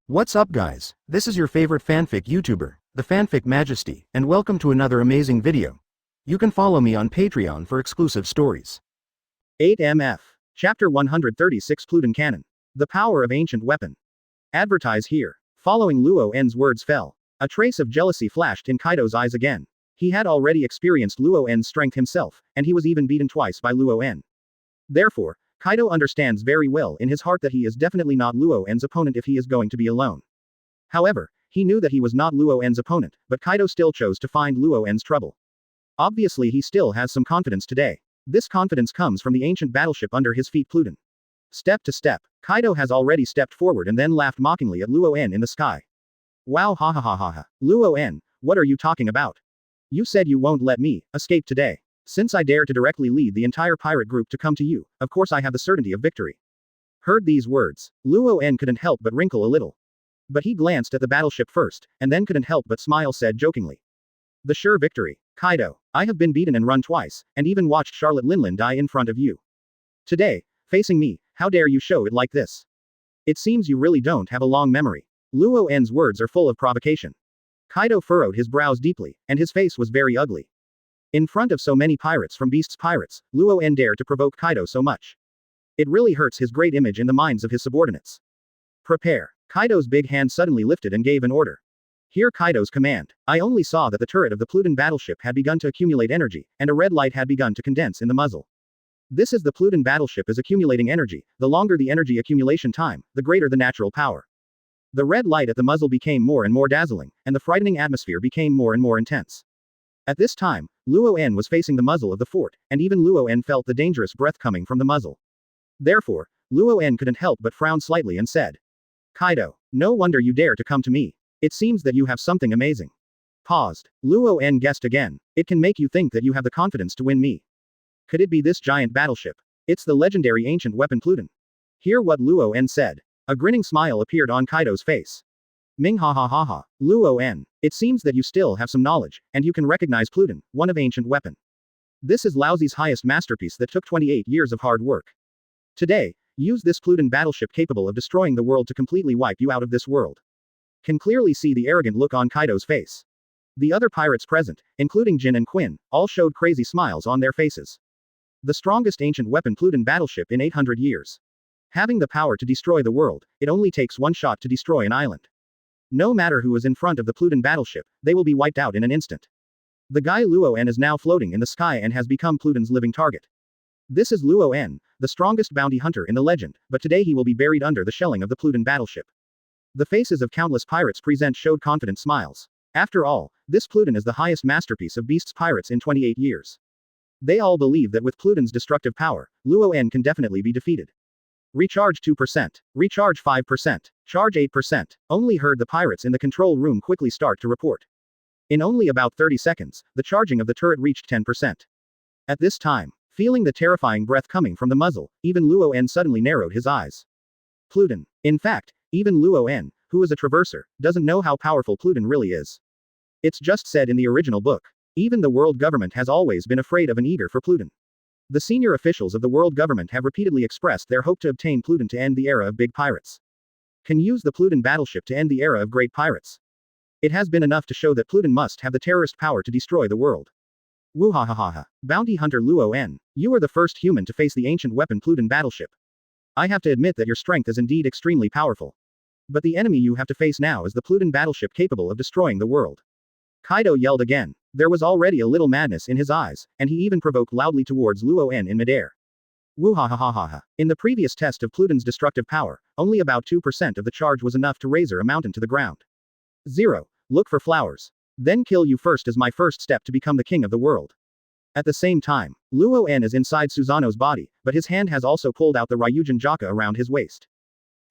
What's up guys, this is your favorite fanfic YouTuber, the Fanfic Majesty, and welcome to another amazing video. You can follow me on Patreon for exclusive stories. 8MF. Chapter 136 Pluton Cannon. The Power of Ancient Weapon. Advertise here. Following Luo N's words fell. A trace of jealousy flashed in Kaido's eyes again. He had already experienced Luo N's strength himself, and he was even beaten twice by Luo N. Therefore, Kaido understands very well in his heart that he is definitely not Luo N's opponent if he is going to be alone. However, he knew that he was not Luo N's opponent, but Kaido still chose to find Luo N's trouble. Obviously he still has some confidence today. This confidence comes from the ancient battleship under his feet Pluton. Step to step, Kaido has already stepped forward and then laughed mockingly at Luo N in the sky. Wow, ha ha ha ha ha. Luo N, what are you talking about? You said you won't let me escape today. Since I dare to directly lead the entire pirate group to come to you, of course I have the certainty of victory. Heard these words, Luo N couldn't help but wrinkle a little. But he glanced at the battleship first, and then couldn't help but smile said jokingly. The sure victory. Kaido, I have been beaten and run twice, and even watched Charlotte Linlin die in front of you. Today, facing me, how dare you show it like this? It seems you really don't have a long memory. Luo N's words are full of provocation. Kaido furrowed his brows deeply, and his face was very ugly. In front of so many pirates from Beast's pirates, Luo N dared to provoke Kaido so much. It really hurts his great image in the minds of his subordinates. Prepare. Kaido's big hand suddenly lifted and gave an order. Hear Kaido's command. I only saw that the turret of the Pluton battleship had begun to accumulate energy, and a red light had begun to condense in the muzzle. This is the Pluton battleship is accumulating energy. The longer the energy accumulation time, the greater the natural power. The red light at the muzzle became more and more dazzling, and the frightening atmosphere became more and more intense. At this time, Luo N was facing the muzzle of the fort, and even Luo N felt the dangerous breath coming from the muzzle. Therefore, Luo N couldn't help but frown slightly and said, Kaido, no wonder you dare to come to me. It seems that you have something amazing. Paused. Luo N guessed again. It can make you think that you have the confidence to win me. Could it be this giant battleship? It's the legendary ancient weapon Pluton. Hear what Luo N said. A grinning smile appeared on Kaido's face. Ming ha ha ha ha. Luo N, it seems that you still have some knowledge, and you can recognize Pluton, one of ancient weapon. This is Laozi's highest masterpiece that took 28 years of hard work. Today, use this Pluton battleship capable of destroying the world to completely wipe you out of this world. Can clearly see the arrogant look on Kaido's face. The other pirates present, including Jin and Quinn, all showed crazy smiles on their faces. The strongest ancient weapon Pluton battleship in 800 years. Having the power to destroy the world, it only takes one shot to destroy an island. No matter who is in front of the Pluton battleship, they will be wiped out in an instant. The guy Luo N is now floating in the sky and has become Pluton's living target. This is Luo N, the strongest bounty hunter in the legend, but today he will be buried under the shelling of the Pluton battleship. The faces of countless pirates present showed confident smiles. After all, this Pluton is the highest masterpiece of Beast's pirates in 28 years. They all believe that with Pluton's destructive power, Luo N can definitely be defeated. Recharge 2%. Recharge 5%. Charge 8%. Only heard the pirates in the control room quickly start to report. In only about 30 seconds, the charging of the turret reached 10%. At this time, feeling the terrifying breath coming from the muzzle, even Luo N suddenly narrowed his eyes. Pluton. In fact, even Luo N, who is a traverser, doesn't know how powerful Pluton really is. It's just said in the original book. Even the world government has always been afraid of and eager for Pluton. The senior officials of the world government have repeatedly expressed their hope to obtain Pluton to end the era of big pirates. Can use the Pluton battleship to end the era of great pirates. It has been enough to show that Pluton must have the terrorist power to destroy the world. Woo ha ha ha ha. Bounty hunter Luo N, you are the first human to face the ancient weapon Pluton battleship. I have to admit that your strength is indeed extremely powerful. But the enemy you have to face now is the Pluton battleship capable of destroying the world. Kaido yelled again. There was already a little madness in his eyes, and he even provoked loudly towards Luo N in midair. Woo ha ha ha ha ha. In the previous test of Pluton's destructive power, only about 2% of the charge was enough to razor a mountain to the ground. 0. Look for flowers. Then kill you first as my first step to become the king of the world. At the same time, Luo N is inside Susanoo's body, but his hand has also pulled out the Ryujin Jaka around his waist.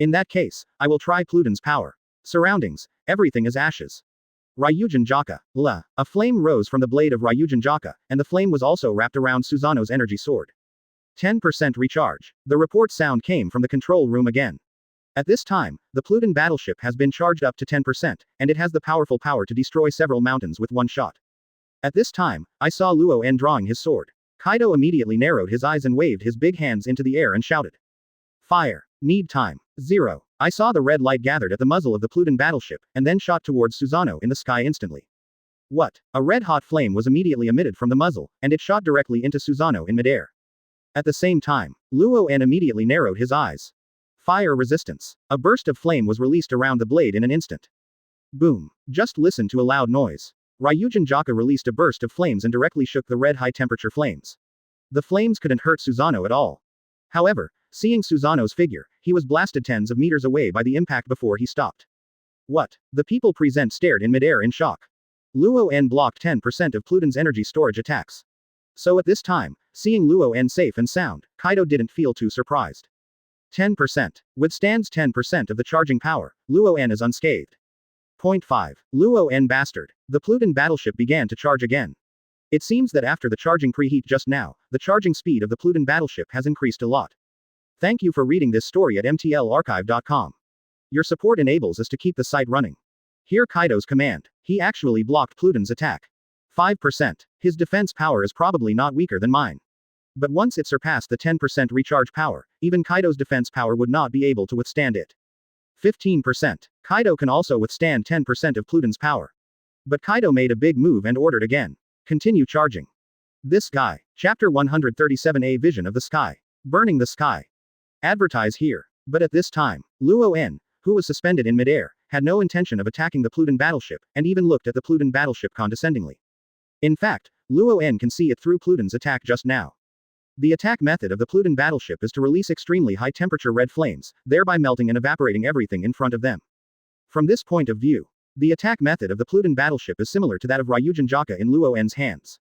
In that case, I will try Pluton's power. Surroundings, everything is ashes. Ryujin Jaka. A flame rose from the blade of Ryujin Jaka, and the flame was also wrapped around Susanoo's energy sword. 10% recharge. The report sound came from the control room again. At this time, the Pluton battleship has been charged up to 10%, and it has the powerful power to destroy several mountains with one shot. At this time, I saw Luo N drawing his sword. Kaido immediately narrowed his eyes and waved his big hands into the air and shouted. Fire. Need time. 0. I saw the red light gathered at the muzzle of the Pluton battleship, and then shot towards Susanoo in the sky instantly. What? A red-hot flame was immediately emitted from the muzzle, and it shot directly into Susanoo in midair. At the same time, Luo-en immediately narrowed his eyes. Fire resistance. A burst of flame was released around the blade in an instant. Boom. Just listen to a loud noise. Ryujin Jaka released a burst of flames and directly shook the red high-temperature flames. The flames couldn't hurt Susanoo at all. However, seeing Susanoo's figure, he was blasted tens of meters away by the impact before he stopped. What? The people present stared in midair in shock. Luo-en blocked 10% of Pluton's energy storage attacks. So at this time, seeing Luo-en safe and sound, Kaido didn't feel too surprised. 10%. Withstands 10% of the charging power, Luo-en is unscathed. Point 5. Luo-en bastard. The Pluton battleship began to charge again. It seems that after the charging preheat just now, the charging speed of the Pluton battleship has increased a lot. Thank you for reading this story at mtlarchive.com. Your support enables us to keep the site running. Hear Kaido's command. He actually blocked Pluton's attack. 5%. His defense power is probably not weaker than mine. But once it surpassed the 10% recharge power, even Kaido's defense power would not be able to withstand it. 15%. Kaido can also withstand 10% of Pluton's power. But Kaido made a big move and ordered again. Continue charging. This guy. Chapter 137A Vision of the Sky. Burning the sky. Advertise here. But at this time, Luo-en, who was suspended in midair, had no intention of attacking the Pluton battleship, and even looked at the Pluton battleship condescendingly. In fact, Luo-en can see it through Pluton's attack just now. The attack method of the Pluton battleship is to release extremely high-temperature red flames, thereby melting and evaporating everything in front of them. From this point of view, the attack method of the Pluton battleship is similar to that of Ryujin Jaka in Luo-en's hands.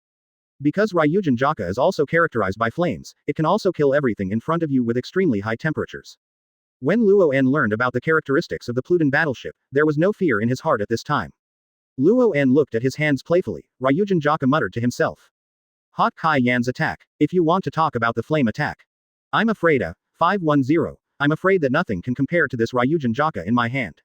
Because Ryujin Jaka is also characterized by flames, it can also kill everything in front of you with extremely high temperatures. When Luo-en learned about the characteristics of the Pluton battleship, there was no fear in his heart at this time. Luo-en looked at his hands playfully. Ryujin Jaka muttered to himself. Hawkeye Yan's attack. If you want to talk about the flame attack. I'm afraid 510, I'm afraid that nothing can compare to this Ryujin Jaka in my hand.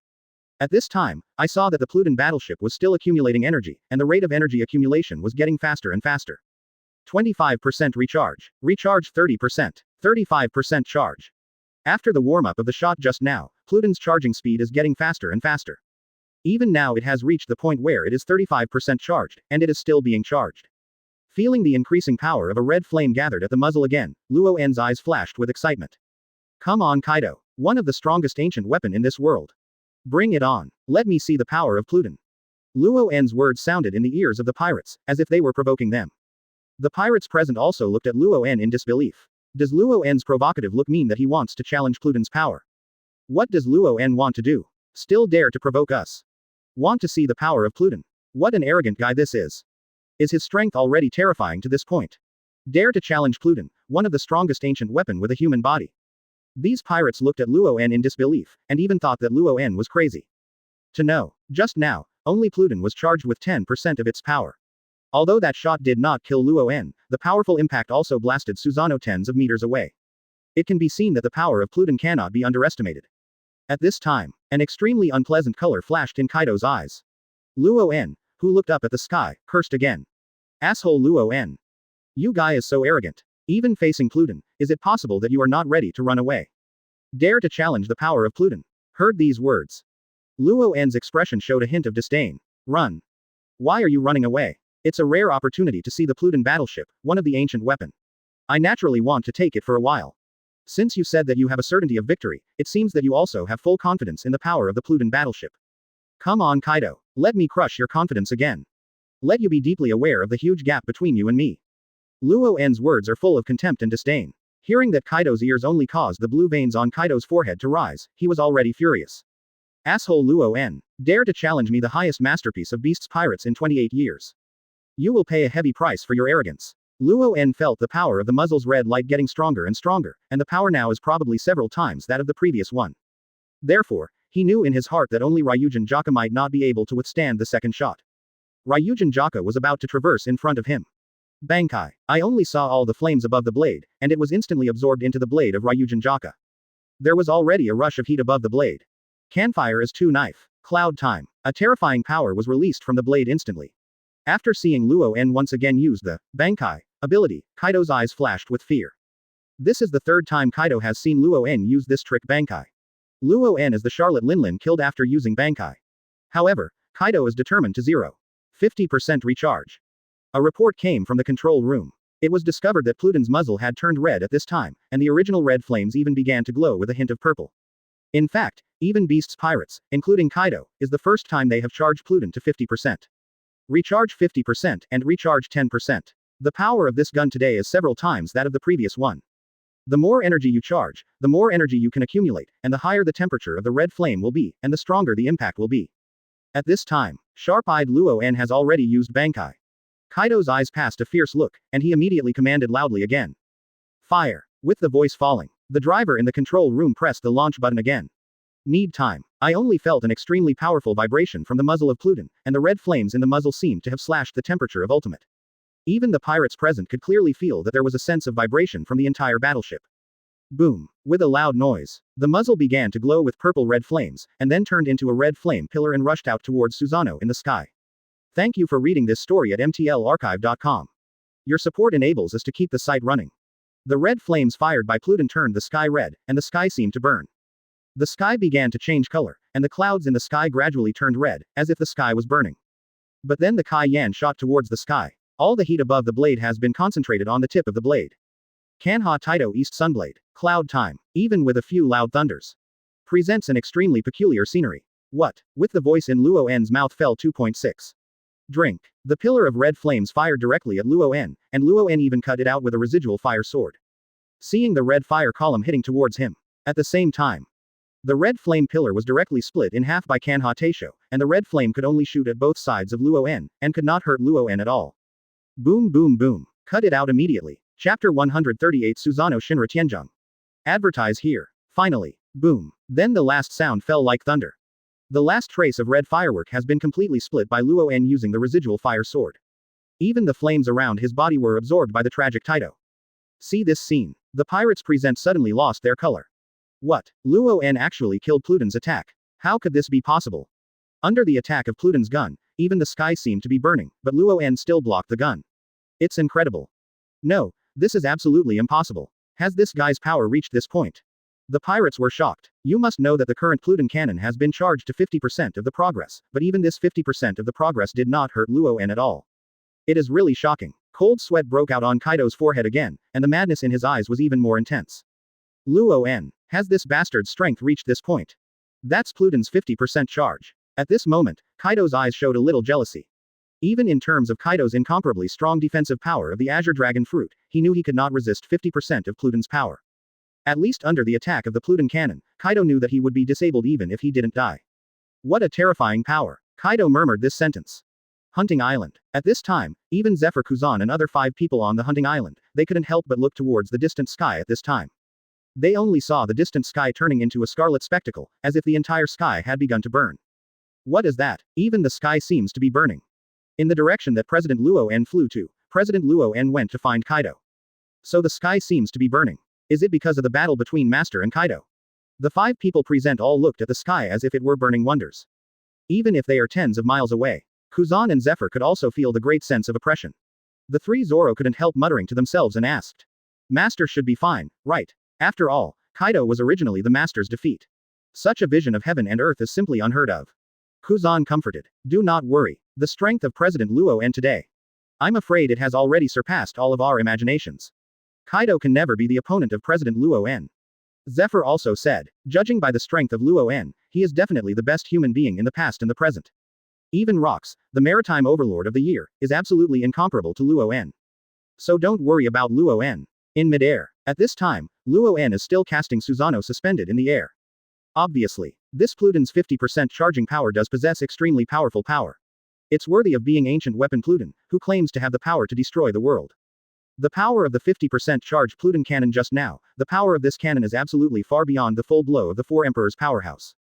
At this time, I saw that the Pluton battleship was still accumulating energy, and the rate of energy accumulation was getting faster and faster. 25% recharge. Recharge 30%. 35% charge. After the warm-up of the shot just now, Pluton's charging speed is getting faster and faster. Even now it has reached the point where it is 35% charged, and it is still being charged. Feeling the increasing power of a red flame gathered at the muzzle again, Luo-en's eyes flashed with excitement. Come on Kaido. One of the strongest ancient weapon in this world. Bring it on. Let me see the power of Pluton. Luo-en's words sounded in the ears of the pirates, as if they were provoking them. The pirates present also looked at Luo-en in disbelief. Does Luo-en's provocative look mean that he wants to challenge Pluton's power? What does Luo-en want to do? Still dare to provoke us? Want to see the power of Pluton? What an arrogant guy this is. Is his strength already terrifying to this point? Dare to challenge Pluton, one of the strongest ancient weapon with a human body. These pirates looked at Luo-en in disbelief, and even thought that Luo-en was crazy. To know, just now, only Pluton was charged with 10% of its power. Although that shot did not kill Luo-en, the powerful impact also blasted Susanoo tens of meters away. It can be seen that the power of Pluton cannot be underestimated. At this time, an extremely unpleasant color flashed in Kaido's eyes. Luo-en, who looked up at the sky, cursed again. Asshole Luo-en. You guy is so arrogant. Even facing Pluton, is it possible that you are not ready to run away? Dare to challenge the power of Pluton. Heard these words. Luo-en's expression showed a hint of disdain. Run. Why are you running away? It's a rare opportunity to see the Pluton battleship, one of the ancient weapon. I naturally want to take it for a while. Since you said that you have a certainty of victory, it seems that you also have full confidence in the power of the Pluton battleship. Come on Kaido, let me crush your confidence again. Let you be deeply aware of the huge gap between you and me. Luo-en's words are full of contempt and disdain. Hearing that Kaido's ears only caused the blue veins on Kaido's forehead to rise, he was already furious. Asshole Luo-en, dare to challenge me, the highest masterpiece of Beast's pirates in 28 years. You will pay a heavy price for your arrogance. Luo-en felt the power of the muzzle's red light getting stronger and stronger, and the power now is probably several times that of the previous one. Therefore, he knew in his heart that only Ryujin Jaka might not be able to withstand the second shot. Ryujin Jaka was about to traverse in front of him. Bankai. I only saw all the flames above the blade, and it was instantly absorbed into the blade of Ryujin Jaka. There was already a rush of heat above the blade. Canfire is 2 knife. Cloud time. A terrifying power was released from the blade instantly. After seeing Luo-en once again use the Bankai ability, Kaido's eyes flashed with fear. This is the third time Kaido has seen Luo-en use this trick Bankai. Luo-en is the Charlotte Linlin killed after using Bankai. However, Kaido is determined to 50% recharge. A report came from the control room. It was discovered that Pluton's muzzle had turned red at this time, and the original red flames even began to glow with a hint of purple. In fact, even Beast's pirates, including Kaido, is the first time they have charged Pluton to 50%. Recharge 50% and recharge 10%. The power of this gun today is several times that of the previous one. The more energy you charge, the more energy you can accumulate, and the higher the temperature of the red flame will be, and the stronger the impact will be. At this time, sharp-eyed Luo-en has already used Bankai. Kaido's eyes passed a fierce look, and he immediately commanded loudly again. Fire! With the voice falling, the driver in the control room pressed the launch button again. Need time. I only felt an extremely powerful vibration from the muzzle of Pluton, and the red flames in the muzzle seemed to have slashed the temperature of ultimate. Even the pirates present could clearly feel that there was a sense of vibration from the entire battleship. Boom. With a loud noise, the muzzle began to glow with purple-red flames, and then turned into a red flame pillar and rushed out towards Susanoo in the sky. Thank you for reading this story at mtlarchive.com. Your support enables us to keep the site running. The red flames fired by Pluton turned the sky red, and the sky seemed to burn. The sky began to change color, and the clouds in the sky gradually turned red, as if the sky was burning. But then the Kai Yan shot towards the sky. All the heat above the blade has been concentrated on the tip of the blade. Kanha Taito East Sunblade, Cloud Time, even with a few loud thunders, presents an extremely peculiar scenery. What? With the voice in Luo-en's mouth fell 2.6. Drink. The pillar of red flames fired directly at Luo-en, and Luo-en even cut it out with a residual fire sword. Seeing the red fire column hitting towards him. At the same time, the red flame pillar was directly split in half by Kanha Taisho, and the red flame could only shoot at both sides of Luo-en, and could not hurt Luo-en at all. Boom boom boom. Cut it out immediately. Chapter 138 Susanoo Shinra Tianzhong. Advertise here. Finally. Boom. Then the last sound fell like thunder. The last trace of red firework has been completely split by Luo-en using the residual fire sword. Even the flames around his body were absorbed by the tragic Taito. See this scene. The pirates present suddenly lost their color. What? Luo-en actually killed Pluton's attack. How could this be possible? Under the attack of Pluton's gun, even the sky seemed to be burning, but Luo-en still blocked the gun. It's incredible. No, this is absolutely impossible. Has this guy's power reached this point? The pirates were shocked. You must know that the current Pluton cannon has been charged to 50% of the progress, but even this 50% of the progress did not hurt Luo-en at all. It is really shocking. Cold sweat broke out on Kaido's forehead again, and the madness in his eyes was even more intense. Luo-en, has this bastard's strength reached this point? That's Pluton's 50% charge. At this moment, Kaido's eyes showed a little jealousy. Even in terms of Kaido's incomparably strong defensive power of the Azure Dragon Fruit, he knew he could not resist 50% of Pluton's power. At least under the attack of the Pluton cannon, Kaido knew that he would be disabled even if he didn't die. What a terrifying power. Kaido murmured this sentence. Hunting Island. At this time, even Zephyr Kuzan and other 5 people on the hunting island, they couldn't help but look towards the distant sky at this time. They only saw the distant sky turning into a scarlet spectacle, as if the entire sky had begun to burn. What is that? Even the sky seems to be burning. In the direction that President Luo-en flew to, President Luo-en went to find Kaido. So the sky seems to be burning. Is it because of the battle between Master and Kaido? The 5 people present all looked at the sky as if it were burning wonders. Even if they are tens of miles away, Kuzan and Zephyr could also feel the great sense of oppression. The 3 Zoro couldn't help muttering to themselves and asked. Master should be fine, right? After all, Kaido was originally the Master's defeat. Such a vision of heaven and earth is simply unheard of. Kuzan comforted. Do not worry. The strength of President Luo-en today. I'm afraid it has already surpassed all of our imaginations. Kaido can never be the opponent of President Luo-en. Zephyr also said, judging by the strength of Luo-en, he is definitely the best human being in the past and the present. Even Rox, the maritime overlord of the year, is absolutely incomparable to Luo-en. So don't worry about Luo-en. In midair. At this time, Luo-en is still casting Susanoo suspended in the air. Obviously, this Pluton's 50% charging power does possess extremely powerful power. It's worthy of being ancient weapon Pluton, who claims to have the power to destroy the world. The power of the 50% charged Pluton cannon just now, the power of this cannon is absolutely far beyond the full blow of the 4 Emperors powerhouse.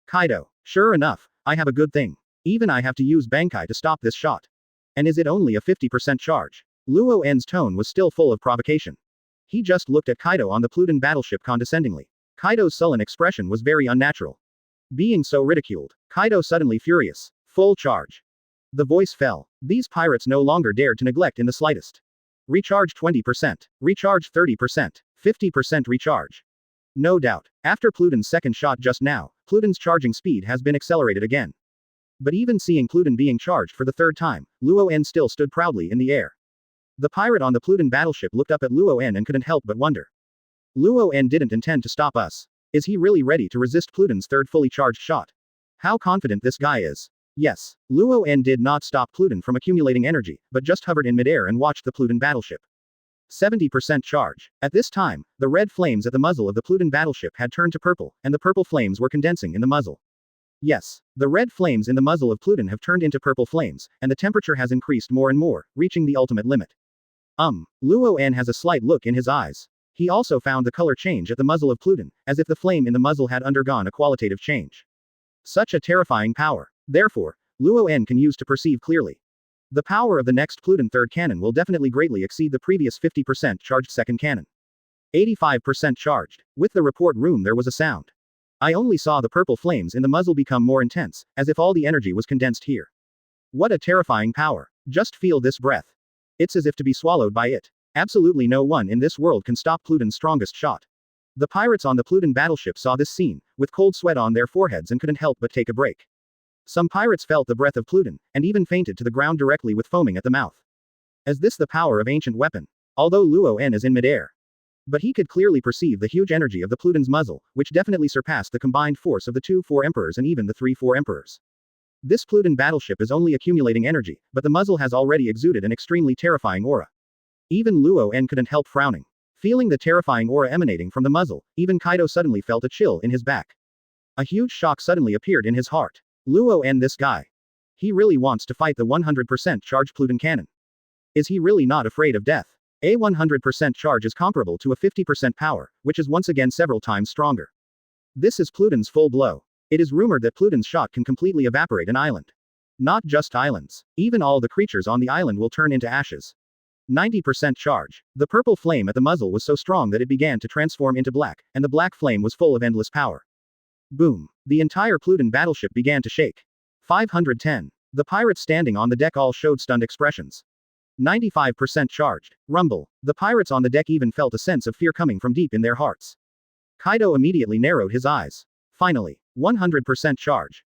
Kaido, sure enough, I have a good thing. Even I have to use Bankai to stop this shot. And is it only a 50% charge? Luo-en's tone was still full of provocation. He just looked at Kaido on the Pluton battleship condescendingly. Kaido's sullen expression was very unnatural. Being so ridiculed, Kaido suddenly furious. Full charge. The voice fell. These pirates no longer dared to neglect in the slightest. Recharge 20%. Recharge 30%. 50% recharge. No doubt. After Pluton's second shot just now, Pluton's charging speed has been accelerated again. But even seeing Pluton being charged for the third time, Luo-En still stood proudly in the air. The pirate on the Pluton battleship looked up at Luo-En and couldn't help but wonder. Luo-En didn't intend to stop us. Is he really ready to resist Pluton's third fully charged shot? How confident this guy is. Yes, Luo-En did not stop Pluton from accumulating energy, but just hovered in midair and watched the Pluton battleship. 70% charge. At this time, the red flames at the muzzle of the Pluton battleship had turned to purple, and the purple flames were condensing in the muzzle. Yes, the red flames in the muzzle of Pluton have turned into purple flames, and the temperature has increased more and more, reaching the ultimate limit. Luo-En has a slight look in his eyes. He also found the color change at the muzzle of Pluton, as if the flame in the muzzle had undergone a qualitative change. Such a terrifying power. Therefore, Luo-En can use to perceive clearly. The power of the next Pluton third cannon will definitely greatly exceed the previous 50% charged second cannon. 85% charged. With the report room there was a sound. I only saw the purple flames in the muzzle become more intense, as if all the energy was condensed here. What a terrifying power. Just feel this breath. It's as if to be swallowed by it. Absolutely no one in this world can stop Pluton's strongest shot. The pirates on the Pluton battleship saw this scene, with cold sweat on their foreheads and couldn't help but take a break. Some pirates felt the breath of Pluton, and even fainted to the ground directly with foaming at the mouth. Is this the power of ancient weapon? Although Luo-En is in midair. But he could clearly perceive the huge energy of the Pluton's muzzle, which definitely surpassed the combined force of the 2-4 emperors and even the 3-4 emperors. This Pluton battleship is only accumulating energy, but the muzzle has already exuded an extremely terrifying aura. Even Luo-En couldn't help frowning. Feeling the terrifying aura emanating from the muzzle, even Kaido suddenly felt a chill in his back. A huge shock suddenly appeared in his heart. Luo-En, this guy. He really wants to fight the 100% charged Pluton cannon. Is he really not afraid of death? A 100% charge is comparable to a 50% power, which is once again several times stronger. This is Pluton's full blow. It is rumored that Pluton's shot can completely evaporate an island. Not just islands. Even all the creatures on the island will turn into ashes. 90% charge. The purple flame at the muzzle was so strong that it began to transform into black, and the black flame was full of endless power. Boom. The entire Pluton battleship began to shake. 510. The pirates standing on the deck all showed stunned expressions. 95% charged. Rumble. The pirates on the deck even felt a sense of fear coming from deep in their hearts. Kaido immediately narrowed his eyes. Finally, 100% charge.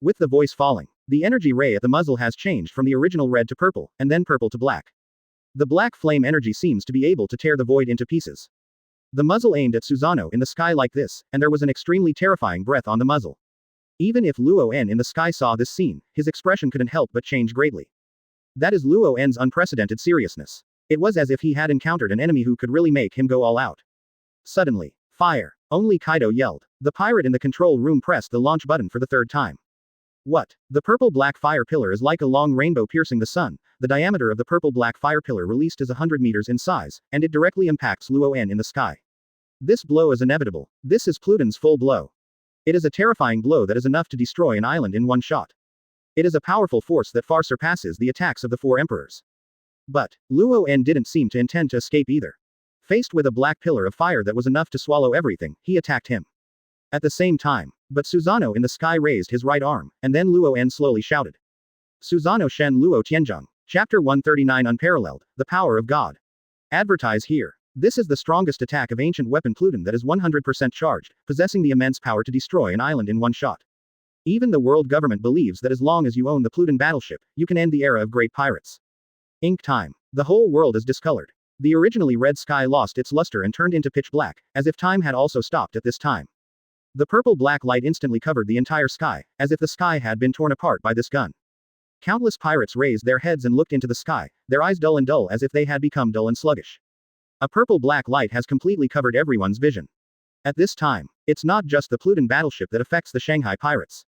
With the voice falling, the energy ray at the muzzle has changed from the original red to purple, and then purple to black. The black flame energy seems to be able to tear the void into pieces. The muzzle aimed at Susanoo in the sky like this, and there was an extremely terrifying breath on the muzzle. Even if Luo-En in the sky saw this scene, his expression couldn't help but change greatly. That is Luo-En's unprecedented seriousness. It was as if he had encountered an enemy who could really make him go all out. Suddenly, fire! Only Kaido yelled. The pirate in the control room pressed the launch button for the third time. What? The purple-black fire pillar is like a long rainbow piercing the sun. The diameter of the purple-black fire pillar released is 100 meters in size, and it directly impacts Luo-En in the sky. This blow is inevitable. This is Pluton's full blow. It is a terrifying blow that is enough to destroy an island in one shot. It is a powerful force that far surpasses the attacks of the 4 emperors. But, Luo-En didn't seem to intend to escape either. Faced with a black pillar of fire that was enough to swallow everything, he attacked him. At the same time, but Susanoo in the sky raised his right arm, and then Luo-En slowly shouted. Susanoo Shen Luo Tianzhong. Chapter 139 Unparalleled, the Power of God. Advertise here. This is the strongest attack of ancient weapon Pluton that is 100% charged, possessing the immense power to destroy an island in one shot. Even the world government believes that as long as you own the Pluton battleship, you can end the era of great pirates. Ink time. The whole world is discolored. The originally red sky lost its luster and turned into pitch black, as if time had also stopped at this time. The purple-black light instantly covered the entire sky, as if the sky had been torn apart by this gun. Countless pirates raised their heads and looked into the sky, their eyes dull and dull as if they had become dull and sluggish. A purple-black light has completely covered everyone's vision. At this time, it's not just the Pluton battleship that affects the Shanghai pirates.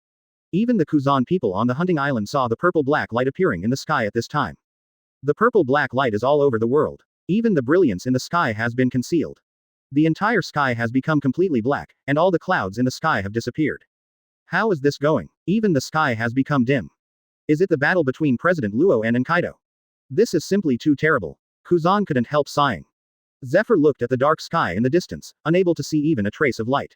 Even the Kuzan people on the hunting island saw the purple-black light appearing in the sky at this time. The purple-black light is all over the world. Even the brilliance in the sky has been concealed. The entire sky has become completely black, and all the clouds in the sky have disappeared. How is this going? Even the sky has become dim. Is it the battle between President Luo-En and Kaido? This is simply too terrible. Kuzan couldn't help sighing. Zephyr looked at the dark sky in the distance, unable to see even a trace of light.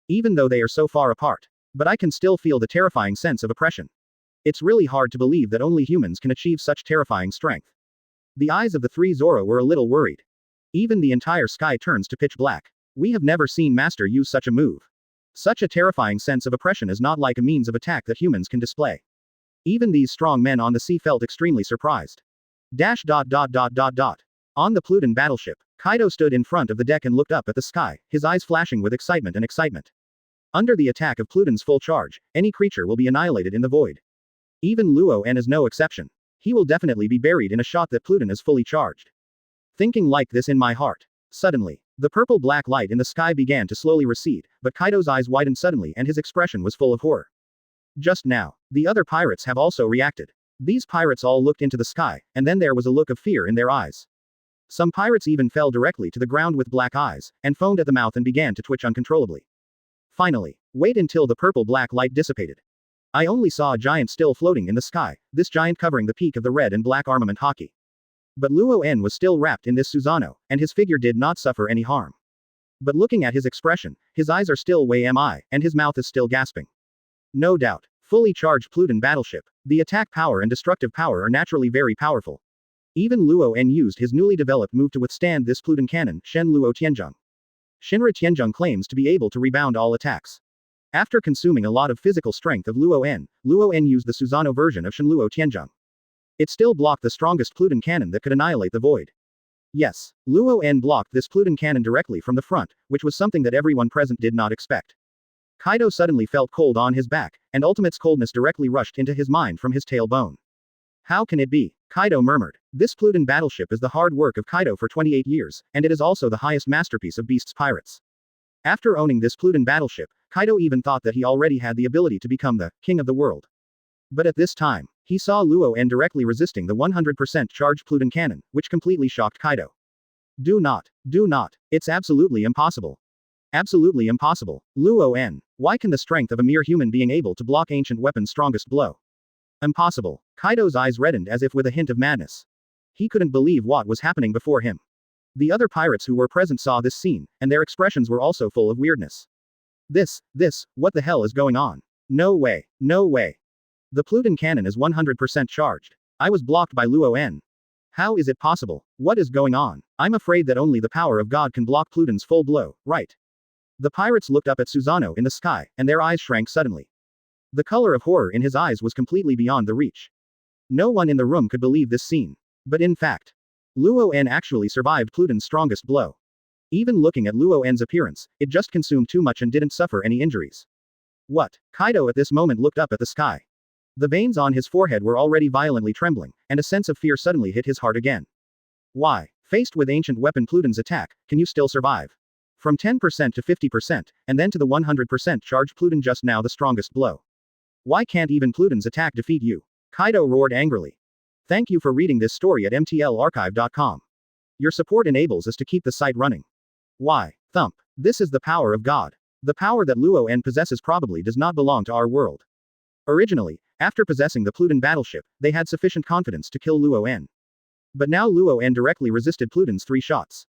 Even though they are so far apart. But I can still feel the terrifying sense of oppression. It's really hard to believe that only humans can achieve such terrifying strength. The eyes of the 3 Zoro were a little worried. Even the entire sky turns to pitch black. We have never seen Master use such a move. Such a terrifying sense of oppression is not like a means of attack that humans can display. Even these strong men on the sea felt extremely surprised. On the Pluton battleship, Kaido stood in front of the deck and looked up at the sky, his eyes flashing with excitement and excitement. Under the attack of Pluton's full charge, any creature will be annihilated in the void. Even Luo-En is no exception. He will definitely be buried in a shot that Pluton is fully charged. Thinking like this in my heart. Suddenly, the purple-black light in the sky began to slowly recede, but Kaido's eyes widened suddenly and his expression was full of horror. Just now, the other pirates have also reacted. These pirates all looked into the sky, and then there was a look of fear in their eyes. Some pirates even fell directly to the ground with black eyes, and foamed at the mouth and began to twitch uncontrollably. Finally, wait until the purple-black light dissipated. I only saw a giant still floating in the sky, this giant covering the peak of the red and black armament Hawkeye. But Luo-En was still wrapped in this Susanoo, and his figure did not suffer any harm. But looking at his expression, his eyes are still way mi, and his mouth is still gasping. No doubt, fully charged Pluton battleship, the attack power and destructive power are naturally very powerful. Even Luo-En used his newly developed move to withstand this Pluton cannon, Shen Luo Tianzhong. Shinra Tianzhong claims to be able to rebound all attacks. After consuming a lot of physical strength of Luo-En used the Susanoo version of Shen Luo Tianzhong. It still blocked the strongest Pluton cannon that could annihilate the void. Yes, Luo-En blocked this Pluton cannon directly from the front, which was something that everyone present did not expect. Kaido suddenly felt cold on his back, and Ultimate's coldness directly rushed into his mind from his tailbone. How can it be? Kaido murmured. This Pluton battleship is the hard work of Kaido for 28 years, and it is also the highest masterpiece of Beast's pirates. After owning this Pluton battleship, Kaido even thought that he already had the ability to become the king of the world. But at this time, he saw Luo-En directly resisting the 100% charged Pluton cannon, which completely shocked Kaido. Do not. It's absolutely impossible. Absolutely impossible. Luo-En, why can the strength of a mere human being able to block ancient weapon's strongest blow? Impossible. Kaido's eyes reddened as if with a hint of madness. He couldn't believe what was happening before him. The other pirates who were present saw this scene, and their expressions were also full of weirdness. What the hell is going on? No way. The Pluton cannon is 100% charged. I was blocked by Luo-En. How is it possible? What is going on? I'm afraid that only the power of God can block Pluton's full blow, right? The pirates looked up at Susanoo in the sky, and their eyes shrank suddenly. The color of horror in his eyes was completely beyond the reach. No one in the room could believe this scene. But in fact, Luo-En actually survived Pluton's strongest blow. Even looking at Luo-En's appearance, it just consumed too much and didn't suffer any injuries. What? Kaido at this moment looked up at the sky. The veins on his forehead were already violently trembling, and a sense of fear suddenly hit his heart again. Why? Faced with ancient weapon Pluton's attack, can you still survive? From 10% to 50%, and then to the 100% charged Pluton just now the strongest blow. Why can't even Pluton's attack defeat you? Kaido roared angrily. Thank you for reading this story at mtlarchive.com. Your support enables us to keep the site running. Why? Thump. This is the power of God. The power that Luo-En possesses probably does not belong to our world. Originally, after possessing the Pluton battleship, they had sufficient confidence to kill Luo-En. But now Luo-En directly resisted Pluton's 3 shots.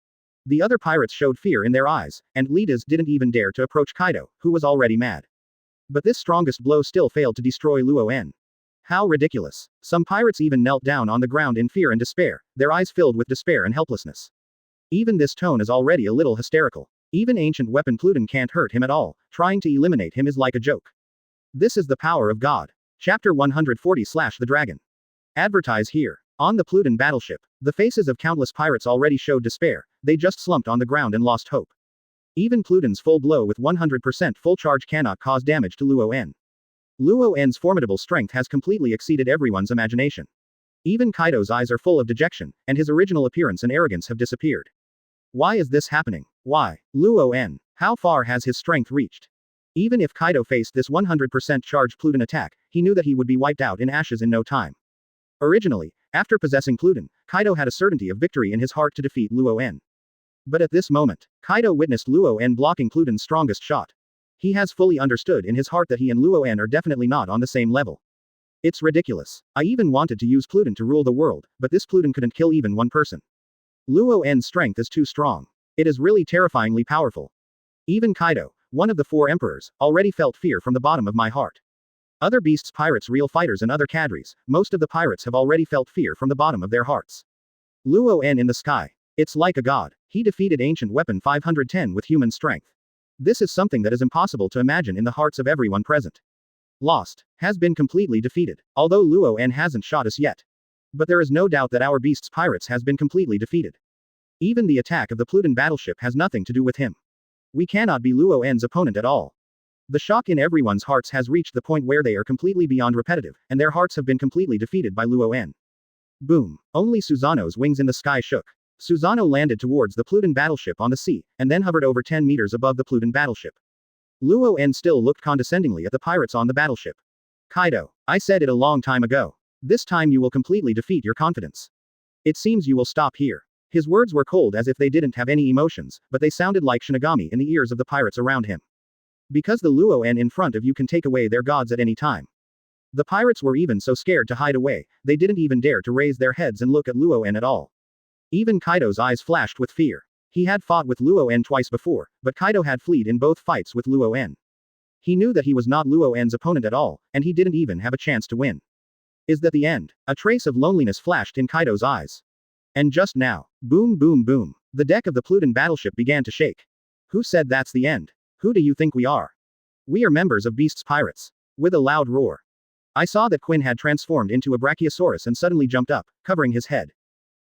The other pirates showed fear in their eyes, and leaders didn't even dare to approach Kaido, who was already mad. But this strongest blow still failed to destroy Luo-En. How ridiculous. Some pirates even knelt down on the ground in fear and despair, their eyes filled with despair and helplessness. Even this tone is already a little hysterical. Even ancient weapon Pluton can't hurt him at all, trying to eliminate him is like a joke. This is the power of God. Chapter 140/The Dragon. Advertise here. On the Pluton battleship, the faces of countless pirates already showed despair, they just slumped on the ground and lost hope. Even Pluton's full blow with 100% full charge cannot cause damage to Luo-En. Luo-En's formidable strength has completely exceeded everyone's imagination. Even Kaido's eyes are full of dejection, and his original appearance and arrogance have disappeared. Why is this happening? Why? Luo-En, how far has his strength reached? Even if Kaido faced this 100% charged Pluton attack, he knew that he would be wiped out in ashes in no time. Originally, after possessing Pluton, Kaido had a certainty of victory in his heart to defeat Luo-En. But at this moment, Kaido witnessed Luo-En blocking Pluton's strongest shot. He has fully understood in his heart that he and Luo-En are definitely not on the same level. It's ridiculous. I even wanted to use Pluton to rule the world, but this Pluton couldn't kill even one person. Luo-En's strength is too strong. It is really terrifyingly powerful. Even Kaido, one of the 4 emperors, already felt fear from the bottom of my heart. Other beasts, pirates, real fighters and other cadres, most of the pirates have already felt fear from the bottom of their hearts. Luo-En in the sky. It's like a god. He defeated Ancient Weapon 510 with human strength. This is something that is impossible to imagine in the hearts of everyone present. Lost. Has been completely defeated. Although Luo En hasn't shot us yet. But there is no doubt that our beast's pirates has been completely defeated. Even the attack of the Pluton battleship has nothing to do with him. We cannot be Luo En's opponent at all. The shock in everyone's hearts has reached the point where they are completely beyond repetitive, and their hearts have been completely defeated by Luo En. Boom. Only Susanoo's wings in the sky shook. Susanoo landed towards the Pluton battleship on the sea, and then hovered over 10 meters above the Pluton battleship. Luo En still looked condescendingly at the pirates on the battleship. Kaido, I said it a long time ago. This time you will completely defeat your confidence. It seems you will stop here. His words were cold as if they didn't have any emotions, but they sounded like Shinigami in the ears of the pirates around him. Because the Luo En in front of you can take away their gods at any time. The pirates were even so scared to hide away, they didn't even dare to raise their heads and look at Luo En at all. Even Kaido's eyes flashed with fear. He had fought with Luo En twice before, but Kaido had fled in both fights with Luo En. He knew that he was not Luo En's opponent at all, and he didn't even have a chance to win. Is that the end? A trace of loneliness flashed in Kaido's eyes. And just now, boom boom boom, the deck of the Pluton battleship began to shake. Who said that's the end? Who do you think we are? We are members of Beast's pirates. With a loud roar. I saw that Quinn had transformed into a Brachiosaurus and suddenly jumped up, covering his head.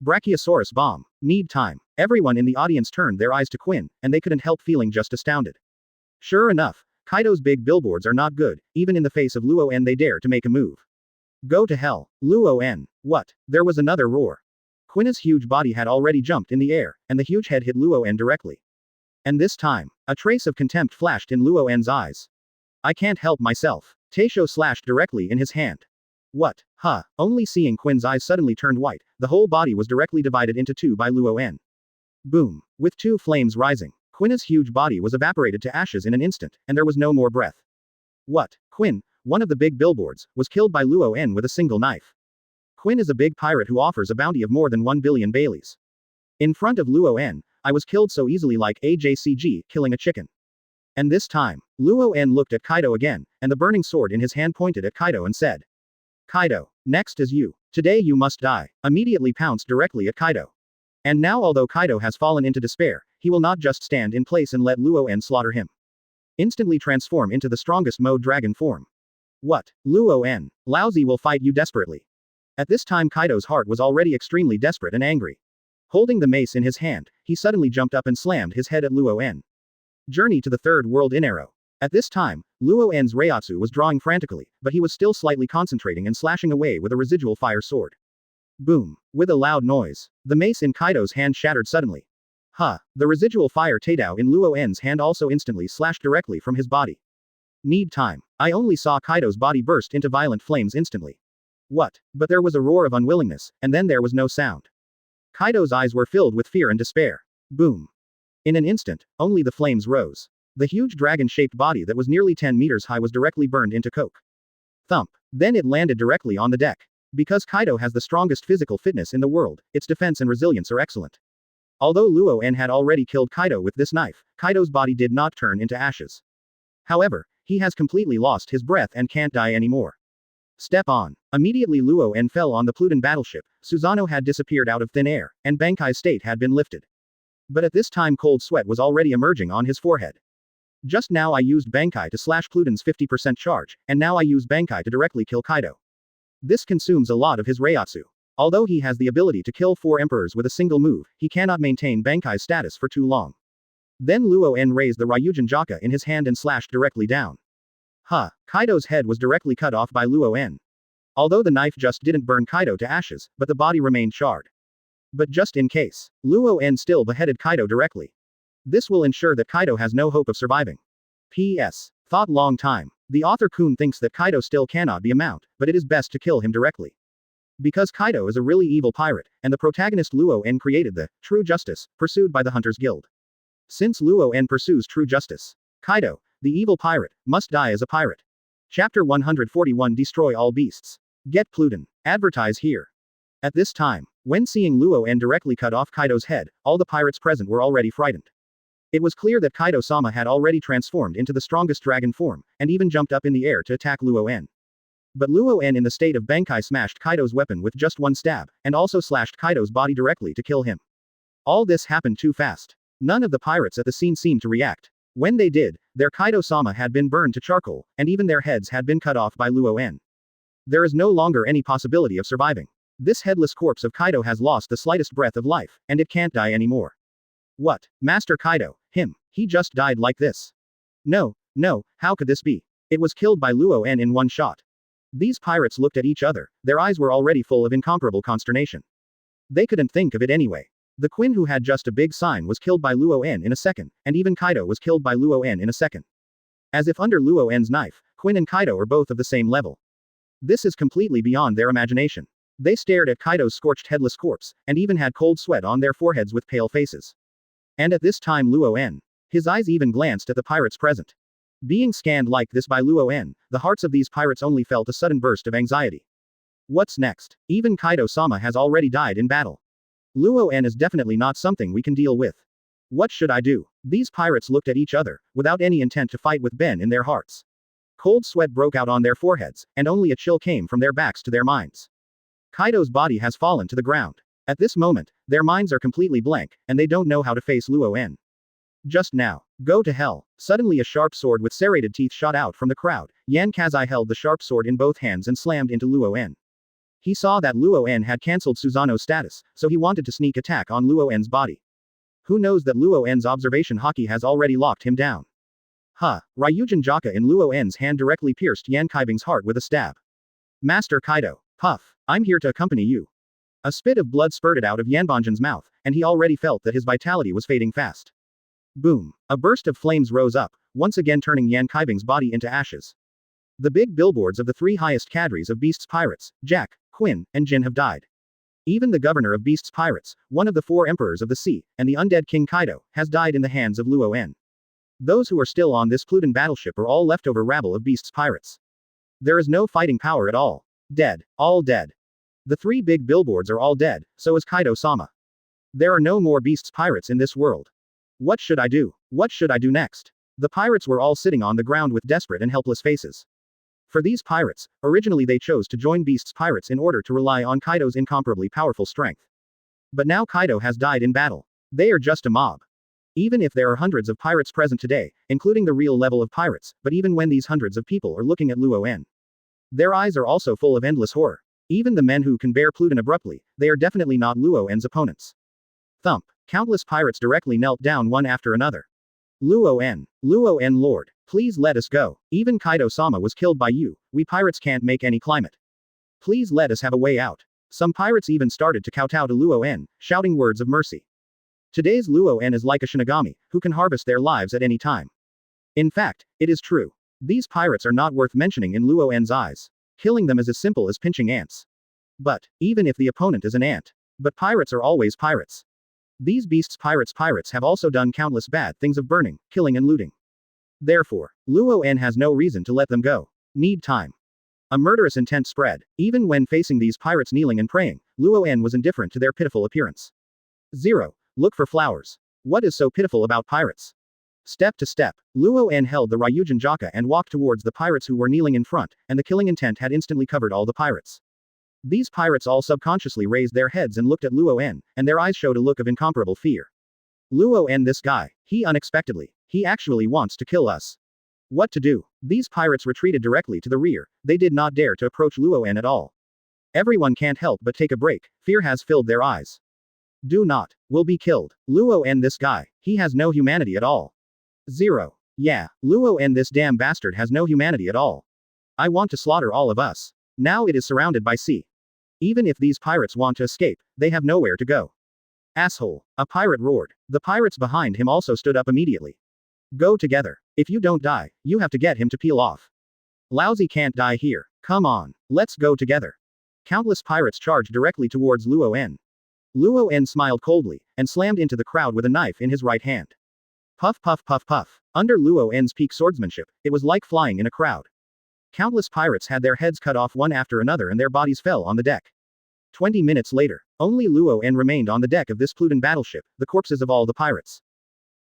Brachiosaurus bomb. Need time. Everyone in the audience turned their eyes to Quinn, and they couldn't help feeling just astounded. Sure enough, Kaido's big billboards are not good, even in the face of Luo En they dare to make a move. Go to hell, Luo En. What? There was another roar. Quinna's huge body had already jumped in the air, and the huge head hit Luo En directly. And this time, a trace of contempt flashed in Luo En's eyes. I can't help myself. Teisho slashed directly in his hand. What? Huh? Only seeing Quinn's eyes suddenly turned white, the whole body was directly divided into two by Luo En. Boom. With two flames rising, Quinna's huge body was evaporated to ashes in an instant, and there was no more breath. What? Quinn, one of the big billboards, was killed by Luo En with a single knife. Quinn is a big pirate who offers a bounty of more than 1 billion Baileys. In front of Luo En, I was killed so easily like AJCG killing a chicken. And this time, Luo En looked at Kaido again, and the burning sword in his hand pointed at Kaido and said, Kaido, next is you. Today you must die. Immediately pounced directly at Kaido. And now although Kaido has fallen into despair, he will not just stand in place and let Luo En slaughter him. Instantly transform into the strongest mode dragon form. What? Luo En, Laozi will fight you desperately. At this time Kaido's heart was already extremely desperate and angry. Holding the mace in his hand, he suddenly jumped up and slammed his head at Luo En. Journey to the third world in arrow. At this time, Luo En's Reiatsu was drawing frantically, but he was still slightly concentrating and slashing away with a residual fire sword. Boom. With a loud noise, the mace in Kaido's hand shattered suddenly. Huh. The residual fire Teidao in Luo En's hand also instantly slashed directly from his body. Need time. I only saw Kaido's body burst into violent flames instantly. What? But there was a roar of unwillingness, and then there was no sound. Kaido's eyes were filled with fear and despair. Boom. In an instant, only the flames rose. The huge dragon-shaped body that was nearly 10 meters high was directly burned into coke. Thump. Then it landed directly on the deck. Because Kaido has the strongest physical fitness in the world, its defense and resilience are excellent. Although Luo En had already killed Kaido with this knife, Kaido's body did not turn into ashes. However, he has completely lost his breath and can't die anymore. Step on. Immediately Luo En fell on the Pluton battleship, Susanoo had disappeared out of thin air, and Bankai's state had been lifted. But at this time cold sweat was already emerging on his forehead. Just now I used Bankai to slash Pluton's 50% charge, and now I use Bankai to directly kill Kaido. This consumes a lot of his Reiatsu. Although he has the ability to kill 4 emperors with a single move, he cannot maintain Bankai's status for too long. Then Luo En raised the Ryujin Jaka in his hand and slashed directly down. Huh. Kaido's head was directly cut off by Luo En. Although the knife just didn't burn Kaido to ashes, but the body remained charred. But just in case, Luo En still beheaded Kaido directly. This will ensure that Kaido has no hope of surviving. P.S. Thought long time. The author Kun thinks that Kaido still cannot be a mount, but it is best to kill him directly. Because Kaido is a really evil pirate, and the protagonist Luo En created the true justice, pursued by the Hunters Guild. Since Luo En pursues true justice, Kaido, the evil pirate, must die as a pirate. Chapter 141 Destroy all beasts. Get Pluton. Advertise here. At this time, when seeing Luo En directly cut off Kaido's head, all the pirates present were already frightened. It was clear that Kaido-sama had already transformed into the strongest dragon form, and even jumped up in the air to attack Luo En. But Luo En in the state of Bankai smashed Kaido's weapon with just one stab, and also slashed Kaido's body directly to kill him. All this happened too fast. None of the pirates at the scene seemed to react. When they did, their Kaido-sama had been burned to charcoal, and even their heads had been cut off by Luo-en. There is no longer any possibility of surviving. This headless corpse of Kaido has lost the slightest breath of life, and it can't die anymore. What? Master Kaido, he just died like this. No, how could this be? It was killed by Luo-en in one shot. These pirates looked at each other, their eyes were already full of incomparable consternation. They couldn't think of it anyway. The Queen who had just a big sign was killed by Luo-en in a second, and even Kaido was killed by Luo-en in a second. As if under Luo-en's knife, Quinn and Kaido are both of the same level. This is completely beyond their imagination. They stared at Kaido's scorched headless corpse, and even had cold sweat on their foreheads with pale faces. And at this time Luo-en. His eyes even glanced at the pirates present. Being scanned like this by Luo-en, the hearts of these pirates only felt a sudden burst of anxiety. What's next? Even Kaido-sama has already died in battle. Luo-en is definitely not something we can deal with. What should I do? These pirates looked at each other, without any intent to fight with Ben in their hearts. Cold sweat broke out on their foreheads, and only a chill came from their backs to their minds. Kaido's body has fallen to the ground. At this moment, their minds are completely blank, and they don't know how to face Luo-en. Just now. Go to hell. Suddenly a sharp sword with serrated teeth shot out from the crowd. Yan Kazai held the sharp sword in both hands and slammed into Luo-en. He saw that Luo-en had cancelled Susanoo's status, so he wanted to sneak attack on Luo-en's body. Who knows that Luo-en's observation Haki has already locked him down. Ryujin Jaka in Luo-en's hand directly pierced Yan Kaibing's heart with a stab. Master Kaido. Puff. I'm here to accompany you. A spit of blood spurted out of Yanbanjan's mouth, and he already felt that his vitality was fading fast. Boom. A burst of flames rose up, once again turning Yan Kaibing's body into ashes. The big billboards of the three highest cadres of Beast's pirates, Jack, Quinn, and Jin have died. Even the governor of Beast's pirates, one of the four emperors of the sea, and the undead King Kaido, has died in the hands of Luo-en. Those who are still on this Pluton battleship are all leftover rabble of Beast's pirates. There is no fighting power at all. Dead. All dead. The three big billboards are all dead, so is Kaido-sama. There are no more Beast's pirates in this world. What should I do? What should I do next? The pirates were all sitting on the ground with desperate and helpless faces. For these pirates, originally they chose to join Beast's pirates in order to rely on Kaido's incomparably powerful strength. But now Kaido has died in battle. They are just a mob. Even if there are hundreds of pirates present today, including the real level of pirates, but even when these hundreds of people are looking at Luo-en, their eyes are also full of endless horror. Even the men who can bear Pluton abruptly, they are definitely not Luo-en's opponents. Thump. Countless pirates directly knelt down one after another. Luo-en. Luo-en Lord. Please let us go. Even Kaido-sama was killed by you, we pirates can't make any climate. Please let us have a way out. Some pirates even started to kowtow to Luo-en, shouting words of mercy. Today's Luo-en is like a Shinigami, who can harvest their lives at any time. In fact, it is true. These pirates are not worth mentioning in Luo-en's eyes. Killing them is as simple as pinching ants. But, even if the opponent is an ant. But pirates are always pirates. These Beast's pirates have also done countless bad things of burning, killing and looting. Therefore, Luo-en has no reason to let them go. Need time. A murderous intent spread. Even when facing these pirates kneeling and praying, Luo-en was indifferent to their pitiful appearance. 0. Look for flowers. What is so pitiful about pirates? Step to step, Luo-en held the Ryujin Jaka and walked towards the pirates who were kneeling in front, and the killing intent had instantly covered all the pirates. These pirates all subconsciously raised their heads and looked at Luo-en, and their eyes showed a look of incomparable fear. Luo-en, this guy, he actually wants to kill us. What to do? These pirates retreated directly to the rear, they did not dare to approach Luo-en at all. Everyone can't help but take a break, fear has filled their eyes. Do not. Will be killed. Luo-en, this guy, he has no humanity at all. 0. Yeah, Luo-en, this damn bastard has no humanity at all. I want to slaughter all of us. Now it is surrounded by sea. Even if these pirates want to escape, they have nowhere to go. Asshole. A pirate roared. The pirates behind him also stood up immediately. Go together. If you don't die, you have to get him to peel off. Laozi can't die here. Come on. Let's go together. Countless pirates charged directly towards Luo-en. Luo-en smiled coldly, and slammed into the crowd with a knife in his right hand. Puff puff puff puff. Under Luo-en's peak swordsmanship, it was like flying in a crowd. Countless pirates had their heads cut off one after another and their bodies fell on the deck. 20 minutes later, only Luo-en remained on the deck of this Pluton battleship, the corpses of all the pirates.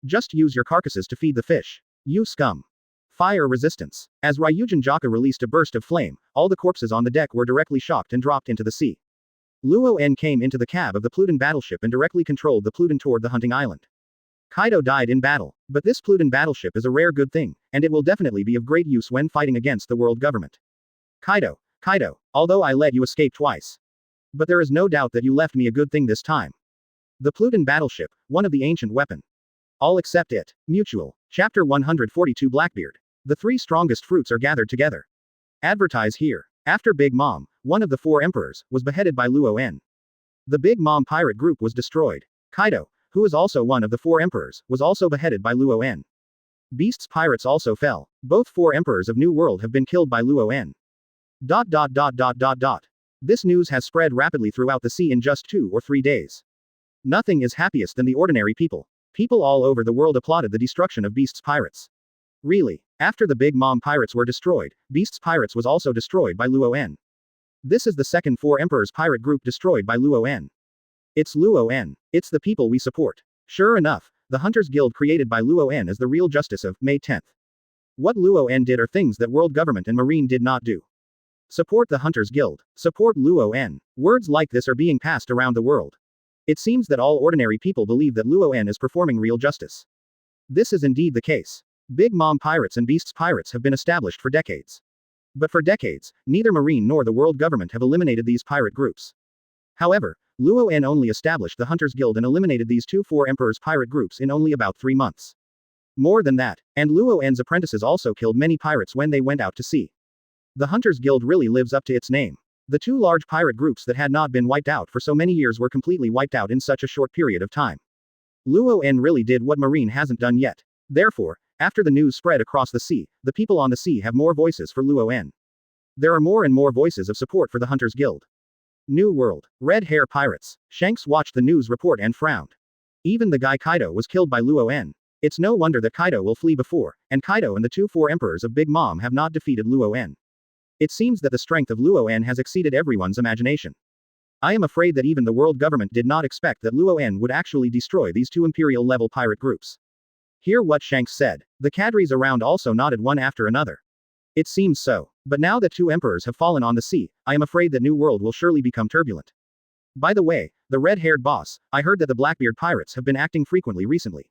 Just use your carcasses to feed the fish. You scum. Fire resistance. As Ryujin Jaka released a burst of flame, all the corpses on the deck were directly shocked and dropped into the sea. Luo En came into the cab of the Pluton battleship and directly controlled the Pluton toward the hunting island. Kaido died in battle, but this Pluton battleship is a rare good thing, and it will definitely be of great use when fighting against the world government. Kaido, although I let you escape twice. But there is no doubt that you left me a good thing this time. The Pluton battleship, one of the ancient weapon. All except it. Mutual. Chapter 142 Blackbeard. The three strongest fruits are gathered together. Advertise here. After Big Mom, one of the four emperors, was beheaded by Luo En. The Big Mom pirate group was destroyed. Kaido, who is also one of the four emperors, was also beheaded by Luo En. Beast's pirates also fell. Both four emperors of New World have been killed by Luo En. ... This news has spread rapidly throughout the sea in just 2 or 3 days. Nothing is happiest than the ordinary people. People all over the world applauded the destruction of Beast's pirates. Really, after the Big Mom pirates were destroyed, Beast's pirates was also destroyed by Luo En. This is the second Four Emperors pirate group destroyed by Luo En. It's Luo En. It's the people we support. Sure enough, the Hunters Guild created by Luo En is the real justice of May 10th. What Luo En did are things that world government and marine did not do. Support the Hunters Guild. Support Luo En. Words like this are being passed around the world. It seems that all ordinary people believe that Luo En is performing real justice. This is indeed the case. Big Mom pirates and Beast's pirates have been established for decades. But for decades, neither marine nor the world government have eliminated these pirate groups. However, Luo En only established the Hunters Guild and eliminated these two Four Emperors pirate groups in only about 3 months. More than that, and Luo En's apprentices also killed many pirates when they went out to sea. The Hunters Guild really lives up to its name. The two large pirate groups that had not been wiped out for so many years were completely wiped out in such a short period of time. Luo En really did what marine hasn't done yet. Therefore, after the news spread across the sea, the people on the sea have more voices for Luo En. There are more and more voices of support for the Hunters Guild. New World. Red Hair Pirates. Shanks watched the news report and frowned. Even the guy Kaido was killed by Luo En. It's no wonder that Kaido will flee before, and Kaido and the two Four Emperors of Big Mom have not defeated Luo En. It seems that the strength of Luo En has exceeded everyone's imagination. I am afraid that even the world government did not expect that Luo En would actually destroy these two imperial-level pirate groups. Hear what Shanks said. The cadres around also nodded one after another. It seems so. But now that two emperors have fallen on the sea, I am afraid that New World will surely become turbulent. By the way, the red-haired boss, I heard that the Blackbeard pirates have been acting frequently recently.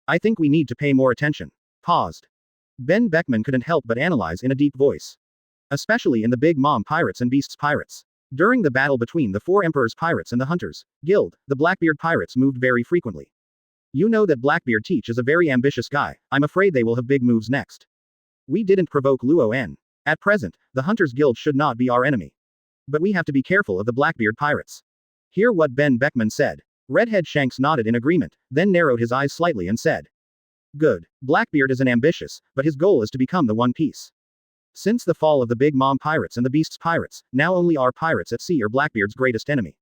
I think we need to pay more attention. Paused. Ben Beckman couldn't help but analyze in a deep voice. Especially in the Big Mom pirates and Beast's pirates. During the battle between the Four Emperors pirates and the Hunters Guild, the Blackbeard pirates moved very frequently. You know that Blackbeard Teach is a very ambitious guy. I'm afraid they will have big moves next. We didn't provoke Luo En. At present, the Hunters Guild should not be our enemy. But we have to be careful of the Blackbeard pirates. Hear what Ben Beckman said. Redhead Shanks nodded in agreement, then narrowed his eyes slightly and said. Good. Blackbeard is an ambitious, but his goal is to become the One Piece. Since the fall of the Big Mom pirates and the Beast's pirates, now only our pirates at sea are Blackbeard's greatest enemy.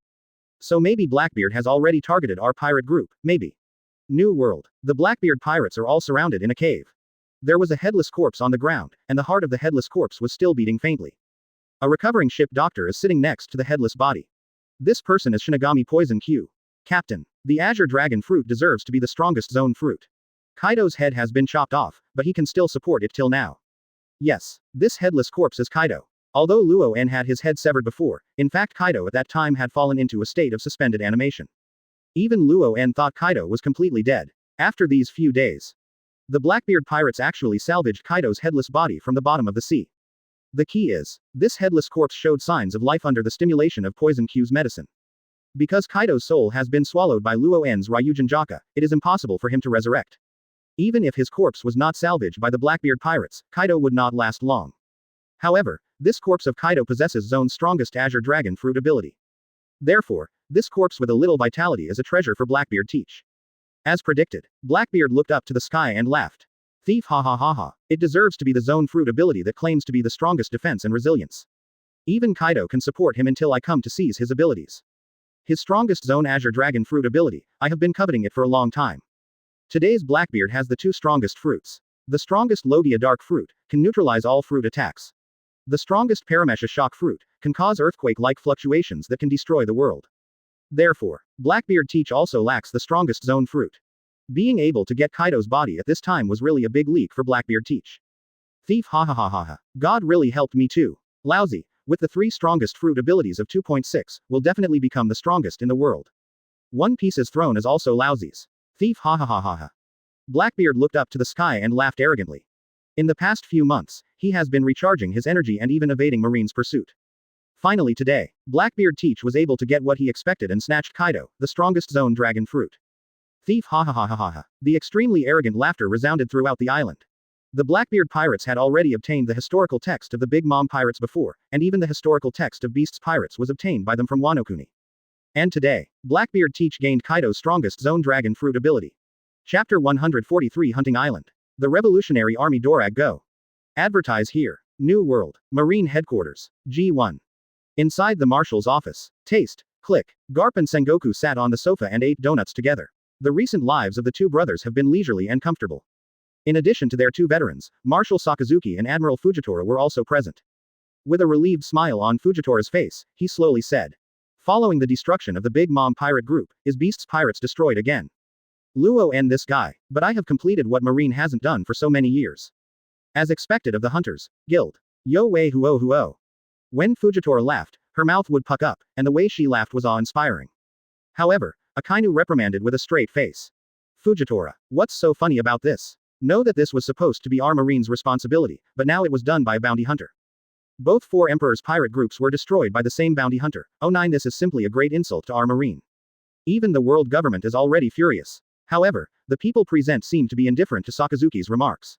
So maybe Blackbeard has already targeted our pirate group, maybe. New World. The Blackbeard pirates are all surrounded in a cave. There was a headless corpse on the ground, and the heart of the headless corpse was still beating faintly. A recovering ship doctor is sitting next to the headless body. This person is Shinigami Poison Q. Captain. The Azure Dragon fruit deserves to be the strongest zone fruit. Kaido's head has been chopped off, but he can still support it till now. Yes, this headless corpse is Kaido. Although Luo En had his head severed before, in fact Kaido at that time had fallen into a state of suspended animation. Even Luo En thought Kaido was completely dead. After these few days, the Blackbeard pirates actually salvaged Kaido's headless body from the bottom of the sea. The key is, this headless corpse showed signs of life under the stimulation of Poison Q's medicine. Because Kaido's soul has been swallowed by Luo En's Ryujin Jaka, it is impossible for him to resurrect. Even if his corpse was not salvaged by the Blackbeard pirates, Kaido would not last long. However, this corpse of Kaido possesses Zone's strongest Azure Dragon fruit ability. Therefore, this corpse with a little vitality is a treasure for Blackbeard Teach. As predicted, Blackbeard looked up to the sky and laughed. Thief, ha ha ha ha. It deserves to be the Zone fruit ability that claims to be the strongest defense and resilience. Even Kaido can support him until I come to seize his abilities. His strongest Zone Azure Dragon fruit ability, I have been coveting it for a long time. Today's Blackbeard has the two strongest fruits. The strongest Logia Dark fruit can neutralize all fruit attacks. The strongest Paramesha Shock fruit can cause earthquake-like fluctuations that can destroy the world. Therefore, Blackbeard Teach also lacks the strongest Zone fruit. Being able to get Kaido's body at this time was really a big leak for Blackbeard Teach. Thief, ha ha ha ha ha. God really helped me too. Laozi, with the 3 strongest fruit abilities of 2.6, will definitely become the strongest in the world. One Piece's throne is also Laozi's. Thief, ha ha ha ha ha. Blackbeard looked up to the sky and laughed arrogantly. In the past few months, he has been recharging his energy and even evading Marine's pursuit. Finally today, Blackbeard Teach was able to get what he expected and snatched Kaido, the strongest zone dragon fruit. Thief, ha ha ha ha ha ha. The extremely arrogant laughter resounded throughout the island. The Blackbeard pirates had already obtained the historical text of the Big Mom pirates before, and even the historical text of Beast's pirates was obtained by them from Wano Kuni. And today, Blackbeard Teach gained Kaido's strongest zone dragon fruit ability. Chapter 143 Hunting Island. The Revolutionary Army Dorag Go. Advertise here. New World. Marine Headquarters. G1. Inside the Marshal's office. Taste. Click. Garp and Sengoku sat on the sofa and ate donuts together. The recent lives of the two brothers have been leisurely and comfortable. In addition to their two veterans, Marshal Sakazuki and Admiral Fujitora were also present. With a relieved smile on Fujitora's face, he slowly said. Following the destruction of the Big Mom pirate group, is Beast's pirates destroyed again? Luo and this guy, but I have completed what Marine hasn't done for so many years. As expected of the Hunters Guild. Yo wei huo huo. When Fujitora laughed, her mouth would puck up, and the way she laughed was awe-inspiring. However, Akainu reprimanded with a straight face. Fujitora, what's so funny about this? Know that this was supposed to be our Marine's responsibility, but now it was done by a bounty hunter. Both 4 Emperor's pirate groups were destroyed by the same bounty hunter. Oh 9, this is simply a great insult to our Marine. Even the world government is already furious. However, the people present seem to be indifferent to Sakazuki's remarks.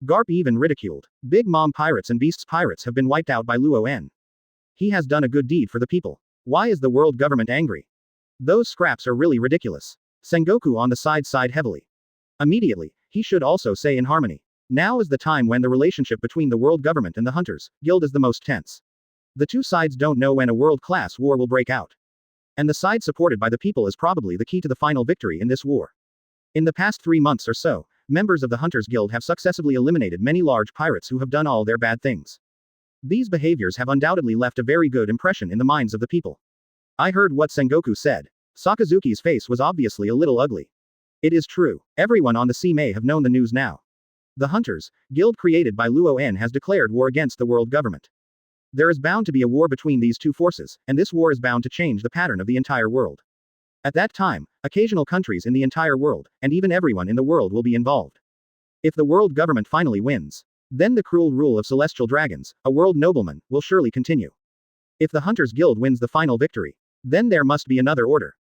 Garp even ridiculed. Big Mom pirates and Beast's pirates have been wiped out by Luo N. He has done a good deed for the people. Why is the world government angry? Those scraps are really ridiculous. Sengoku on the side sighed heavily. Immediately, he should also say in harmony. Now is the time when the relationship between the world government and the Hunters Guild is the most tense. The two sides don't know when a world-class war will break out. And the side supported by the people is probably the key to the final victory in this war. In the past 3 months or so, members of the Hunters Guild have successfully eliminated many large pirates who have done all their bad things. These behaviors have undoubtedly left a very good impression in the minds of the people. I heard what Sengoku said. Sakazuki's face was obviously a little ugly. It is true, everyone on the sea may have known the news now. The Hunters Guild created by Luo N has declared war against the world government. There is bound to be a war between these two forces, and this war is bound to change the pattern of the entire world. At that time, occasional countries in the entire world, and even everyone in the world will be involved. If the world government finally wins, then the cruel rule of celestial dragons, a world nobleman, will surely continue. If the Hunters Guild wins the final victory, then there must be another order.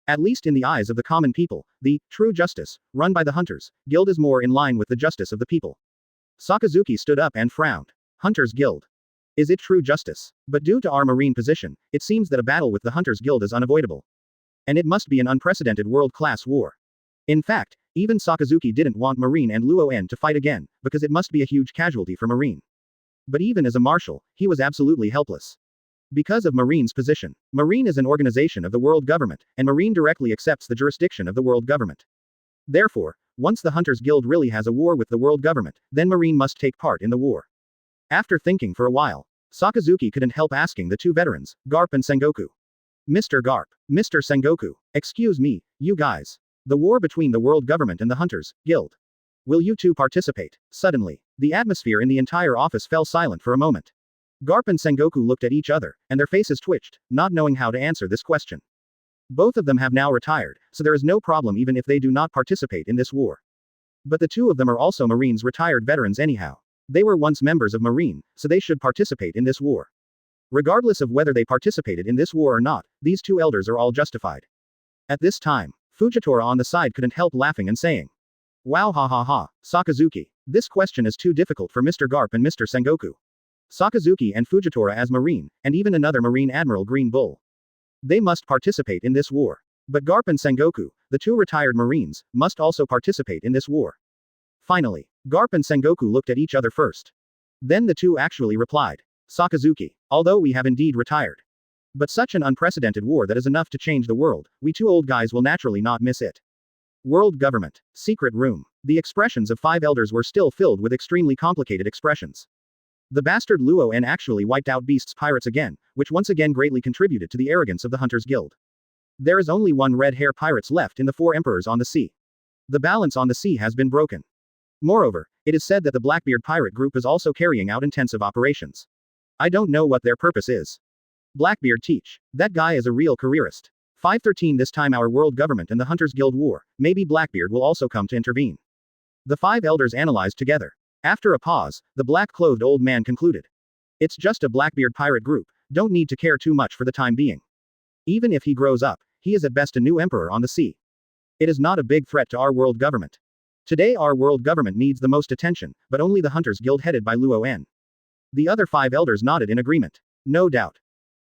At least in the eyes of the common people, the true justice, run by the Hunters Guild is more in line with the justice of the people. Sakazuki stood up and frowned. Hunters Guild. Is it true justice? But due to our Marine position, it seems that a battle with the Hunters Guild is unavoidable. And it must be an unprecedented world-class war. In fact, even Sakazuki didn't want Marine and Luo N to fight again, because it must be a huge casualty for Marine. But even as a marshal, he was absolutely helpless. Because of Marine's position. Marine is an organization of the world government, and Marine directly accepts the jurisdiction of the world government. Therefore, once the Hunters Guild really has a war with the world government, then Marine must take part in the war. After thinking for a while, Sakazuki couldn't help asking the two veterans, Garp and Sengoku. Mr. Garp, Mr. Sengoku, excuse me, you guys. The war between the world government and the Hunters Guild. Will you two participate? Suddenly, the atmosphere in the entire office fell silent for a moment. Garp and Sengoku looked at each other, and their faces twitched, not knowing how to answer this question. Both of them have now retired, so there is no problem even if they do not participate in this war. But the two of them are also Marine's retired veterans anyhow. They were once members of Marine, so they should participate in this war. Regardless of whether they participated in this war or not, these two elders are all justified. At this time, Fujitora on the side couldn't help laughing and saying, "Wow, ha ha ha, Sakazuki, this question is too difficult for Mr. Garp and Mr. Sengoku. Sakazuki and Fujitora as Marine, and even another Marine Admiral Green Bull. They must participate in this war. But Garp and Sengoku, the two retired Marines, must also participate in this war." Finally, Garp and Sengoku looked at each other first. Then the two actually replied. Sakazuki, although we have indeed retired. But such an unprecedented war that is enough to change the world, we two old guys will naturally not miss it. World Government. Secret Room. The expressions of 5 elders were still filled with extremely complicated expressions. The bastard Luo N actually wiped out Beast's pirates again, which once again greatly contributed to the arrogance of the Hunters Guild. There is only one red hair pirates left in the 4 emperors on the sea. The balance on the sea has been broken. Moreover, it is said that the Blackbeard pirate group is also carrying out intensive operations. I don't know what their purpose is. Blackbeard teach. That guy is a real careerist. 513 This time our world government and the Hunters Guild war, maybe Blackbeard will also come to intervene. The five elders analyzed together. After a pause, the black-clothed old man concluded. It's just a Blackbeard pirate group, don't need to care too much for the time being. Even if he grows up, he is at best a new emperor on the sea. It is not a big threat to our world government. Today our world government needs the most attention, but only the Hunters Guild headed by Luo-en. The other five elders nodded in agreement. No doubt.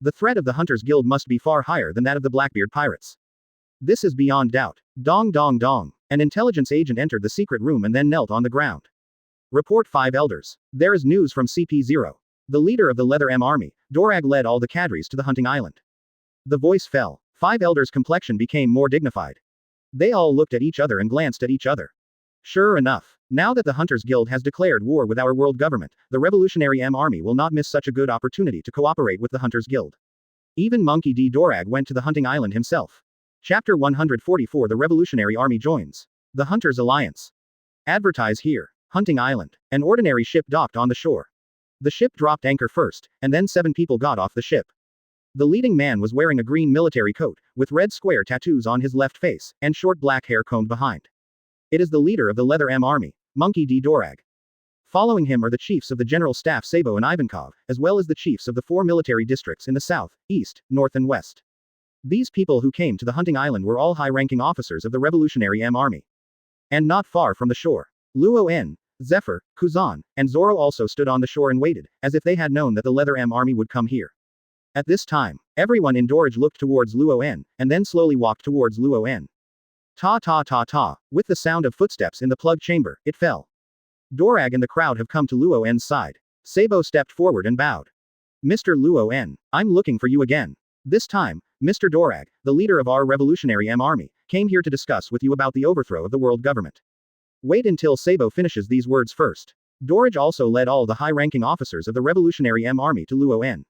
The threat of the Hunters Guild must be far higher than that of the Blackbeard pirates. This is beyond doubt. Dong dong dong. An intelligence agent entered the secret room and then knelt on the ground. Report 5 elders. There is news from CP0. The leader of the Leather M army, Dorag led all the cadres to the hunting island. The voice fell. 5 elders' complexion became more dignified. They all looked at each other and glanced at each other. Sure enough, now that the Hunters Guild has declared war with our world government, the Revolutionary M army will not miss such a good opportunity to cooperate with the Hunters Guild. Even Monkey D. Dorag went to the hunting island himself. Chapter 144 The Revolutionary Army joins the Hunters Alliance. Advertise here. Hunting Island. An ordinary ship docked on the shore. The ship dropped anchor first, and then 7 people got off the ship. The leading man was wearing a green military coat, with red square tattoos on his left face, and short black hair combed behind. It is the leader of the Leather M army, Monkey D. Dorag. Following him are the chiefs of the General Staff Sabo and Ivankov, as well as the chiefs of the 4 military districts in the south, east, north and west. These people who came to the hunting island were all high-ranking officers of the Revolutionary M army. And not far from the shore, Luo-en, Zephyr, Kuzan, and Zoro also stood on the shore and waited, as if they had known that the Leather M army would come here. At this time, everyone in Dorage looked towards Luo-en, and then slowly walked towards Luo-en. Ta ta ta ta, with the sound of footsteps in the plug chamber, it fell. Dorag and the crowd have come to Luo-en's side. Sabo stepped forward and bowed. Mr. Luo-en, I'm looking for you again. This time, Mr. Dorag, the leader of our Revolutionary M army, came here to discuss with you about the overthrow of the world government. Wait until Sabo finishes these words first. Dorage also led all the high-ranking officers of the Revolutionary M army to Luo-en.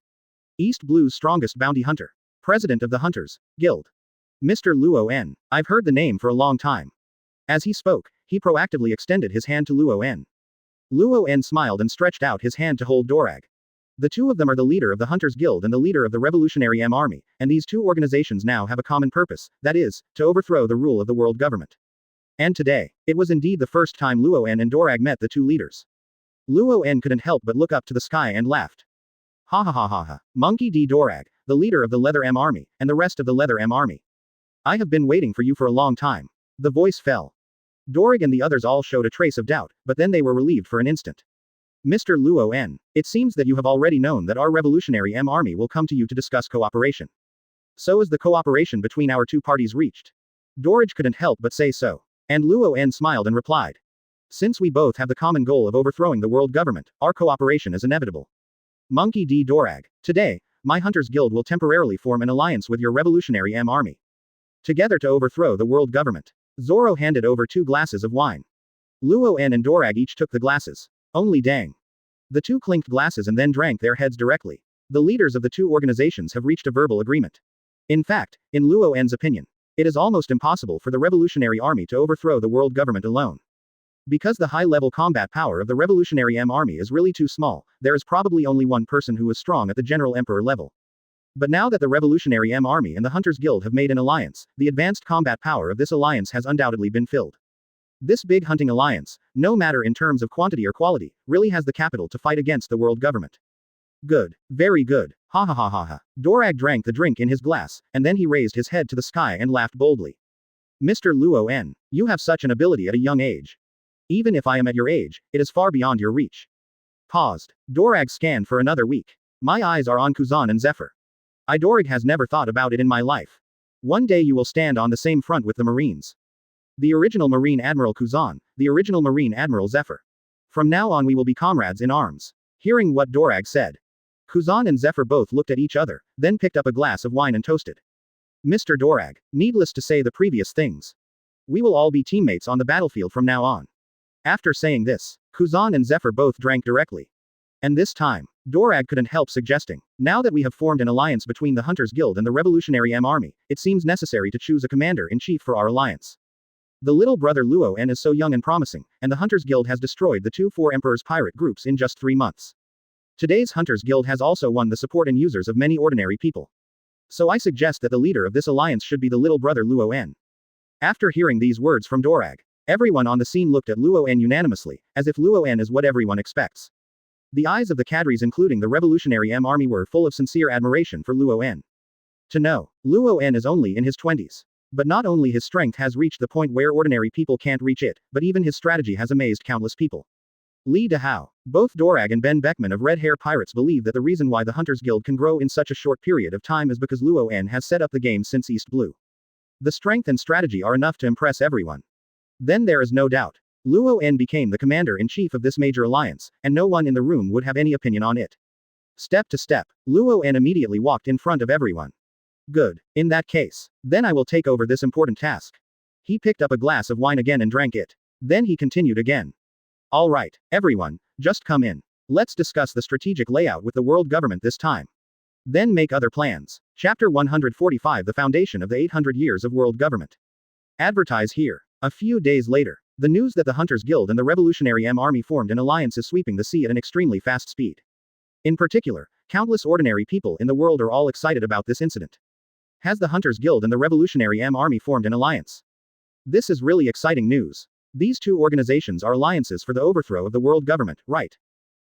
East Blue's strongest bounty hunter. President of the Hunters Guild. Mr. Luo-en, I've heard the name for a long time. As he spoke, he proactively extended his hand to Luo-en. Luo-en smiled and stretched out his hand to hold Dorag. The two of them are the leader of the Hunters Guild and the leader of the Revolutionary M army, and these two organizations now have a common purpose, that is, to overthrow the rule of the world government. And today, it was indeed the first time Luo-en and Dorag met the two leaders. Luo-en couldn't help but look up to the sky and laughed. Ha ha ha ha ha. Monkey D. Dorag, the leader of the Leather M army, and the rest of the Leather M army. I have been waiting for you for a long time. The voice fell. Dorag and the others all showed a trace of doubt, but then they were relieved for an instant. Mr. Luo-en, it seems that you have already known that our Revolutionary M army will come to you to discuss cooperation. So is the cooperation between our two parties reached? Dorage couldn't help but say so. And Luo-en smiled and replied. Since we both have the common goal of overthrowing the world government, our cooperation is inevitable. Monkey D. Dorag, today, my Hunters Guild will temporarily form an alliance with your Revolutionary M army. Together to overthrow the world government. Zoro handed over 2 glasses of wine. Luo-en and Dorag each took the glasses. Only dang. The two clinked glasses and then drank their heads directly. The leaders of the two organizations have reached a verbal agreement. In fact, in Luo-en's opinion, it is almost impossible for the Revolutionary Army to overthrow the world government alone. Because the high-level combat power of the Revolutionary M army is really too small, there is probably only one person who is strong at the General Emperor level. But now that the Revolutionary M army and the Hunters Guild have made an alliance, the advanced combat power of this alliance has undoubtedly been filled. This big hunting alliance, no matter in terms of quantity or quality, really has the capital to fight against the world government. Good. Very good. Ha ha ha ha ha. Dorag drank the drink in his glass, and then he raised his head to the sky and laughed boldly. Mr. Luo-en, you have such an ability at a young age. Even if I am at your age, it is far beyond your reach. Paused. Dorag scanned for another week. My eyes are on Kuzan and Zephyr. Dorag has never thought about it in my life. One day you will stand on the same front with the Marines. The original Marine Admiral Kuzan, the original Marine Admiral Zephyr. From now on we will be comrades in arms. Hearing what Dorag said, Kuzan and Zephyr both looked at each other, then picked up a glass of wine and toasted. Mr. Dorag, needless to say the previous things. We will all be teammates on the battlefield from now on. After saying this, Kuzan and Zephyr both drank directly. And this time, Dorag couldn't help suggesting, now that we have formed an alliance between the Hunters Guild and the Revolutionary M army, it seems necessary to choose a commander-in-chief for our alliance. The little brother Luo-en is so young and promising, and the Hunters Guild has destroyed the 2 4 Emperor's pirate groups in just 3 months. Today's Hunters Guild has also won the support and users of many ordinary people. So I suggest that the leader of this alliance should be the little brother Luo En. After hearing these words from Dorag, everyone on the scene looked at Luo En unanimously, as if Luo En is what everyone expects. The eyes of the cadres including the Revolutionary Army were full of sincere admiration for Luo En. To know, Luo En is only in his 20s. But not only his strength has reached the point where ordinary people can't reach it, but even his strategy has amazed countless people. Li Dahao, both Dorag and Ben Beckman of Red Hair Pirates believe that the reason why the Hunters Guild can grow in such a short period of time is because Luo En has set up the game since East Blue. The strength and strategy are enough to impress everyone. Then there is no doubt. Luo En became the commander-in-chief of this major alliance, and no one in the room would have any opinion on it. Step to step, Luo En immediately walked in front of everyone. Good. In that case, then I will take over this important task. He picked up a glass of wine again and drank it. Then he continued again. All right, everyone, just come in. Let's discuss the strategic layout with the world government this time. Then make other plans. Chapter 145 The Foundation of the 800 Years of World Government. Advertise here. A few days later, the news that the Hunters Guild and the Revolutionary Army formed an alliance is sweeping the sea at an extremely fast speed. In particular, countless ordinary people in the world are all excited about this incident. Has the Hunters Guild and the Revolutionary Army formed an alliance? This is really exciting news. These two organizations are alliances for the overthrow of the world government, right?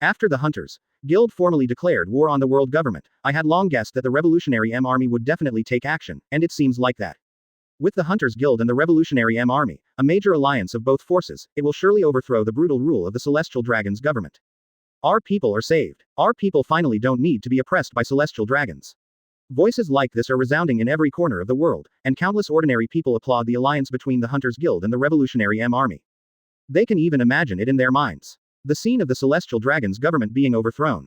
After the Hunters Guild formally declared war on the world government, I had long guessed that the Revolutionary Army would definitely take action, and it seems like that. With the Hunters Guild and the Revolutionary Army, a major alliance of both forces, it will surely overthrow the brutal rule of the Celestial Dragon's government. Our people are saved. Our people finally don't need to be oppressed by Celestial Dragons. Voices like this are resounding in every corner of the world, and countless ordinary people applaud the alliance between the Hunters Guild and the Revolutionary Army. They can even imagine it in their minds. The scene of the Celestial Dragon's government being overthrown.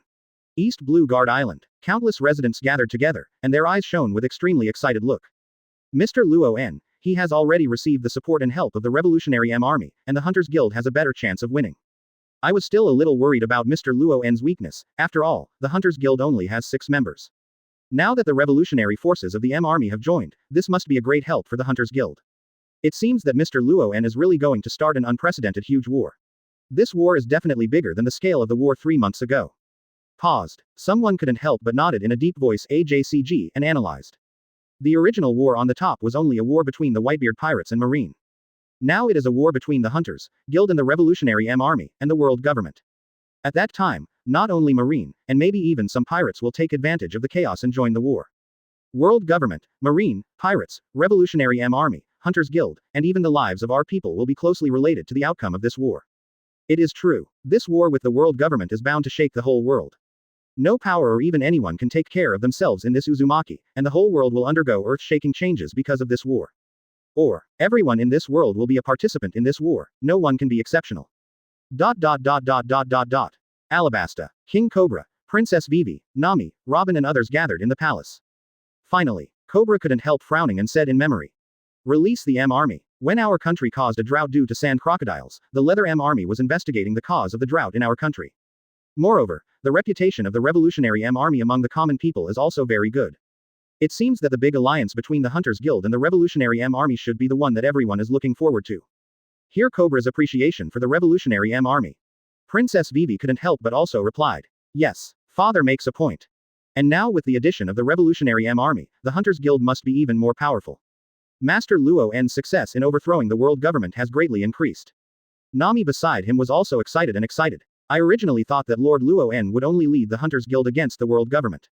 East Blue Guard Island. Countless residents gathered together, and their eyes shone with extremely excited look. Mr. Luo En, he has already received the support and help of the Revolutionary Army, and the Hunters Guild has a better chance of winning. I was still a little worried about Mr. Luo En's weakness. After all, the Hunters Guild only has 6 members. Now that the revolutionary forces of the Army have joined, this must be a great help for the Hunters Guild. It seems that Mr. Luo En is really going to start an unprecedented huge war. This war is definitely bigger than the scale of the war 3 months ago. Paused. Someone couldn't help but nodded in a deep voice AJCG and analyzed. The original war on the top was only a war between the Whitebeard pirates and Marine. Now it is a war between the Hunters Guild and the Revolutionary Army, and the world government. At that time, not only Marine, and maybe even some pirates will take advantage of the chaos and join the war. World government, Marine, pirates, Revolutionary Army, Hunters Guild, and even the lives of our people will be closely related to the outcome of this war. It is true. This war with the world government is bound to shake the whole world. No power or even anyone can take care of themselves in this Uzumaki, and the whole world will undergo earth-shaking changes because of this war. Or, everyone in this world will be a participant in this war, no one can be exceptional. Alabasta, King Cobra, Princess Vivi, Nami, Robin and others gathered in the palace. Finally, Cobra couldn't help frowning and said in memory. Release the Army. When our country caused a drought due to sand crocodiles, the Leather Army was investigating the cause of the drought in our country. Moreover, the reputation of the Revolutionary Army among the common people is also very good. It seems that the big alliance between the Hunters Guild and the Revolutionary Army should be the one that everyone is looking forward to. Hear Cobra's appreciation for the Revolutionary Army. Princess Vivi couldn't help but also replied. Yes, father makes a point. And now with the addition of the Revolutionary Army, the Hunters Guild must be even more powerful. Master Luo En's success in overthrowing the world government has greatly increased. Nami beside him was also excited. I originally thought that Lord Luo En would only lead the Hunters Guild against the world government.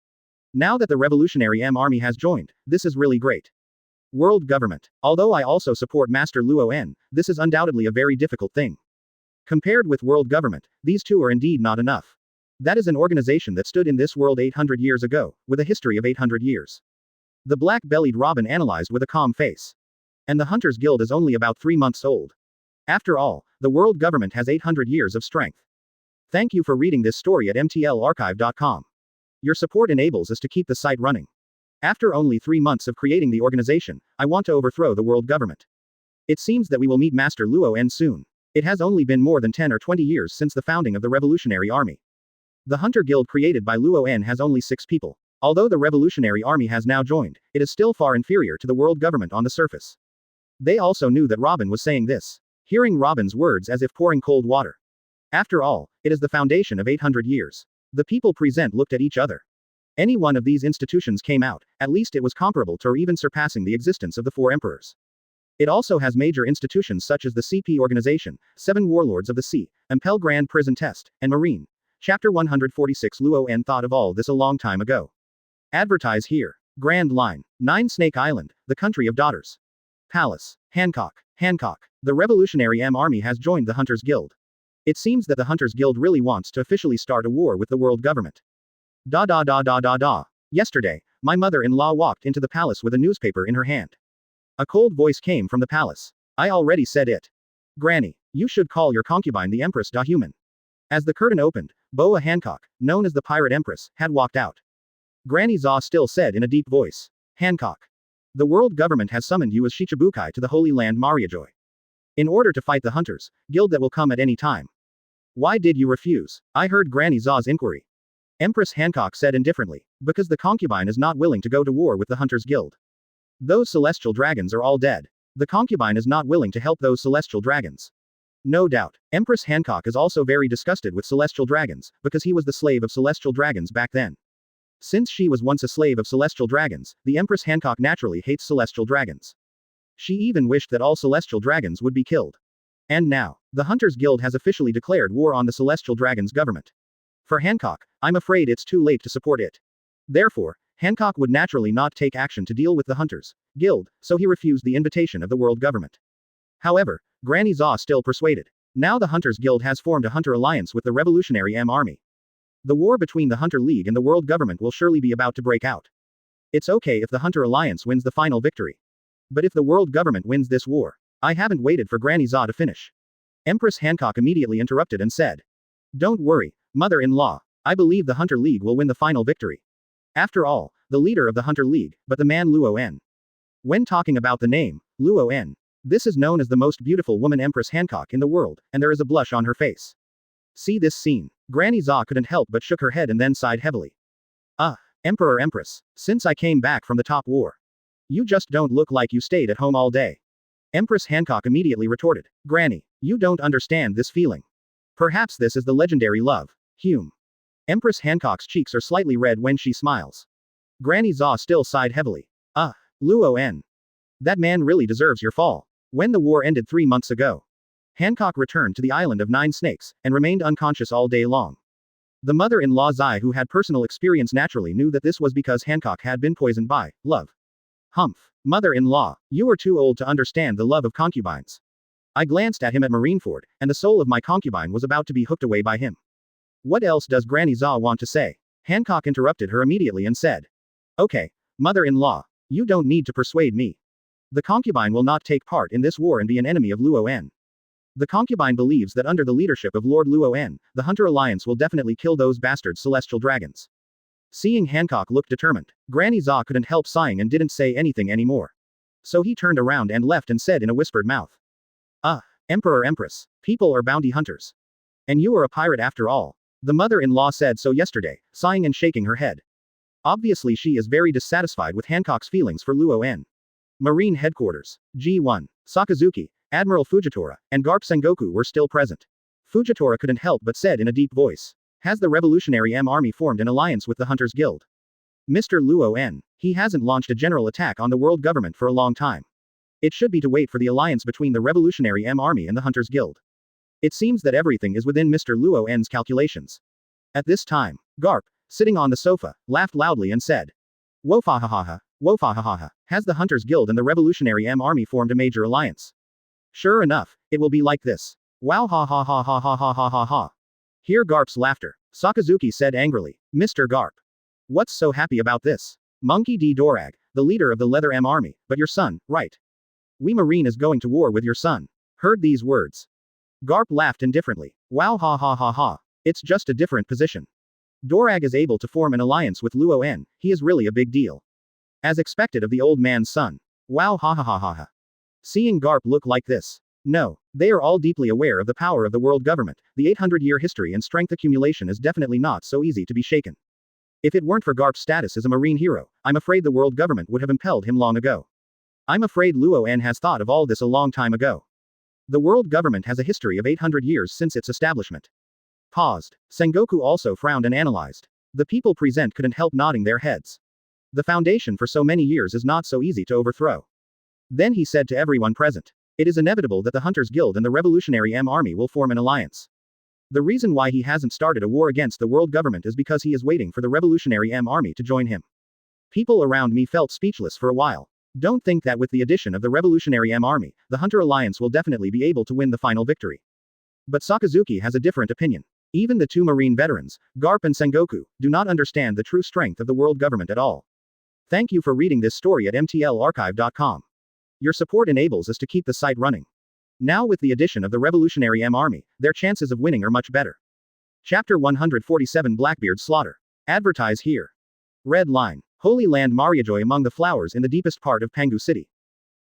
Now that the Revolutionary Army has joined, this is really great. World government. Although I also support Master Luo En, this is undoubtedly a very difficult thing. Compared with world government, these two are indeed not enough. That is an organization that stood in this world 800 years ago, with a history of 800 years. The black-bellied Robin analyzed with a calm face. And the Hunters Guild is only about 3 months old. After all, the world government has 800 years of strength. Thank you for reading this story at mtlarchive.com. Your support enables us to keep the site running. After only 3 months of creating the organization, I want to overthrow the world government. It seems that we will meet Master Luo En soon. It has only been more than 10 or 20 years since the founding of the Revolutionary Army. The Hunter Guild created by Luo En has only 6 people. Although the Revolutionary Army has now joined, it is still far inferior to the world government on the surface. They also knew that Robin was saying this. Hearing Robin's words as if pouring cold water. After all, it is the foundation of 800 years. The people present looked at each other. Any one of these institutions came out, at least it was comparable to or even surpassing the existence of the four emperors. It also has major institutions such as the CP Organization, 7 Warlords of the Sea, Impel Grand Prison Test, and Marine. Chapter 146 Luo En thought of all this a long time ago. Advertise here. Grand Line. 9 Snake Island, the country of daughters. Palace. Hancock. Hancock. The Revolutionary Army has joined the Hunters Guild. It seems that the Hunters Guild really wants to officially start a war with the world government. Yesterday, my mother-in-law walked into the palace with a newspaper in her hand. A cold voice came from the palace. I already said it. Granny, you should call your concubine the Empress Human. As the curtain opened, Boa Hancock, known as the Pirate Empress, had walked out. Granny Za still said in a deep voice. Hancock. The world government has summoned you as Shichibukai to the Holy Land Mariajoy. In order to fight the Hunters Guild that will come at any time. Why did you refuse? I heard Granny Za's inquiry. Empress Hancock said indifferently, because the concubine is not willing to go to war with the Hunters Guild. Those celestial dragons are all dead. The concubine is not willing to help those celestial dragons. No doubt, Empress Hancock is also very disgusted with celestial dragons, because he was the slave of celestial dragons back then. Since she was once a slave of celestial dragons, the Empress Hancock naturally hates celestial dragons. She even wished that all celestial dragons would be killed. And now, the Hunters Guild has officially declared war on the celestial dragons government. For Hancock, I'm afraid it's too late to support it. Therefore, Hancock would naturally not take action to deal with the Hunters Guild, so he refused the invitation of the world government. However, Granny Za still persuaded. Now the Hunters Guild has formed a Hunter alliance with the Revolutionary Army. The war between the Hunter League and the world government will surely be about to break out. It's okay if the Hunter alliance wins the final victory. But if the world government wins this war, I haven't waited for Granny Za to finish. Empress Hancock immediately interrupted and said. Don't worry, mother-in-law, I believe the Hunter League will win the final victory. After all, the leader of the Hunter League, but the man Luo En. When talking about the name, Luo En, this is known as the most beautiful woman Empress Hancock in the world, and there is a blush on her face. See this scene. Granny Za couldn't help but shook her head and then sighed heavily. Emperor Empress, since I came back from the top war. You just don't look like you stayed at home all day. Empress Hancock immediately retorted. Granny, you don't understand this feeling. Perhaps this is the legendary love. Hume. Empress Hancock's cheeks are slightly red when she smiles. Granny Za still sighed heavily. Luo En. That man really deserves your fall. When the war ended 3 months ago, Hancock returned to the island of 9 Snakes, and remained unconscious all day long. The mother-in-law Zai, who had personal experience, naturally knew that this was because Hancock had been poisoned by love. Humph. Mother-in-law, you are too old to understand the love of concubines. I glanced at him at Marineford, and the soul of my concubine was about to be hooked away by him. What else does Granny Za want to say? Hancock interrupted her immediately and said. Okay, mother-in-law, you don't need to persuade me. The concubine will not take part in this war and be an enemy of Luo En. The concubine believes that under the leadership of Lord Luo En, the Hunter Alliance will definitely kill those bastard celestial dragons. Seeing Hancock look determined, Granny Za couldn't help sighing and didn't say anything anymore. So he turned around and left and said in a whispered mouth. Emperor Empress, people are bounty hunters. And you are a pirate after all. The mother-in-law said so yesterday, sighing and shaking her head. Obviously she is very dissatisfied with Hancock's feelings for Luo En. Marine Headquarters. G1. Sakazuki, Admiral Fujitora, and Garp Sengoku were still present. Fujitora couldn't help but said in a deep voice. Has the Revolutionary Army formed an alliance with the Hunters Guild? Mr. Luo En, he hasn't launched a general attack on the world government for a long time. It should be to wait for the alliance between the Revolutionary Army and the Hunters Guild. It seems that everything is within Mr. Luo En's calculations. At this time, Garp, sitting on the sofa, laughed loudly and said. Wofahahaha, wofahahaha, has the Hunters Guild and the Revolutionary Army formed a major alliance? Sure enough, it will be like this. Wow ha ha ha ha ha ha ha ha ha. Hear Garp's laughter. Sakazuki said angrily. Mr. Garp. What's so happy about this? Monkey D. Dorag, the leader of the Leather Army, but your son, right? We Marine is going to war with your son. Heard these words. Garp laughed indifferently. Wow ha ha ha ha. It's just a different position. Dorag is able to form an alliance with Luo En, he is really a big deal. As expected of the old man's son. Wow ha ha ha ha ha. Seeing Garp look like this. No, they are all deeply aware of the power of the world government, the 800-year history and strength accumulation is definitely not so easy to be shaken. If it weren't for Garp's status as a marine hero, I'm afraid the world government would have impelled him long ago. I'm afraid Luo En has thought of all this a long time ago. The world government has a history of 800 years since its establishment. Paused. Sengoku also frowned and analyzed. The people present couldn't help nodding their heads. The foundation for so many years is not so easy to overthrow. Then he said to everyone present, "It is inevitable that the Hunters Guild and the Revolutionary Army will form an alliance. The reason why he hasn't started a war against the world government is because he is waiting for the Revolutionary Army to join him." People around me felt speechless for a while. Don't think that with the addition of the Revolutionary Army, the Hunter Alliance will definitely be able to win the final victory. But Sakazuki has a different opinion. Even the two Marine veterans, Garp and Sengoku, do not understand the true strength of the world government at all. Thank you for reading this story at mtlarchive.com. Your support enables us to keep the site running. Now with the addition of the Revolutionary Army, their chances of winning are much better. Chapter 147 Blackbeard's Slaughter. Advertise here. Red line. Holy Land Mariajoy among the flowers in the deepest part of Pangu City.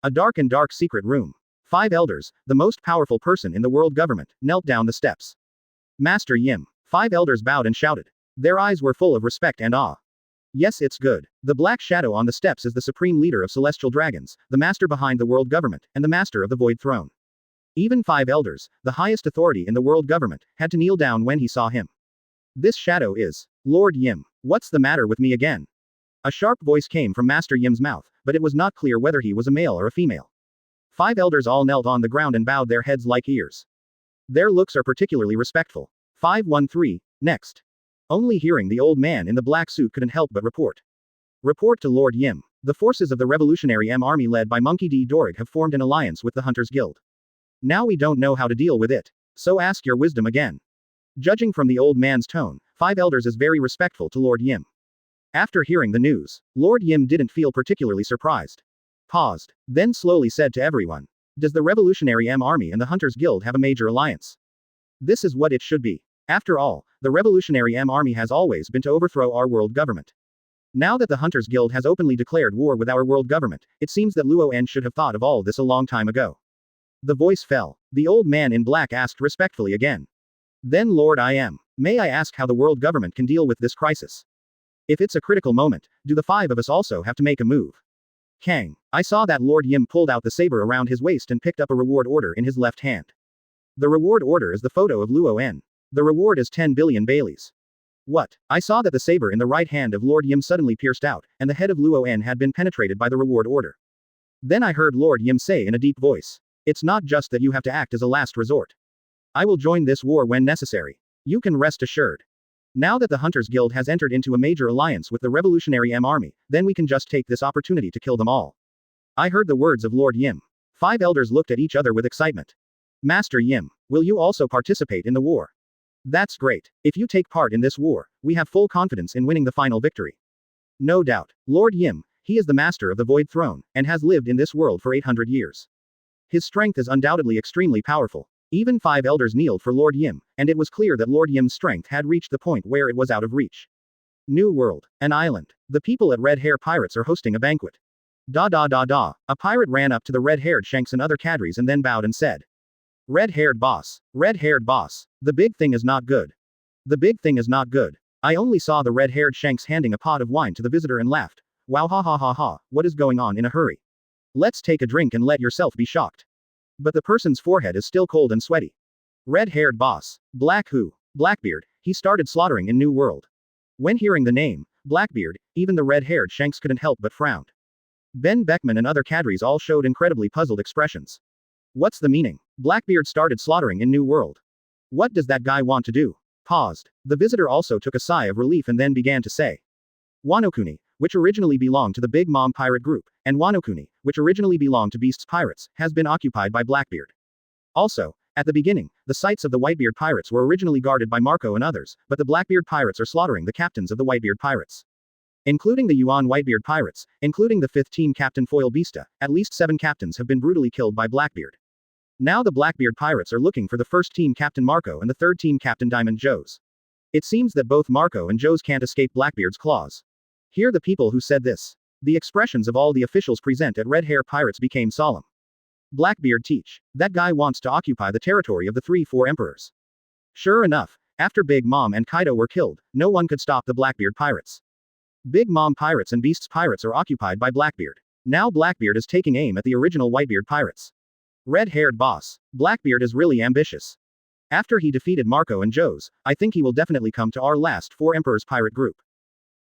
A dark secret room. 5 elders, the most powerful person in the world government, knelt down the steps. Master Yim. 5 elders bowed and shouted. Their eyes were full of respect and awe. Yes, it's good. The black shadow on the steps is the supreme leader of celestial dragons, the master behind the world government, and the master of the void throne. Even 5 elders, the highest authority in the world government, had to kneel down when he saw him. This shadow is Lord Yim. What's the matter with me again? A sharp voice came from Master Yim's mouth, but it was not clear whether he was a male or a female. 5 elders all knelt on the ground and bowed their heads like ears. Their looks are particularly respectful. 513, next. Only hearing the old man in the black suit couldn't help but report. Report to Lord Yim. The forces of the Revolutionary Army led by Monkey D. Dorig have formed an alliance with the Hunters Guild. Now we don't know how to deal with it. So ask your wisdom again. Judging from the old man's tone, 5 elders is very respectful to Lord Yim. After hearing the news, Lord Yim didn't feel particularly surprised. Paused, then slowly said to everyone, "Does the Revolutionary Army and the Hunters Guild have a major alliance? This is what it should be. After all, the Revolutionary Army has always been to overthrow our world government. Now that the Hunters Guild has openly declared war with our world government, it seems that Luo-en should have thought of all this a long time ago." The voice fell. The old man in black asked respectfully again. "Then Lord Im, may I ask how the world government can deal with this crisis? If it's a critical moment, do the 5 of us also have to make a move?" Kang. I saw that Lord Yim pulled out the saber around his waist and picked up a reward order in his left hand. The reward order is the photo of Luo-en. The reward is 10 billion Baileys. What? I saw that the saber in the right hand of Lord Yim suddenly pierced out, and the head of Luo-en had been penetrated by the reward order. Then I heard Lord Yim say in a deep voice, "It's not just that you have to act as a last resort. I will join this war when necessary. You can rest assured. Now that the Hunters Guild has entered into a major alliance with the Revolutionary Army, then we can just take this opportunity to kill them all." I heard the words of Lord Yim. 5 elders looked at each other with excitement. "Master Yim, will you also participate in the war?" "That's great. If you take part in this war, we have full confidence in winning the final victory." "No doubt. Lord Yim, he is the master of the Void Throne, and has lived in this world for 800 years. His strength is undoubtedly extremely powerful." Even 5 elders kneeled for Lord Yim, and it was clear that Lord Yim's strength had reached the point where it was out of reach. New world. An island. The people at Red Hair Pirates are hosting a banquet. A pirate ran up to the red-haired Shanks and other cadres and then bowed and said, Red-haired boss. Red-haired boss. The big thing is not good. The big thing is not good. I only saw the red-haired Shanks handing a pot of wine to the visitor and laughed. Wow, ha ha ha ha, what is going on in a hurry? Let's take a drink and let yourself be shocked. But the person's forehead is still cold and sweaty. Red-haired boss. Blackbeard, he started slaughtering in New World. When hearing the name, Blackbeard, even the red-haired Shanks couldn't help but frowned. Ben Beckman and other cadres all showed incredibly puzzled expressions. What's the meaning? Blackbeard started slaughtering in New World. What does that guy want to do? Paused. The visitor also took a sigh of relief and then began to say. Wanokuni, which originally belonged to the Big Mom Pirate Group, and Wanokuni, which originally belonged to Beast's Pirates, has been occupied by Blackbeard. Also, at the beginning, the sites of the Whitebeard Pirates were originally guarded by Marco and others, but the Blackbeard Pirates are slaughtering the captains of the Whitebeard Pirates. Including the Yuan Whitebeard Pirates, including the 5th Team Captain Foil Beasta, at least 7 captains have been brutally killed by Blackbeard. Now the Blackbeard Pirates are looking for the 1st Team Captain Marco and the 3rd Team Captain Diamond Joes. It seems that both Marco and Joes can't escape Blackbeard's claws. Hear the people who said this. The expressions of all the officials present at Red Hair Pirates became solemn. Blackbeard teach. That guy wants to occupy the territory of the 3-4 emperors. Sure enough, after Big Mom and Kaido were killed, no one could stop the Blackbeard Pirates. Big Mom Pirates and Beast's Pirates are occupied by Blackbeard. Now Blackbeard is taking aim at the original Whitebeard Pirates. Red-haired boss. Blackbeard is really ambitious. After he defeated Marco and Joe's, I think he will definitely come to our last 4 Emperors pirate group.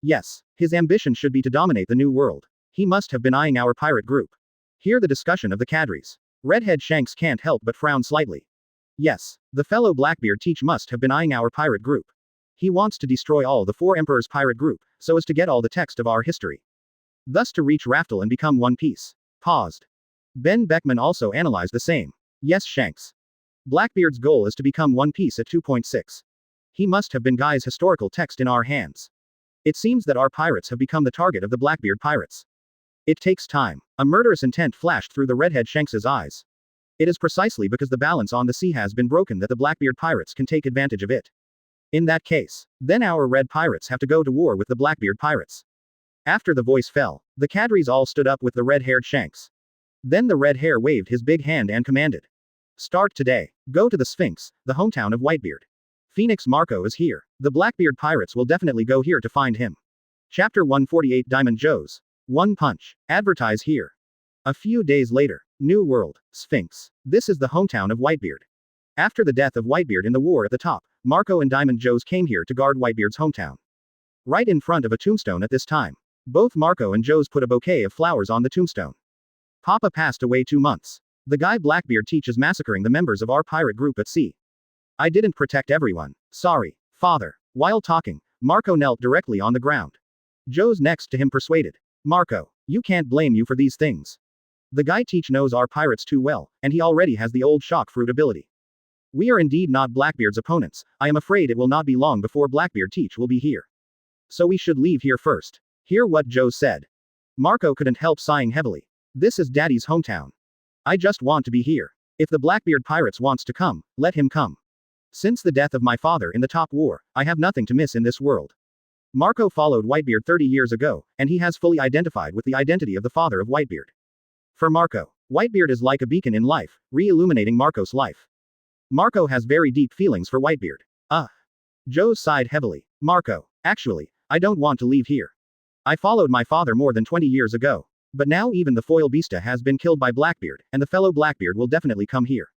Yes, his ambition should be to dominate the new world. He must have been eyeing our pirate group. Hear the discussion of the cadres. Redhead Shanks can't help but frown slightly. Yes, the fellow Blackbeard Teach must have been eyeing our pirate group. He wants to destroy all the 4 Emperors pirate group, so as to get all the text of our history. Thus to reach Raftel and become one piece. Paused. Ben Beckman also analyzed the same. Yes, Shanks. Blackbeard's goal is to become one piece at 2.6. He must have been Guy's historical text in our hands. It seems that our pirates have become the target of the Blackbeard pirates. It takes time. A murderous intent flashed through the redhead Shanks's eyes. It is precisely because the balance on the sea has been broken that the Blackbeard pirates can take advantage of it. In that case, then our red pirates have to go to war with the Blackbeard pirates. After the voice fell, the cadres all stood up with the red-haired Shanks. Then the red hair waved his big hand and commanded. Start today. Go to the Sphinx, the hometown of Whitebeard. Phoenix Marco is here. The Blackbeard pirates will definitely go here to find him. Chapter 148 Diamond Joe's. One punch. Advertise here. A few days later. New World. Sphinx. This is the hometown of Whitebeard. After the death of Whitebeard in the war at the top, Marco and Diamond Joe's came here to guard Whitebeard's hometown. Right in front of a tombstone at this time. Both Marco and Joe's put a bouquet of flowers on the tombstone. Papa passed away 2 months. The guy Blackbeard Teach is massacring the members of our pirate group at sea. I didn't protect everyone. Sorry, father. While talking, Marco knelt directly on the ground. Joe's next to him persuaded. Marco, you can't blame you for these things. The guy Teach knows our pirates too well, and he already has the old shock fruit ability. We are indeed not Blackbeard's opponents. I am afraid it will not be long before Blackbeard Teach will be here. So we should leave here first. Hear what Joe said. Marco couldn't help sighing heavily. This is Daddy's hometown. I just want to be here. If the Blackbeard pirates wants to come, let him come. Since the death of my father in the top war, I have nothing to miss in this world. Marco followed Whitebeard 30 years ago, and he has fully identified with the identity of the father of Whitebeard. For Marco, Whitebeard is like a beacon in life, re-illuminating Marco's life. Marco has very deep feelings for Whitebeard. Joe sighed heavily. Marco, actually, I don't want to leave here. I followed my father more than 20 years ago. But now even the foil beasta has been killed by Blackbeard, and the fellow Blackbeard will definitely come here.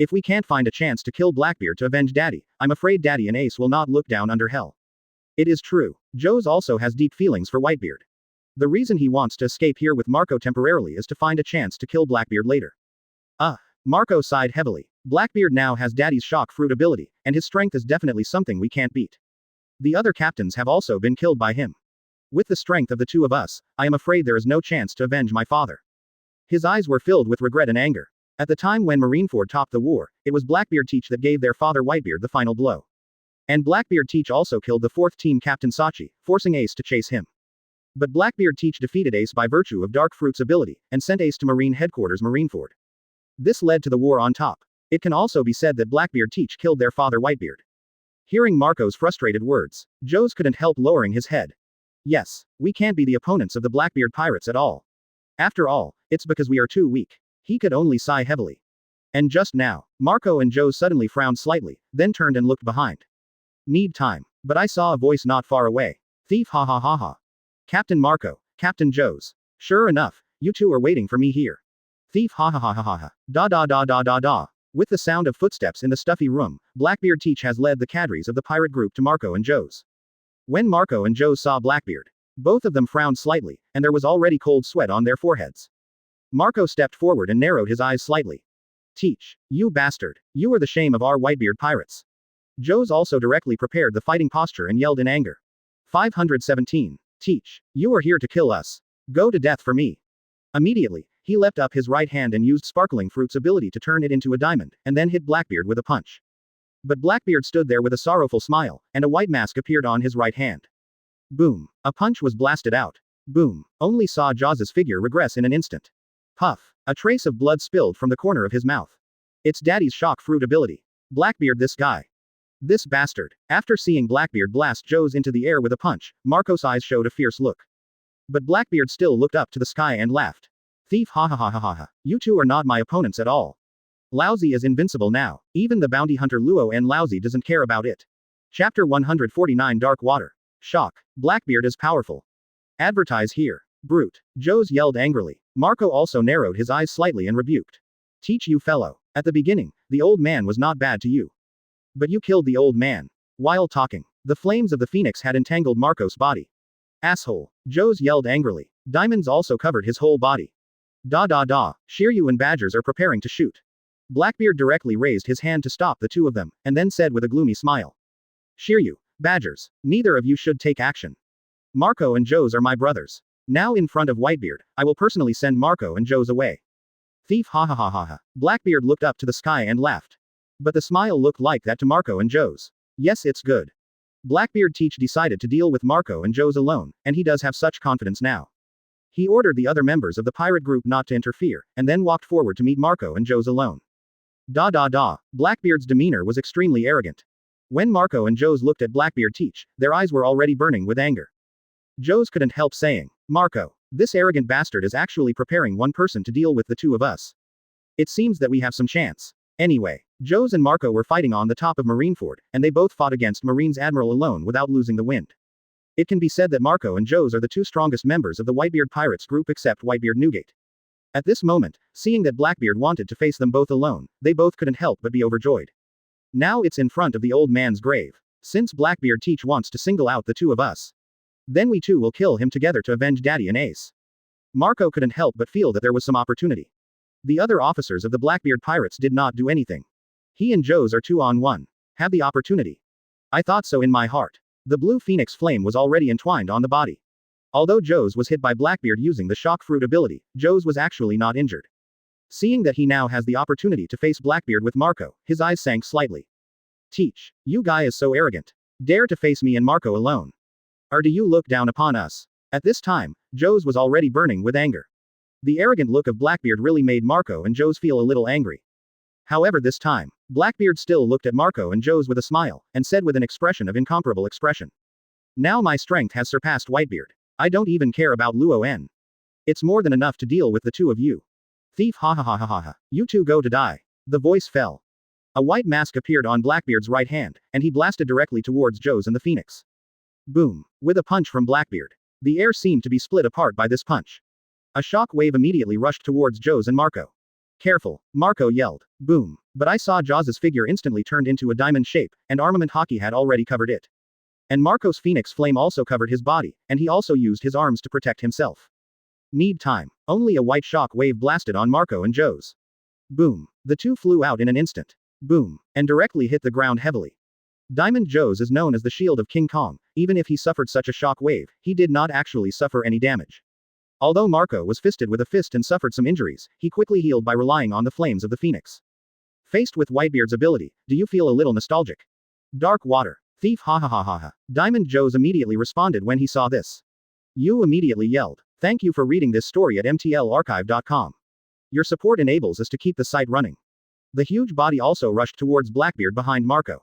If we can't find a chance to kill Blackbeard to avenge Daddy, I'm afraid Daddy and Ace will not look down under hell. It is true. Joe's also has deep feelings for Whitebeard. The reason he wants to escape here with Marco temporarily is to find a chance to kill Blackbeard later. Marco sighed heavily. Blackbeard now has Daddy's shock fruit ability, and his strength is definitely something we can't beat. The other captains have also been killed by him. With the strength of the 2 of us, I am afraid there is no chance to avenge my father. His eyes were filled with regret and anger. At the time when Marineford topped the war, it was Blackbeard Teach that gave their father Whitebeard the final blow. And Blackbeard Teach also killed the 4th team captain Sachi, forcing Ace to chase him. But Blackbeard Teach defeated Ace by virtue of Dark Fruit's ability, and sent Ace to Marine Headquarters Marineford. This led to the war on top. It can also be said that Blackbeard Teach killed their father Whitebeard. Hearing Marco's frustrated words, Joe's couldn't help lowering his head. Yes, we can't be the opponents of the Blackbeard pirates at all. After all, it's because we are too weak. He could only sigh heavily. And just now, Marco and Joe suddenly frowned slightly, then turned and looked behind. Need time. But I saw a voice not far away. Thief ha ha ha ha. Captain Marco, Captain Joe's. Sure enough, you two are waiting for me here. Thief ha ha ha ha ha ha. Da da da da da da. With the sound of footsteps in the stuffy room, Blackbeard Teach has led the cadres of the pirate group to Marco and Joe's. When Marco and Joe saw Blackbeard, both of them frowned slightly, and there was already cold sweat on their foreheads. Marco stepped forward and narrowed his eyes slightly. Teach, you bastard, you are the shame of our Whitebeard pirates. Joe's also directly prepared the fighting posture and yelled in anger. 517. Teach, you are here to kill us. Go to death for me. Immediately, he leapt up his right hand and used Sparkling Fruit's ability to turn it into a diamond, and then hit Blackbeard with a punch. But Blackbeard stood there with a sorrowful smile, and a white mask appeared on his right hand. Boom. A punch was blasted out. Boom. Only saw Jaws's figure regress in an instant. Puff. A trace of blood spilled from the corner of his mouth. It's Daddy's shock fruit ability. Blackbeard this guy. This bastard. After seeing Blackbeard blast Joe's into the air with a punch, Marco's eyes showed a fierce look. But Blackbeard still looked up to the sky and laughed. Thief ha ha ha ha ha ha. You two are not my opponents at all. Laozi is invincible now. Even the bounty hunter Luo and Laozi doesn't care about it. Chapter 149 Dark Water. Shock. Blackbeard is powerful. Advertise here. Brute. Joe's yelled angrily. Marco also narrowed his eyes slightly and rebuked. Teach you fellow. At the beginning, the old man was not bad to you. But you killed the old man. While talking, the flames of the phoenix had entangled Marco's body. Asshole. Joes yelled angrily. Diamonds also covered his whole body. Shiryu and Badgers are preparing to shoot. Blackbeard directly raised his hand to stop the two of them, and then said with a gloomy smile. Shiryu, Badgers, neither of you should take action. Marco and Joes are my brothers. Now in front of Whitebeard, I will personally send Marco and Joes away. Thief ha ha ha ha ha. Blackbeard looked up to the sky and laughed. But the smile looked like that to Marco and Joes. Yes, it's good. Blackbeard Teach decided to deal with Marco and Joes alone, and he does have such confidence now. He ordered the other members of the pirate group not to interfere, and then walked forward to meet Marco and Joes alone. Blackbeard's demeanor was extremely arrogant. When Marco and Joes looked at Blackbeard Teach, their eyes were already burning with anger. Joes couldn't help saying, Marco, this arrogant bastard is actually preparing one person to deal with the two of us. It seems that we have some chance. Anyway, Joes and Marco were fighting on the top of Marineford, and they both fought against Marine's admiral alone without losing the wind. It can be said that Marco and Joes are the two strongest members of the Whitebeard Pirates group except Whitebeard Newgate. At this moment, seeing that Blackbeard wanted to face them both alone, they both couldn't help but be overjoyed. Now it's in front of the old man's grave. Since Blackbeard Teach wants to single out the two of us, then we two will kill him together to avenge Daddy and Ace. Marco couldn't help but feel that there was some opportunity. The other officers of the Blackbeard Pirates did not do anything. He and Joes are 2-on-1. Have the opportunity. I thought so in my heart. The blue phoenix flame was already entwined on the body. Although Joes was hit by Blackbeard using the shock fruit ability, Joes was actually not injured. Seeing that he now has the opportunity to face Blackbeard with Marco, his eyes sank slightly. Teach, you guy is so arrogant. Dare to face me and Marco alone. Or do you look down upon us? At this time, Joes was already burning with anger. The arrogant look of Blackbeard really made Marco and Joes feel a little angry. However, this time, Blackbeard still looked at Marco and Joes with a smile, and said with an expression of incomparable expression. Now my strength has surpassed Whitebeard. I don't even care about Luo. It's more than enough to deal with the two of you. Thief ha ha ha ha ha ha. You two go to die. The voice fell. A white mask appeared on Blackbeard's right hand, and he blasted directly towards Joes and the Phoenix. Boom. With a punch from Blackbeard. The air seemed to be split apart by this punch. A shock wave immediately rushed towards Joes and Marco. Careful, Marco yelled. Boom. But I saw Jaws' figure instantly turned into a diamond shape, and armament Hawkeye had already covered it. And Marco's phoenix flame also covered his body, and he also used his arms to protect himself. Need time. Only a white shock wave blasted on Marco and Joes. Boom. The two flew out in an instant. Boom. And directly hit the ground heavily. Diamond Joes is known as the shield of King Kong. Even if he suffered such a shock wave, he did not actually suffer any damage. Although Marco was fisted with a fist and suffered some injuries, he quickly healed by relying on the flames of the phoenix. Faced with Whitebeard's ability, do you feel a little nostalgic? Dark water. Thief ha ha ha ha ha. Diamond Joes immediately responded when he saw this. You immediately yelled. Thank you for reading this story at mtlarchive.com. Your support enables us to keep the site running. The huge body also rushed towards Blackbeard behind Marco.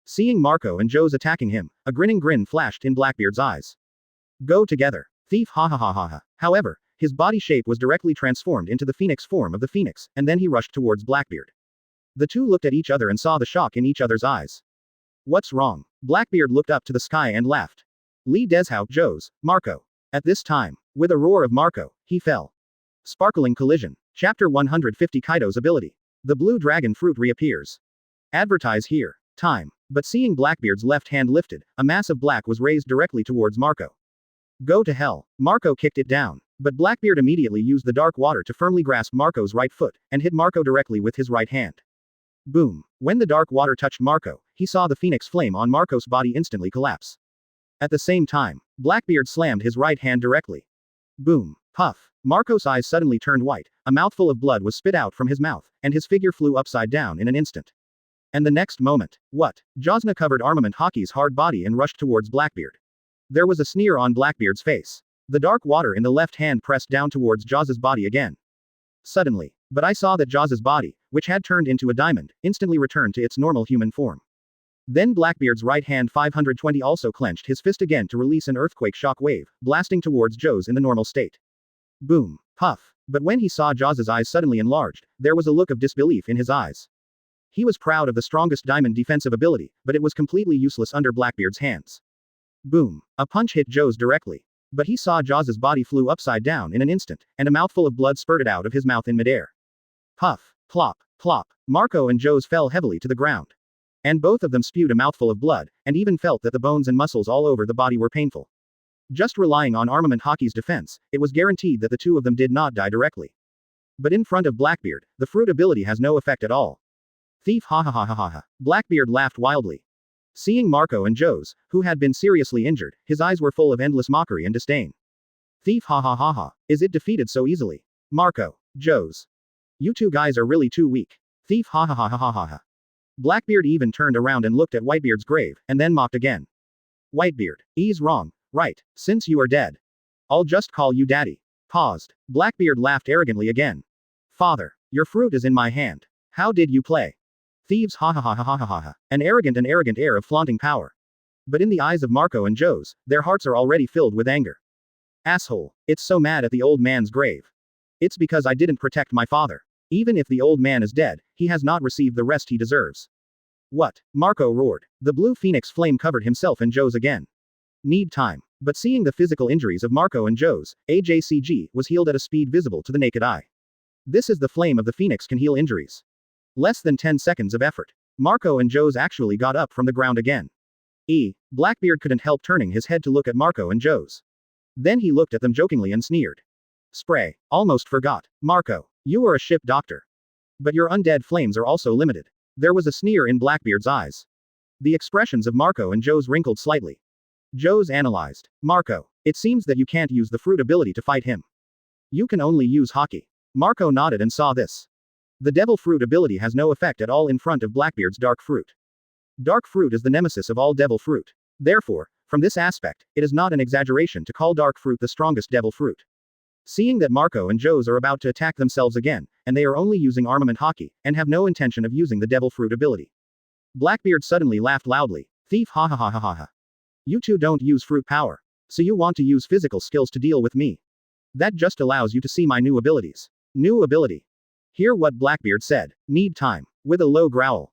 Seeing Marco and Joes attacking him, a grinning grin flashed in Blackbeard's eyes. Go together. Thief ha ha ha ha ha. However, his body shape was directly transformed into the phoenix form of the phoenix, and then he rushed towards Blackbeard. The two looked at each other and saw the shock in each other's eyes. What's wrong? Blackbeard looked up to the sky and laughed. Lee Deshao, Joes, Marco. At this time, with a roar of Marco, he fell. Sparkling collision. Chapter 150 Kaido's ability. The blue dragon fruit reappears. Advertise here. Time. But seeing Blackbeard's left hand lifted, a mass of black was raised directly towards Marco. Go to hell. Marco kicked it down. But Blackbeard immediately used the dark water to firmly grasp Marco's right foot, and hit Marco directly with his right hand. Boom. When the dark water touched Marco, he saw the phoenix flame on Marco's body instantly collapse. At the same time, Blackbeard slammed his right hand directly. Boom. Puff. Marco's eyes suddenly turned white, a mouthful of blood was spit out from his mouth, and his figure flew upside down in an instant. And the next moment, what? Josna covered armament Hawkeye's hard body and rushed towards Blackbeard. There was a sneer on Blackbeard's face. The dark water in the left hand pressed down towards Jaws's body again. Suddenly, but I saw that Jaws's body, which had turned into a diamond, instantly returned to its normal human form. Then Blackbeard's right hand 520 also clenched his fist again to release an earthquake shock wave, blasting towards Joes in the normal state. Boom. Puff. But when he saw Jaws's eyes suddenly enlarged, there was a look of disbelief in his eyes. He was proud of the strongest diamond defensive ability, but it was completely useless under Blackbeard's hands. Boom. A punch hit Joes directly. But he saw Jaws's body flew upside down in an instant, and a mouthful of blood spurted out of his mouth in midair. Puff. Plop. Plop. Marco and Joes fell heavily to the ground. And both of them spewed a mouthful of blood, and even felt that the bones and muscles all over the body were painful. Just relying on Armament Hockey's defense, it was guaranteed that the two of them did not die directly. But in front of Blackbeard, the fruit ability has no effect at all. Thief, ha ha ha ha ha ha. Blackbeard laughed wildly. Seeing Marco and Joe's, who had been seriously injured, his eyes were full of endless mockery and disdain. Thief, ha ha ha ha. Is it defeated so easily? Marco, Joe's. You two guys are really too weak. Thief, ha ha ha ha ha ha ha. Blackbeard even turned around and looked at Whitebeard's grave, and then mocked again. Whitebeard, he's wrong, right, since you are dead. I'll just call you Daddy. Paused. Blackbeard laughed arrogantly again. Father, your fruit is in my hand. How did you play? Thieves, ha ha ha ha ha ha ha ha. An arrogant air of flaunting power. But in the eyes of Marco and Joe's, their hearts are already filled with anger. Asshole, it's so mad at the old man's grave. It's because I didn't protect my father. Even if the old man is dead, he has not received the rest he deserves. What? Marco roared. The blue phoenix flame covered himself and Joe's again. Need time. But seeing the physical injuries of Marco and Joe's, AJCG was healed at a speed visible to the naked eye. This is the flame of the phoenix can heal injuries. Less than 10 seconds of effort. Marco and Joe's actually got up from the ground again. Blackbeard couldn't help turning his head to look at Marco and Joe's. Then he looked at them jokingly and sneered. Spray. Almost forgot. Marco, you are a ship doctor. But your undead flames are also limited. There was a sneer in Blackbeard's eyes. The expressions of Marco and Joe's wrinkled slightly. Joe's analyzed. Marco, it seems that you can't use the fruit ability to fight him. You can only use hockey. Marco nodded and saw this. The devil fruit ability has no effect at all in front of Blackbeard's dark fruit. Dark fruit is the nemesis of all devil fruit. Therefore, from this aspect, it is not an exaggeration to call dark fruit the strongest devil fruit. Seeing that Marco and Joe's are about to attack themselves again, and they are only using armament hockey, and have no intention of using the devil fruit ability. Blackbeard suddenly laughed loudly. Thief, ha ha ha ha ha ha. You two don't use fruit power. So you want to use physical skills to deal with me. That just allows you to see my new abilities. New ability. Hear what Blackbeard said. Need time. With a low growl.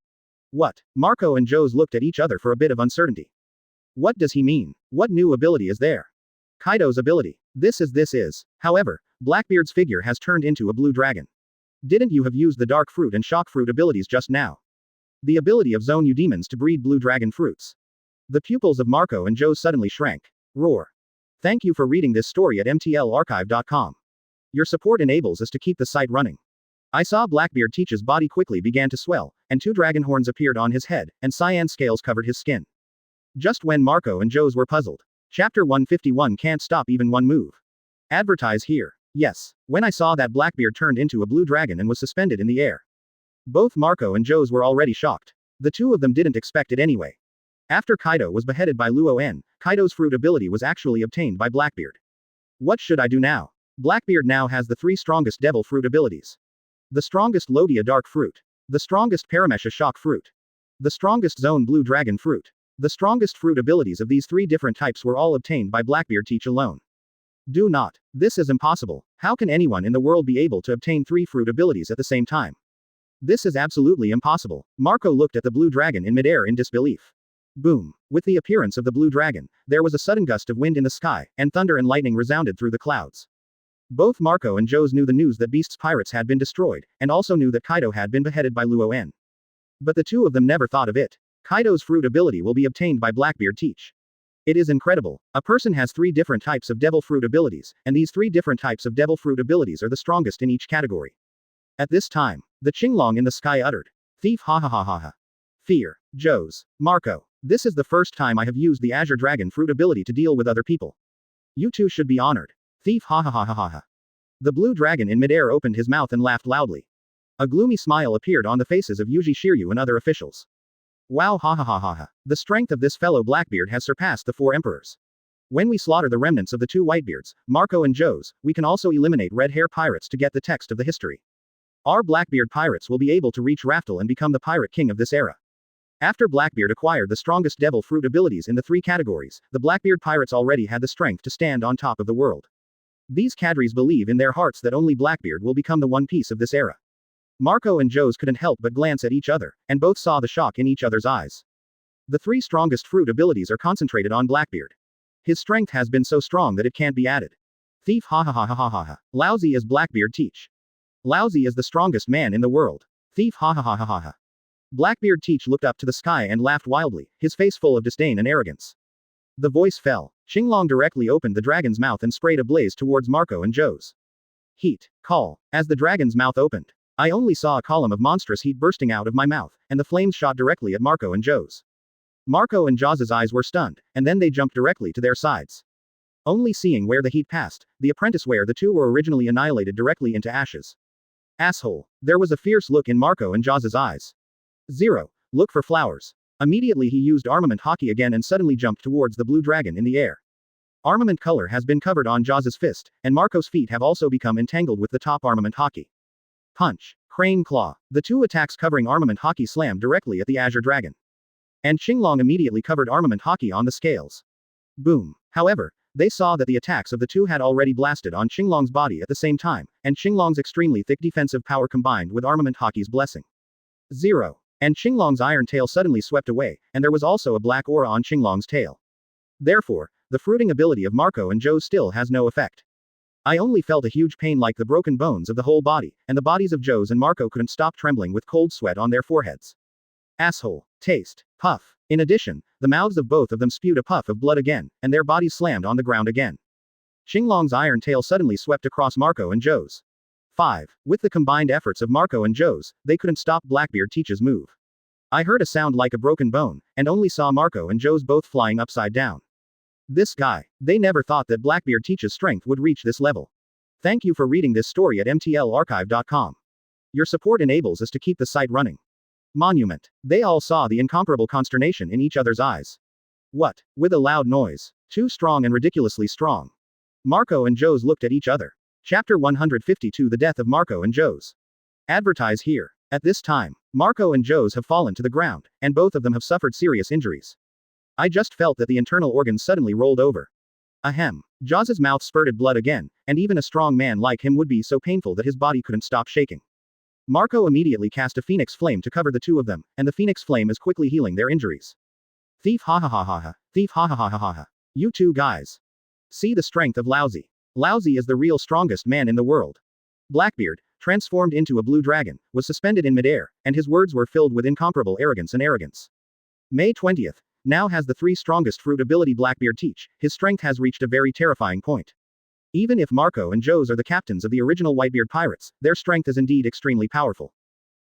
What? Marco and Joe's looked at each other for a bit of uncertainty. What does he mean? What new ability is there? Kaido's ability. This is. However, Blackbeard's figure has turned into a blue dragon. Didn't you have used the dark fruit and shock fruit abilities just now? The ability of zone you demons to breed blue dragon fruits. The pupils of Marco and Joe suddenly shrank. Roar. Thank you for reading this story at mtlarchive.com. Your support enables us to keep the site running. I saw Blackbeard Teach's body quickly began to swell, and 2 dragon horns appeared on his head, and cyan scales covered his skin. Just when Marco and Joe's were puzzled. Chapter 151 can't stop even one move. Advertise here. Yes. When I saw that Blackbeard turned into a blue dragon and was suspended in the air. Both Marco and Joe's were already shocked. The two of them didn't expect it anyway. After Kaido was beheaded by Luo-En, Kaido's fruit ability was actually obtained by Blackbeard. What should I do now? Blackbeard now has the 3 strongest devil fruit abilities. The strongest Lodia dark fruit. The strongest Paramesha shock fruit. The strongest zone blue dragon fruit. The strongest fruit abilities of these 3 different types were all obtained by Blackbeard Teach alone. Do not. This is impossible. How can anyone in the world be able to obtain 3 fruit abilities at the same time? This is absolutely impossible. Marco looked at the blue dragon in midair in disbelief. Boom. With the appearance of the blue dragon, there was a sudden gust of wind in the sky, and thunder and lightning resounded through the clouds. Both Marco and Joe's knew the news that Beast's pirates had been destroyed, and also knew that Kaido had been beheaded by Luo-En. But the two of them never thought of it. Kaido's fruit ability will be obtained by Blackbeard Teach. It is incredible. A person has 3 different types of devil fruit abilities, and these 3 different types of devil fruit abilities are the strongest in each category. At this time, the Qinglong in the sky uttered. Thief, ha ha ha ha ha. Fear. Joe's. Marco. This is the first time I have used the Azure Dragon fruit ability to deal with other people. You two should be honored. Thief, ha ha ha ha ha ha. The blue dragon in midair opened his mouth and laughed loudly. A gloomy smile appeared on the faces of Yuji Shiryu and other officials. Wow, ha ha ha ha ha. The strength of this fellow Blackbeard has surpassed the 4 emperors. When we slaughter the remnants of the 2 Whitebeards, Marco and Joe's, we can also eliminate red hair pirates to get the text of the history. Our Blackbeard pirates will be able to reach Raftel and become the pirate king of this era. After Blackbeard acquired the strongest devil fruit abilities in the 3 categories, the Blackbeard pirates already had the strength to stand on top of the world. These cadres believe in their hearts that only Blackbeard will become the one piece of this era. Marco and Joe's couldn't help but glance at each other, and both saw the shock in each other's eyes. The 3 strongest fruit abilities are concentrated on Blackbeard. His strength has been so strong that it can't be added. Thief, ha ha ha ha ha ha ha. Laozi is Blackbeard Teach. Laozi is the strongest man in the world. Thief, ha ha ha ha ha ha. Blackbeard Teach looked up to the sky and laughed wildly, his face full of disdain and arrogance. The voice fell. Xinglong directly opened the dragon's mouth and sprayed a blaze towards Marco and Joe's. Heat. Call. As the dragon's mouth opened, I only saw a column of monstrous heat bursting out of my mouth, and the flames shot directly at Marco and Joe's. Marco and Jaws' eyes were stunned, and then they jumped directly to their sides. Only seeing where the heat passed, the apprentice where the two were originally annihilated directly into ashes. Asshole. There was a fierce look in Marco and Jaws' eyes. 0. Look for flowers. Immediately he used armament Hawkeye again and suddenly jumped towards the blue dragon in the air. Armament color has been covered on Jaws' fist, and Marco's feet have also become entangled with the top armament Hawkeye. Punch. Crane Claw. The two attacks covering armament Hawkeye slammed directly at the Azure Dragon. And Xinglong immediately covered armament Hawkeye on the scales. Boom. However, they saw that the attacks of the two had already blasted on Xinglong's body at the same time, and Xinglong's extremely thick defensive power combined with armament Hawkeye's blessing. 0. And Xinglong's iron tail suddenly swept away, and there was also a black aura on Xinglong's tail. Therefore, the fruiting ability of Marco and Joe still has no effect. I only felt a huge pain like the broken bones of the whole body, and the bodies of Joe's and Marco couldn't stop trembling with cold sweat on their foreheads. Asshole. Taste. Puff. In addition, the mouths of both of them spewed a puff of blood again, and their bodies slammed on the ground again. Xinglong's iron tail suddenly swept across Marco and Joe's. 5. With the combined efforts of Marco and Joe's, they couldn't stop Blackbeard Teach's move. I heard a sound like a broken bone, and only saw Marco and Joe's both flying upside down. This guy. They never thought that Blackbeard Teach's strength would reach this level. Thank you for reading this story at mtlarchive.com. Your support enables us to keep the site running. Monument. They all saw the incomparable consternation in each other's eyes. What? With a loud noise. Too strong and ridiculously strong. Marco and Joe's looked at each other. Chapter 152 The Death of Marco and Joe's. Advertise here. At this time, Marco and Joe's have fallen to the ground, and both of them have suffered serious injuries. I just felt that the internal organs suddenly rolled over. Ahem. Jaws' mouth spurted blood again, and even a strong man like him would be so painful that his body couldn't stop shaking. Marco immediately cast a phoenix flame to cover the two of them, and the phoenix flame is quickly healing their injuries. Thief ha ha ha ha ha. Thief ha ha ha ha ha ha. You two guys. See the strength of Laozi. Laozi is the real strongest man in the world. Blackbeard, transformed into a blue dragon, was suspended in midair, and his words were filled with incomparable arrogance and arrogance. May 20th. Now has the 3 strongest fruit ability Blackbeard Teach, his strength has reached a very terrifying point. Even if Marco and Joe's are the captains of the original Whitebeard pirates, their strength is indeed extremely powerful.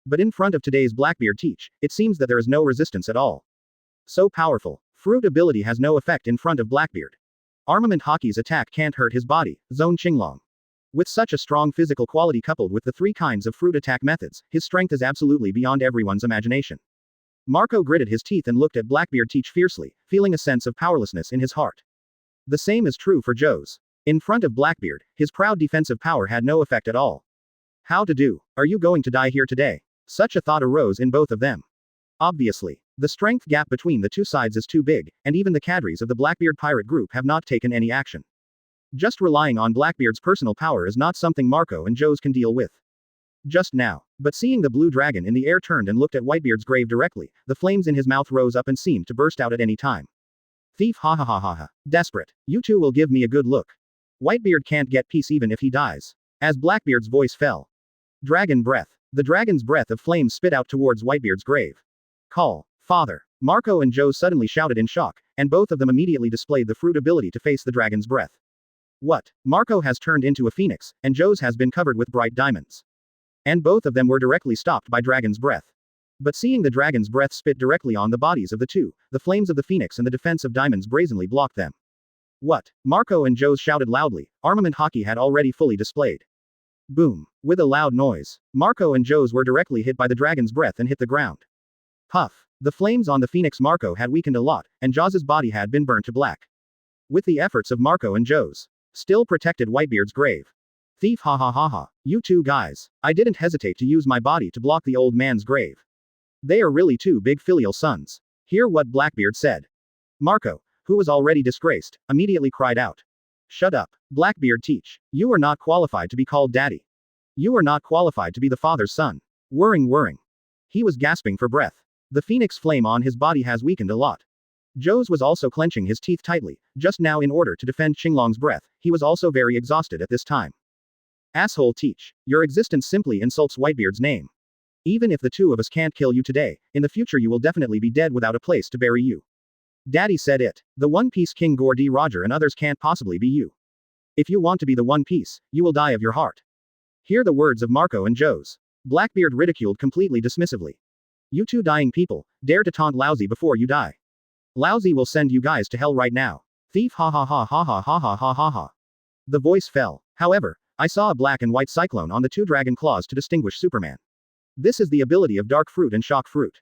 But in front of today's Blackbeard Teach, it seems that there is no resistance at all. So powerful. Fruit ability has no effect in front of Blackbeard. Armament Hawkeye's attack can't hurt his body, Zone Xinglong. With such a strong physical quality coupled with the 3 kinds of fruit attack methods, his strength is absolutely beyond everyone's imagination. Marco gritted his teeth and looked at Blackbeard Teach fiercely, feeling a sense of powerlessness in his heart. The same is true for Joe's. In front of Blackbeard, his proud defensive power had no effect at all. How to do? Are you going to die here today? Such a thought arose in both of them. Obviously, the strength gap between the two sides is too big, and even the cadres of the Blackbeard pirate group have not taken any action. Just relying on Blackbeard's personal power is not something Marco and Joe's can deal with. Just now. But seeing the blue dragon in the air turned and looked at Whitebeard's grave directly, the flames in his mouth rose up and seemed to burst out at any time. Thief ha ha ha ha ha. Desperate. You two will give me a good look. Whitebeard can't get peace even if he dies. As Blackbeard's voice fell. Dragon breath. The dragon's breath of flames spit out towards Whitebeard's grave. Call. Father. Marco and Joe suddenly shouted in shock, and both of them immediately displayed the fruit ability to face the dragon's breath. What? Marco has turned into a phoenix, and Joe's has been covered with bright diamonds. And both of them were directly stopped by dragon's breath. But seeing the dragon's breath spit directly on the bodies of the two, the flames of the phoenix and the defense of diamonds brazenly blocked them. What? Marco and Joe's shouted loudly, armament Hawkeye had already fully displayed. Boom. With a loud noise, Marco and Joe's were directly hit by the dragon's breath and hit the ground. Puff. The flames on the phoenix Marco had weakened a lot, and Jaws' body had been burnt to black. With the efforts of Marco and Joe's, still protected Whitebeard's grave. Thief ha ha ha ha. You two guys. I didn't hesitate to use my body to block the old man's grave. They are really 2 big filial sons. Hear what Blackbeard said. Marco, who was already disgraced, immediately cried out. Shut up, Blackbeard Teach. You are not qualified to be called daddy. You are not qualified to be the father's son. Whirring. He was gasping for breath. The phoenix flame on his body has weakened a lot. Joe's was also clenching his teeth tightly, just now in order to defend Xinglong's breath. He was also very exhausted at this time. Asshole Teach. Your existence simply insults Whitebeard's name. Even if the two of us can't kill you today, in the future you will definitely be dead without a place to bury you. Daddy said it. The One Piece King Gore D. Roger and others can't possibly be you. If you want to be the One Piece, you will die of your heart. Hear the words of Marco and Joe's. Blackbeard ridiculed completely dismissively. You two dying people, dare to taunt Laozi before you die. Laozi will send you guys to hell right now. Thief ha ha ha ha ha ha ha ha ha ha. The voice fell. However, I saw a black and white cyclone on the two dragon claws to distinguish Superman. This is the ability of Dark Fruit and Shock Fruit.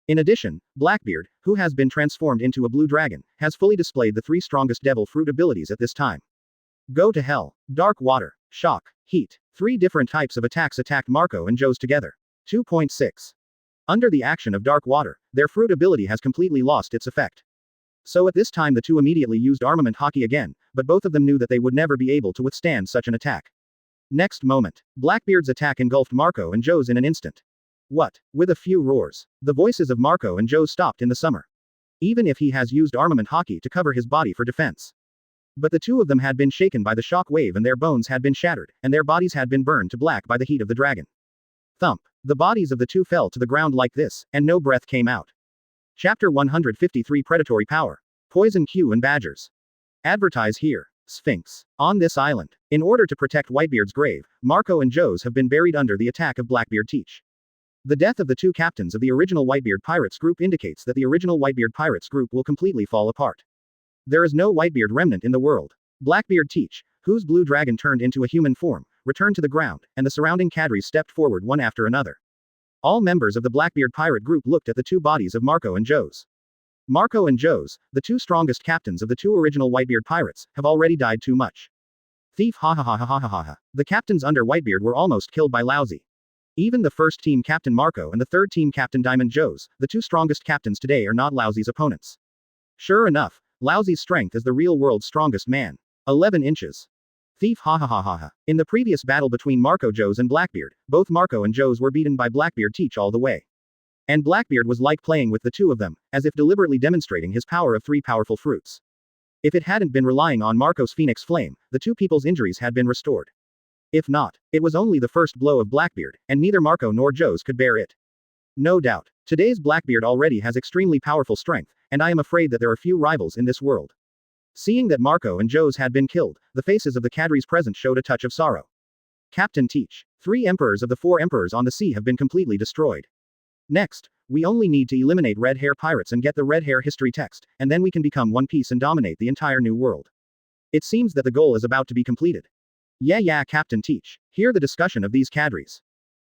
In addition, Blackbeard, who has been transformed into a blue dragon, has fully displayed the three strongest Devil Fruit abilities at this time. Go to hell. Dark Water, Shock, Heat. 3 different types of attacks attacked Marco and Joe's together. 2.6. Under the action of Dark Water, their fruit ability has completely lost its effect. So at this time the two immediately used armament hockey again, but both of them knew that they would never be able to withstand such an attack. Next moment, Blackbeard's attack engulfed Marco and Joe's in an instant. What? With a few roars, the voices of Marco and Joe stopped in the summer. Even if he has used armament hockey to cover his body for defense. But the two of them had been shaken by the shock wave and their bones had been shattered, and their bodies had been burned to black by the heat of the dragon. Thump. The bodies of the two fell to the ground like this, and no breath came out. Chapter 153 Predatory Power. Poison Q and Badgers. Advertise here. Sphinx. On this island. In order to protect Whitebeard's grave, Marco and Joe's have been buried under the attack of Blackbeard Teach. The death of the two captains of the original Whitebeard Pirates group indicates that the original Whitebeard Pirates group will completely fall apart. There is no Whitebeard remnant in the world. Blackbeard Teach, whose blue dragon turned into a human form, returned to the ground, and the surrounding cadres stepped forward one after another. All members of the Blackbeard pirate group looked at the two bodies of Marco and Joe's. Marco and Joe's, the two strongest captains of the two original Whitebeard pirates, have already died too much. Thief ha ha ha ha ha ha ha. The captains under Whitebeard were almost killed by Laozi. Even the first team captain Marco and the third team captain Diamond Joe's, the two strongest captains today are not Laozi's opponents. Sure enough, Laozi's strength is the real world's strongest man. 11 inches. Thief ha ha ha ha ha. In the previous battle between Marco Joe's and Blackbeard, both Marco and Joe's were beaten by Blackbeard Teach all the way. And Blackbeard was like playing with the two of them, as if deliberately demonstrating his power of 3 powerful fruits. If it hadn't been relying on Marco's Phoenix Flame, the two people's injuries had been restored. If not, it was only the first blow of Blackbeard, and neither Marco nor Joe's could bear it. No doubt, today's Blackbeard already has extremely powerful strength, and I am afraid that there are few rivals in this world. Seeing that Marco and Joe's had been killed, the faces of the cadres present showed a touch of sorrow. Captain Teach. 3 emperors of the 4 emperors on the sea have been completely destroyed. Next, we only need to eliminate red hair pirates and get the red hair history text, and then we can become One Piece and dominate the entire new world. It seems that the goal is about to be completed. Yeah, Captain Teach. Hear the discussion of these cadres.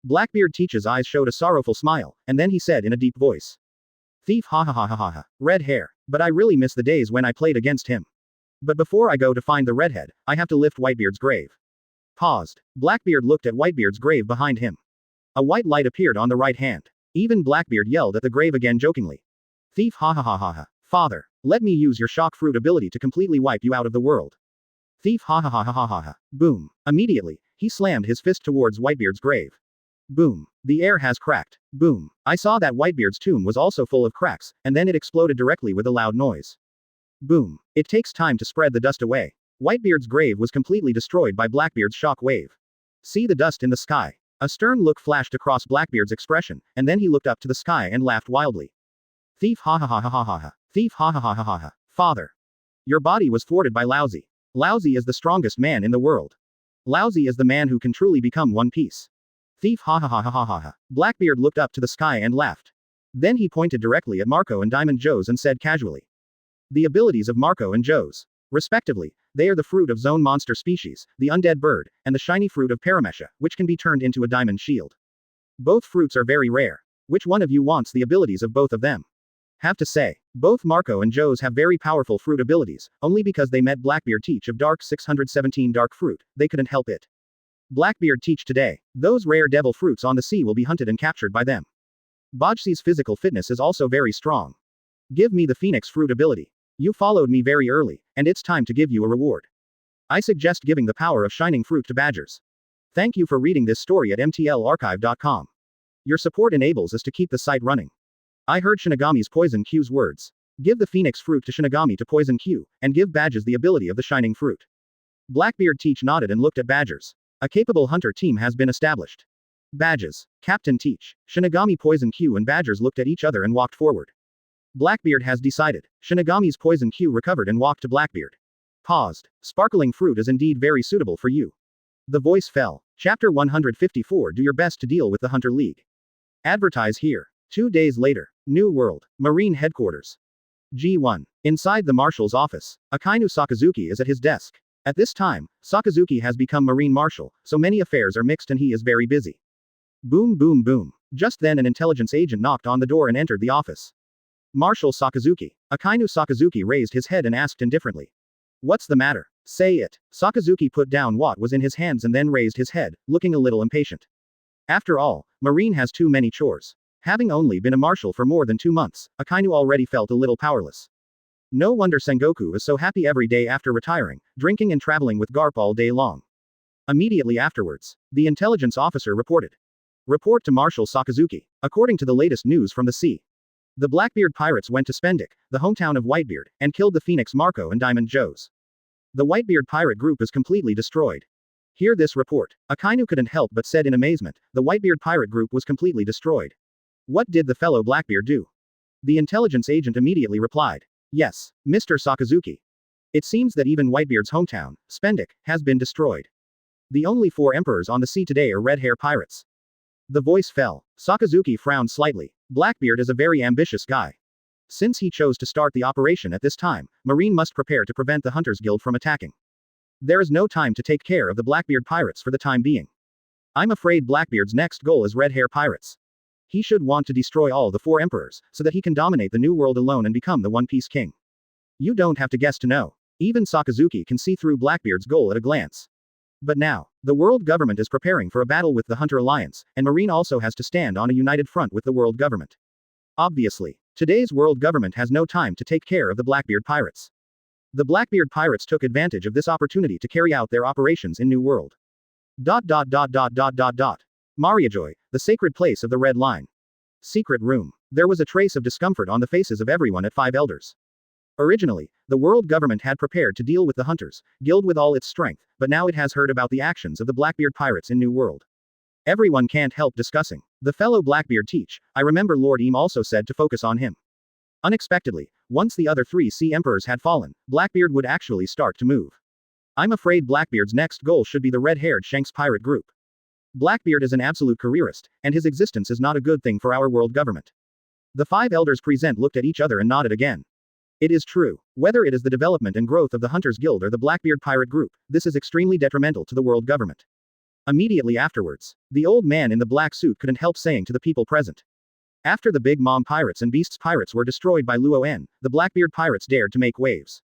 Blackbeard Teach's eyes showed a sorrowful smile, and then he said in a deep voice. Thief ha ha ha ha ha ha. Red hair. But I really miss the days when I played against him. But before I go to find the redhead, I have to lift Whitebeard's grave. Paused. Blackbeard looked at Whitebeard's grave behind him. A white light appeared on the right hand. Even Blackbeard yelled at the grave again jokingly. Thief ha ha ha ha ha. Father, let me use your shock fruit ability to completely wipe you out of the world. Thief ha ha ha ha ha ha ha. Boom. Immediately, he slammed his fist towards Whitebeard's grave. Boom. The air has cracked. Boom. I saw that Whitebeard's tomb was also full of cracks, and then it exploded directly with a loud noise. Boom. It takes time to spread the dust away. Whitebeard's grave was completely destroyed by Blackbeard's shock wave. See the dust in the sky. A stern look flashed across Blackbeard's expression, and then he looked up to the sky and laughed wildly. Thief ha ha ha ha ha ha ha. Thief ha ha ha ha ha ha. Father. Your body was thwarted by Laozi. Laozi is the strongest man in the world. Laozi is the man who can truly become One Piece. Thief ha ha ha ha ha ha ha. Blackbeard looked up to the sky and laughed. Then he pointed directly at Marco and Diamond Joe's and said casually. The abilities of Marco and Joe's. Respectively, they are the fruit of zone monster species, the undead bird, and the shiny fruit of Paramesha, which can be turned into a diamond shield. Both fruits are very rare. Which one of you wants the abilities of both of them? Have to say, both Marco and Joe's have very powerful fruit abilities, only because they met Blackbeard Teach of Dark 617 Dark Fruit, they couldn't help it. Blackbeard Teach today, those rare devil fruits on the sea will be hunted and captured by them. Bojsi's physical fitness is also very strong. Give me the Phoenix Fruit ability. You followed me very early, and it's time to give you a reward. I suggest giving the power of Shining Fruit to Badgers. Thank you for reading this story at mtlarchive.com. Your support enables us to keep the site running. I heard Shinigami's Poison Q's words. Give the Phoenix Fruit to Shinigami to Poison Q, and give Badgers the ability of the Shining Fruit. Blackbeard Teach nodded and looked at Badgers. A capable hunter team has been established. Badges. Captain Teach. Shinigami Poison Q and Badgers looked at each other and walked forward. Blackbeard has decided. Shinigami's Poison Q recovered and walked to Blackbeard. Paused. Sparkling fruit is indeed very suitable for you. The voice fell. Chapter 154. Do your best to deal with the Hunter League. Advertise here. 2 days later. New World. Marine Headquarters. G1. Inside the Marshal's office. Akainu Sakazuki is at his desk. At this time, Sakazuki has become Marine Marshal, so many affairs are mixed and he is very busy. Boom boom boom. Just then an intelligence agent knocked on the door and entered the office. Marshal Sakazuki. Akainu Sakazuki raised his head and asked indifferently. What's the matter? Say it. Sakazuki put down what was in his hands and then raised his head, looking a little impatient. After all, Marine has too many chores. Having only been a marshal for more than 2 months, Akainu already felt a little powerless. No wonder Sengoku is so happy every day after retiring, drinking and traveling with Garp all day long. Immediately afterwards, the intelligence officer reported. Report to Marshal Sakazuki. According to the latest news from the sea, the Blackbeard pirates went to Spendik, the hometown of Whitebeard, and killed the Phoenix Marco and Diamond Joes. The Whitebeard pirate group is completely destroyed. Hear this report. Akainu couldn't help but said in amazement, the Whitebeard pirate group was completely destroyed. What did the fellow Blackbeard do? The intelligence agent immediately replied. Yes, Mr. Sakazuki. It seems that even Whitebeard's hometown, Spendik, has been destroyed. The only 4 emperors on the sea today are red-hair pirates. The voice fell. Sakazuki frowned slightly. Blackbeard is a very ambitious guy. Since he chose to start the operation at this time, Marine must prepare to prevent the Hunters Guild from attacking. There is no time to take care of the Blackbeard pirates for the time being. I'm afraid Blackbeard's next goal is red-hair pirates. He should want to destroy all the 4 emperors, so that he can dominate the New World alone and become the One Piece King. You don't have to guess to know. Even Sakazuki can see through Blackbeard's goal at a glance. But now, the world government is preparing for a battle with the Hunter Alliance, and Marine also has to stand on a united front with the world government. Obviously, today's world government has no time to take care of the Blackbeard pirates. The Blackbeard pirates took advantage of this opportunity to carry out their operations in New World. Mariajoy, the sacred place of the Red Line. Secret room. There was a trace of discomfort on the faces of everyone at 5 elders. Originally, the world government had prepared to deal with the Hunters Guild with all its strength, but now it has heard about the actions of the Blackbeard pirates in New World. Everyone can't help discussing. The fellow Blackbeard Teach, I remember Lord Eam also said to focus on him. Unexpectedly, once the other 3 sea emperors had fallen, Blackbeard would actually start to move. I'm afraid Blackbeard's next goal should be the red-haired Shanks pirate group. Blackbeard is an absolute careerist, and his existence is not a good thing for our world government. The 5 elders present looked at each other and nodded again. It is true. Whether it is the development and growth of the Hunters Guild or the Blackbeard pirate group, this is extremely detrimental to the world government. Immediately afterwards, the old man in the black suit couldn't help saying to the people present. After the Big Mom pirates and Beasts pirates were destroyed by Luo En, the Blackbeard pirates dared to make waves.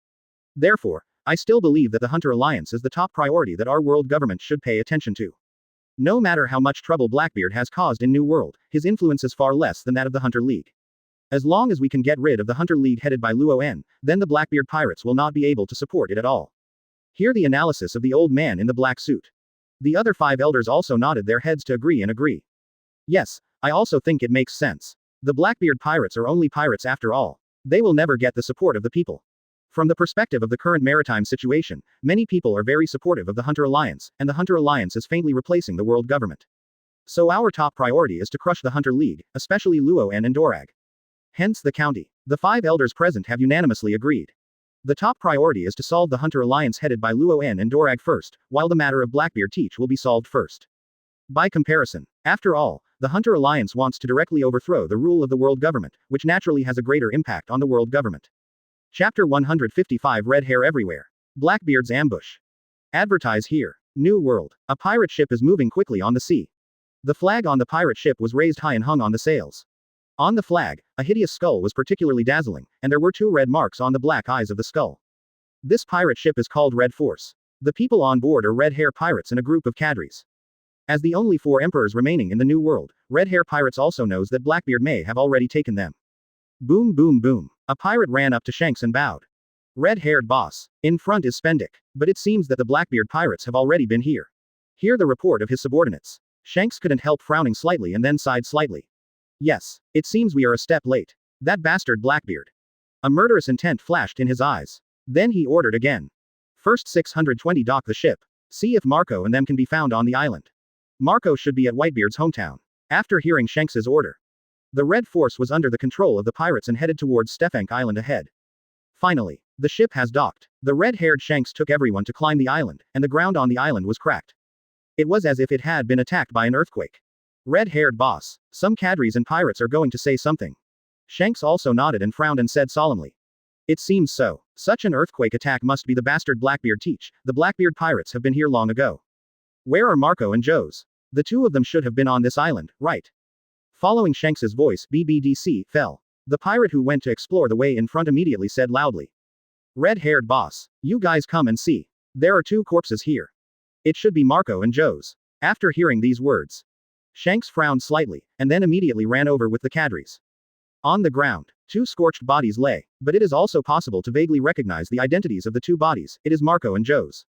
Therefore, I still believe that the Hunter Alliance is the top priority that our world government should pay attention to. No matter how much trouble Blackbeard has caused in New World, his influence is far less than that of the Hunter League. As long as we can get rid of the Hunter League headed by Luo En, then the Blackbeard pirates will not be able to support it at all. Hear the analysis of the old man in the black suit. The other 5 elders also nodded their heads to agree. Yes, I also think it makes sense. The Blackbeard pirates are only pirates after all. They will never get the support of the people. From the perspective of the current maritime situation, many people are very supportive of the Hunter Alliance, and the Hunter Alliance is faintly replacing the world government. So our top priority is to crush the Hunter League, especially Luo En and Dorag. Hence the county. The 5 elders present have unanimously agreed. The top priority is to solve the Hunter Alliance headed by Luo En and Dorag first, while the matter of Blackbeard Teach will be solved first. By comparison, after all, the Hunter Alliance wants to directly overthrow the rule of the world government, which naturally has a greater impact on the world government. Chapter 155 Red Hair Everywhere. Blackbeard's Ambush. Advertise here. New World. A pirate ship is moving quickly on the sea. The flag on the pirate ship was raised high and hung on the sails. On the flag, a hideous skull was particularly dazzling, and there were 2 red marks on the black eyes of the skull. This pirate ship is called Red Force. The people on board are red-hair pirates and a group of cadres. As the only 4 emperors remaining in the New World, red-hair pirates also knows that Blackbeard may have already taken them. Boom boom boom. A pirate ran up to Shanks and bowed. Red-haired boss. In front is Spendik. But it seems that the Blackbeard pirates have already been here. Hear the report of his subordinates. Shanks couldn't help frowning slightly and then sighed slightly. Yes, it seems we are a step late. That bastard Blackbeard. A murderous intent flashed in his eyes. Then he ordered again. First 620 dock the ship. See if Marco and them can be found on the island. Marco should be at Whitebeard's hometown. After hearing Shanks's order, the Red Force was under the control of the pirates and headed towards Stefank Island ahead. Finally, the ship has docked. The red-haired Shanks took everyone to climb the island, and the ground on the island was cracked. It was as if it had been attacked by an earthquake. Red-haired boss, some cadres and pirates are going to say something. Shanks also nodded and frowned and said solemnly. It seems so. Such an earthquake attack must be the bastard Blackbeard teach. The Blackbeard pirates have been here long ago. Where are Marco and Joes? The two of them should have been on this island, right? Following Shanks's voice, BBDC fell. The pirate who went to explore the way in front immediately said loudly. Red-haired boss, you guys come and see. There are two corpses here. It should be Marco and Joes. After hearing these words, Shanks frowned slightly, and then immediately ran over with the cadres. On the ground, two scorched bodies lay, but it is also possible to vaguely recognize the identities of the two bodies. It is Marco and Joes,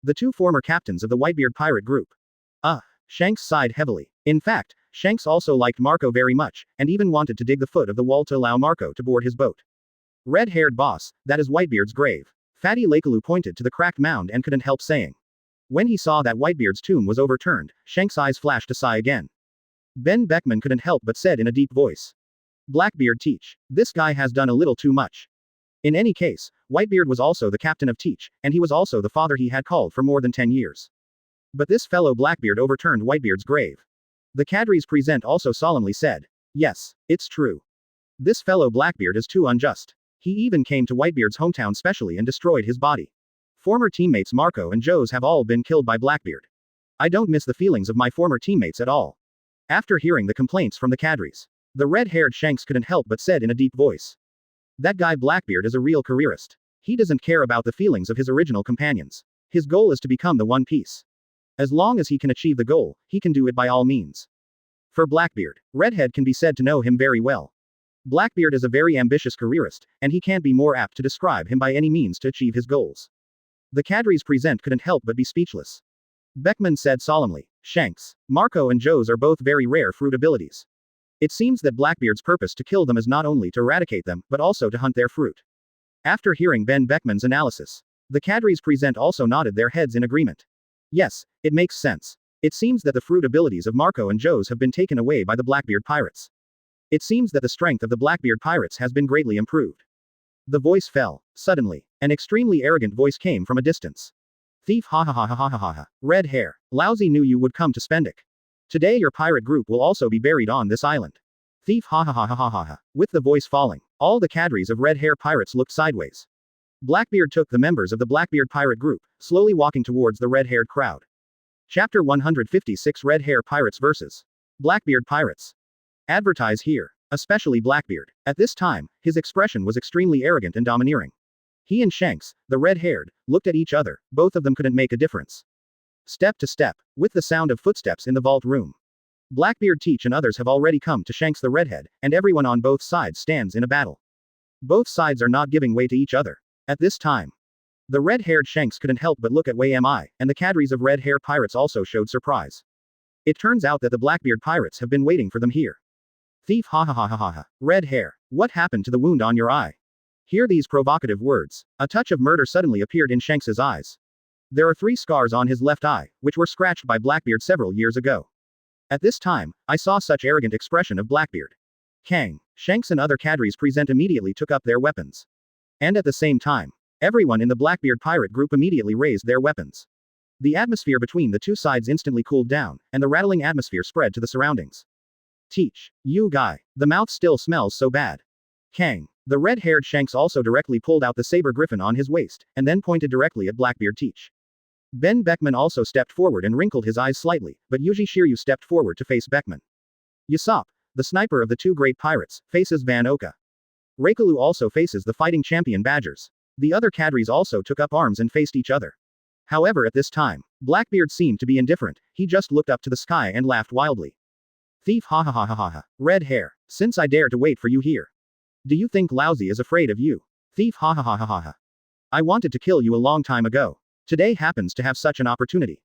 the two former captains of the Whitebeard pirate group. Shanks sighed heavily. In fact, Shanks also liked Marco very much, and even wanted to dig the foot of the wall to allow Marco to board his boat. Red-haired boss, that is Whitebeard's grave. Fatty Lakelu pointed to the cracked mound and couldn't help saying. When he saw that Whitebeard's tomb was overturned, Shanks' eyes flashed a sigh again. Ben Beckman couldn't help but said in a deep voice. Blackbeard teach. This guy has done a little too much. In any case, Whitebeard was also the captain of Teach, and he was also the father he had called for more than 10 years. But this fellow Blackbeard overturned Whitebeard's grave. The cadres present also solemnly said. Yes, it's true. This fellow Blackbeard is too unjust. He even came to Whitebeard's hometown specially and destroyed his body. Former teammates Marco and Joes have all been killed by Blackbeard. I don't miss the feelings of my former teammates at all. After hearing the complaints from the cadres, the red-haired Shanks couldn't help but said in a deep voice. That guy Blackbeard is a real careerist. He doesn't care about the feelings of his original companions. His goal is to become the One Piece. As long as he can achieve the goal, he can do it by all means. For Blackbeard, Redhead can be said to know him very well. Blackbeard is a very ambitious careerist, and he can't be more apt to describe him by any means to achieve his goals. The cadres present couldn't help but be speechless. Beckman said solemnly, Shanks, Marco and Joes are both very rare fruit abilities. It seems that Blackbeard's purpose to kill them is not only to eradicate them, but also to hunt their fruit. After hearing Ben Beckman's analysis, the cadres present also nodded their heads in agreement. Yes, it makes sense. It seems that the fruit abilities of Marco and Joes have been taken away by the Blackbeard pirates. It seems that the strength of the Blackbeard pirates has been greatly improved. The voice fell. Suddenly, an extremely arrogant voice came from a distance. Thief, ha ha ha ha ha ha ha ha. Red hair. Laozi knew you would come to Spendik. Today your pirate group will also be buried on this island. Thief, ha ha ha ha ha ha ha. With the voice falling, all the cadres of red hair pirates looked sideways. Blackbeard took the members of the Blackbeard pirate group, slowly walking towards the red-haired crowd. Chapter 156 Red Hair Pirates vs. Blackbeard Pirates. Advertise here. Especially Blackbeard. At this time, his expression was extremely arrogant and domineering. He and Shanks, the red-haired, looked at each other. Both of them couldn't make a difference. Step to step, with the sound of footsteps in the vault room. Blackbeard Teach and others have already come to Shanks the redhead, and everyone on both sides stands in a battle. Both sides are not giving way to each other. At this time, the red-haired Shanks couldn't help but look at Wei Mi, and the cadres of red hair pirates also showed surprise. It turns out that the Blackbeard pirates have been waiting for them here. Thief, ha ha ha ha ha ha. Red hair. What happened to the wound on your eye? Hear these provocative words. A touch of murder suddenly appeared in Shanks's eyes. There are 3 scars on his left eye, which were scratched by Blackbeard several years ago. At this time, I saw such arrogant expression of Blackbeard. Kang, Shanks and other cadres present immediately took up their weapons. And at the same time, everyone in the Blackbeard pirate group immediately raised their weapons. The atmosphere between the two sides instantly cooled down, and the rattling atmosphere spread to the surroundings. Teach, you guy, the mouth still smells so bad. Kang, the red-haired Shanks also directly pulled out the saber griffin on his waist, and then pointed directly at Blackbeard Teach. Ben Beckman also stepped forward and wrinkled his eyes slightly, but Yuji Shiryu stepped forward to face Beckman. Usopp, the sniper of the 2 great pirates, faces Van Oka. Reikalu also faces the fighting champion Badgers. The other cadres also took up arms and faced each other. However, at this time, Blackbeard seemed to be indifferent. He just looked up to the sky and laughed wildly. Thief, ha ha ha ha ha ha. Red hair. Since I dare to wait for you here. Do you think Laozi is afraid of you? Thief, ha ha ha ha ha ha. I wanted to kill you a long time ago. Today happens to have such an opportunity.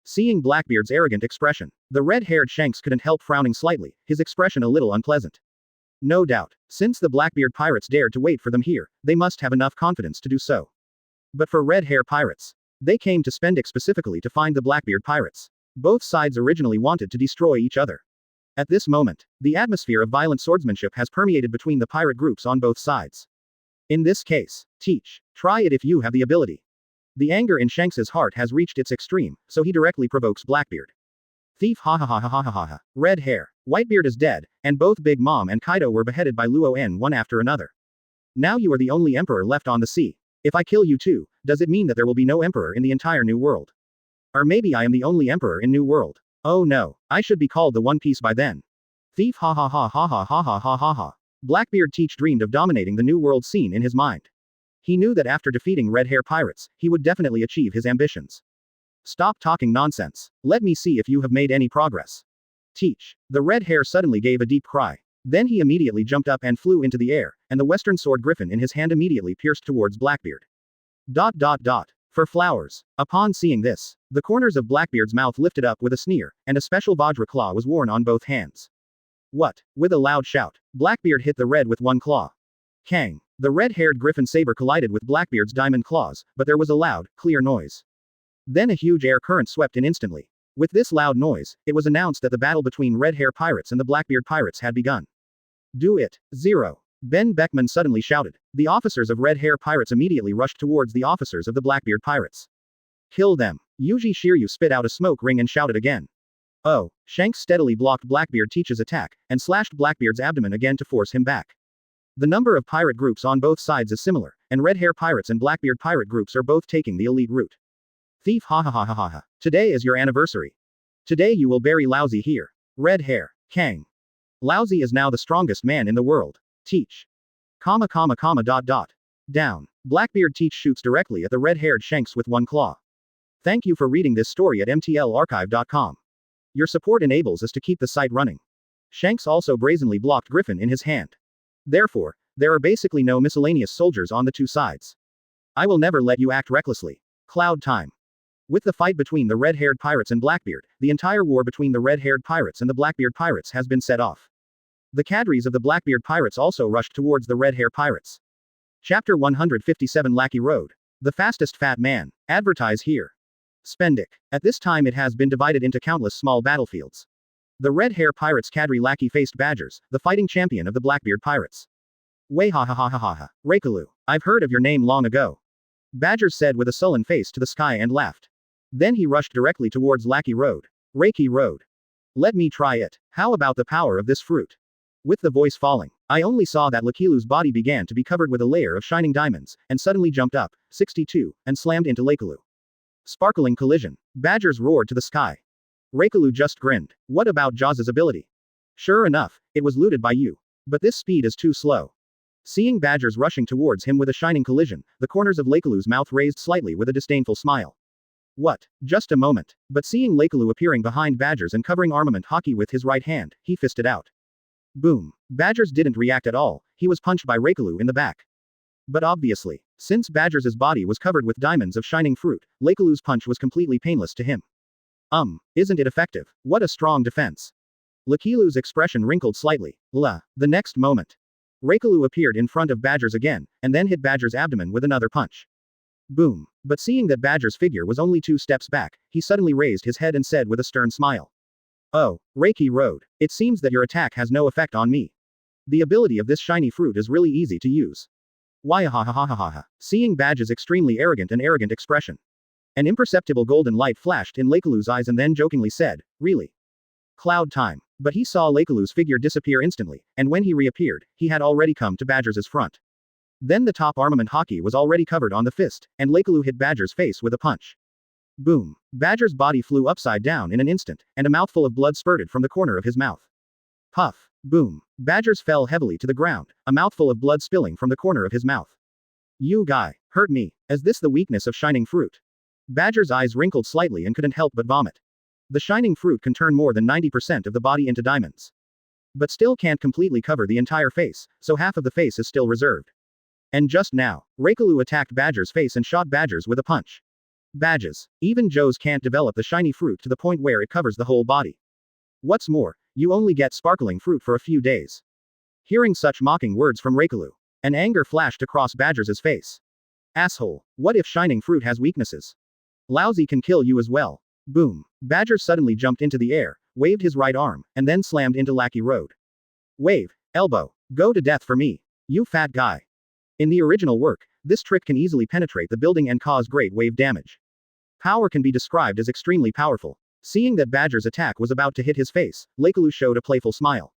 Seeing Blackbeard's arrogant expression, the red-haired Shanks couldn't help frowning slightly, his expression a little unpleasant. No doubt, since the Blackbeard pirates dared to wait for them here, they must have enough confidence to do so. But for red hair pirates, they came to Spendik specifically to find the Blackbeard pirates. Both sides originally wanted to destroy each other. At this moment, the atmosphere of violent swordsmanship has permeated between the pirate groups on both sides. In this case, teach. Try it if you have the ability. The anger in Shanks's heart has reached its extreme, so he directly provokes Blackbeard. Thief, ha ha ha ha ha ha ha ha. Red hair. Whitebeard is dead, and both Big Mom and Kaido were beheaded by Luo one after another. Now you are the only emperor left on the sea. If I kill you too, does it mean that there will be no emperor in the entire New World? Or maybe I am the only emperor in New World. Oh no, I should be called the One Piece by then. Thief, ha ha ha ha ha ha ha ha ha ha. Blackbeard Teach dreamed of dominating the New World scene in his mind. He knew that after defeating red hair pirates, he would definitely achieve his ambitions. Stop talking nonsense. Let me see if you have made any progress. Teach. The red hair suddenly gave a deep cry. Then he immediately jumped up and flew into the air, and the western sword griffin in his hand immediately pierced towards Blackbeard. For flowers. Upon seeing this, the corners of Blackbeard's mouth lifted up with a sneer, and a special Vajra claw was worn on both hands. What? With a loud shout, Blackbeard hit the red with one claw. Kang. The red-haired griffin saber collided with Blackbeard's diamond claws, but there was a loud, clear noise. Then a huge air current swept in instantly. With this loud noise, it was announced that the battle between red hair pirates and the Blackbeard pirates had begun. Do it. 0. Ben Beckman suddenly shouted. The officers of red hair pirates immediately rushed towards the officers of the Blackbeard pirates. Kill them. Yuji Shiryu spit out a smoke ring and shouted again. Oh, Shanks steadily blocked Blackbeard Teach's attack, and slashed Blackbeard's abdomen again to force him back. The number of pirate groups on both sides is similar, and red hair pirates and Blackbeard pirate groups are both taking the elite route. Thief, ha ha ha ha ha ha. Today is your anniversary. Today you will bury Laozi here. Red hair. Kang. Laozi is now the strongest man in the world. Teach. Down. Blackbeard Teach shoots directly at the red-haired Shanks with one claw. Thank you for reading this story at mtlarchive.com. Your support enables us to keep the site running. Shanks also brazenly blocked Griffin in his hand. Therefore, there are basically no miscellaneous soldiers on the two sides. I will never let you act recklessly. Cloud time. With the fight between the red-haired pirates and Blackbeard, the entire war between the red-haired pirates and the Blackbeard pirates has been set off. The cadres of the Blackbeard pirates also rushed towards the red-hair pirates. Chapter 157 Lackey Road. The fastest fat man. Advertise here. Spendic. At this time it has been divided into countless small battlefields. The red-hair pirates cadre Lackey faced Badgers, the fighting champion of the Blackbeard pirates. Way ha ha ha ha ha ha. Reikalu. I've heard of your name long ago. Badgers said with a sullen face to the sky and laughed. Then he rushed directly towards Lackey Road. Reiki Road. Let me try it. How about the power of this fruit? With the voice falling, I only saw that Lakilu's body began to be covered with a layer of shining diamonds, and suddenly jumped up, 62, and slammed into Lakilu. Sparkling collision. Badgers roared to the sky. Reikalu just grinned. What about Jaws's ability? Sure enough, it was looted by you. But this speed is too slow. Seeing Badgers rushing towards him with a shining collision, the corners of Lakilu's mouth raised slightly with a disdainful smile. What? Just a moment. But seeing Lakilu appearing behind Badgers and covering armament Hawkeye with his right hand, he fisted out. Boom. Badgers didn't react at all, he was punched by Reikalu in the back. But obviously, since Badgers' body was covered with diamonds of shining fruit, Lakilu's punch was completely painless to him. Isn't it effective? What a strong defense. Lakilu's expression wrinkled slightly. The next moment. Reikalu appeared in front of Badgers again, and then hit Badgers' abdomen with another punch. Boom. But seeing that Badger's figure was only 2 steps back, he suddenly raised his head and said with a stern smile. Oh, Reiki Road. It seems that your attack has no effect on me. The ability of this shiny fruit is really easy to use. Why ha ha ha ha ha ha. Seeing Badger's extremely arrogant expression. An imperceptible golden light flashed in Lakilu's eyes and then jokingly said, really? Cloud time. But he saw Lakilu's figure disappear instantly, and when he reappeared, he had already come to Badgers' front. Then the top armament Hawkeye was already covered on the fist, and Lakilu hit Badger's face with a punch. Boom. Badger's body flew upside down in an instant, and a mouthful of blood spurted from the corner of his mouth. Puff. Boom. Badgers fell heavily to the ground, a mouthful of blood spilling from the corner of his mouth. You guy, hurt me. Is this the weakness of shining fruit? Badger's eyes wrinkled slightly and couldn't help but vomit. The shining fruit can turn more than 90% of the body into diamonds. But still can't completely cover the entire face, so half of the face is still reserved. And just now, Reikalu attacked Badger's face and shot Badgers with a punch. Badges. Even Joes can't develop the shiny fruit to the point where it covers the whole body. What's more, you only get sparkling fruit for a few days. Hearing such mocking words from Reikalu, an anger flashed across Badgers' face. Asshole, what if shining fruit has weaknesses? Laozi can kill you as well. Boom. Badger suddenly jumped into the air, waved his right arm, and then slammed into Lackey Road. Wave. Elbow. Go to death for me. You fat guy. In the original work, this trick can easily penetrate the building and cause great wave damage. Power can be described as extremely powerful. Seeing that Badger's attack was about to hit his face, Lakeloo showed a playful smile.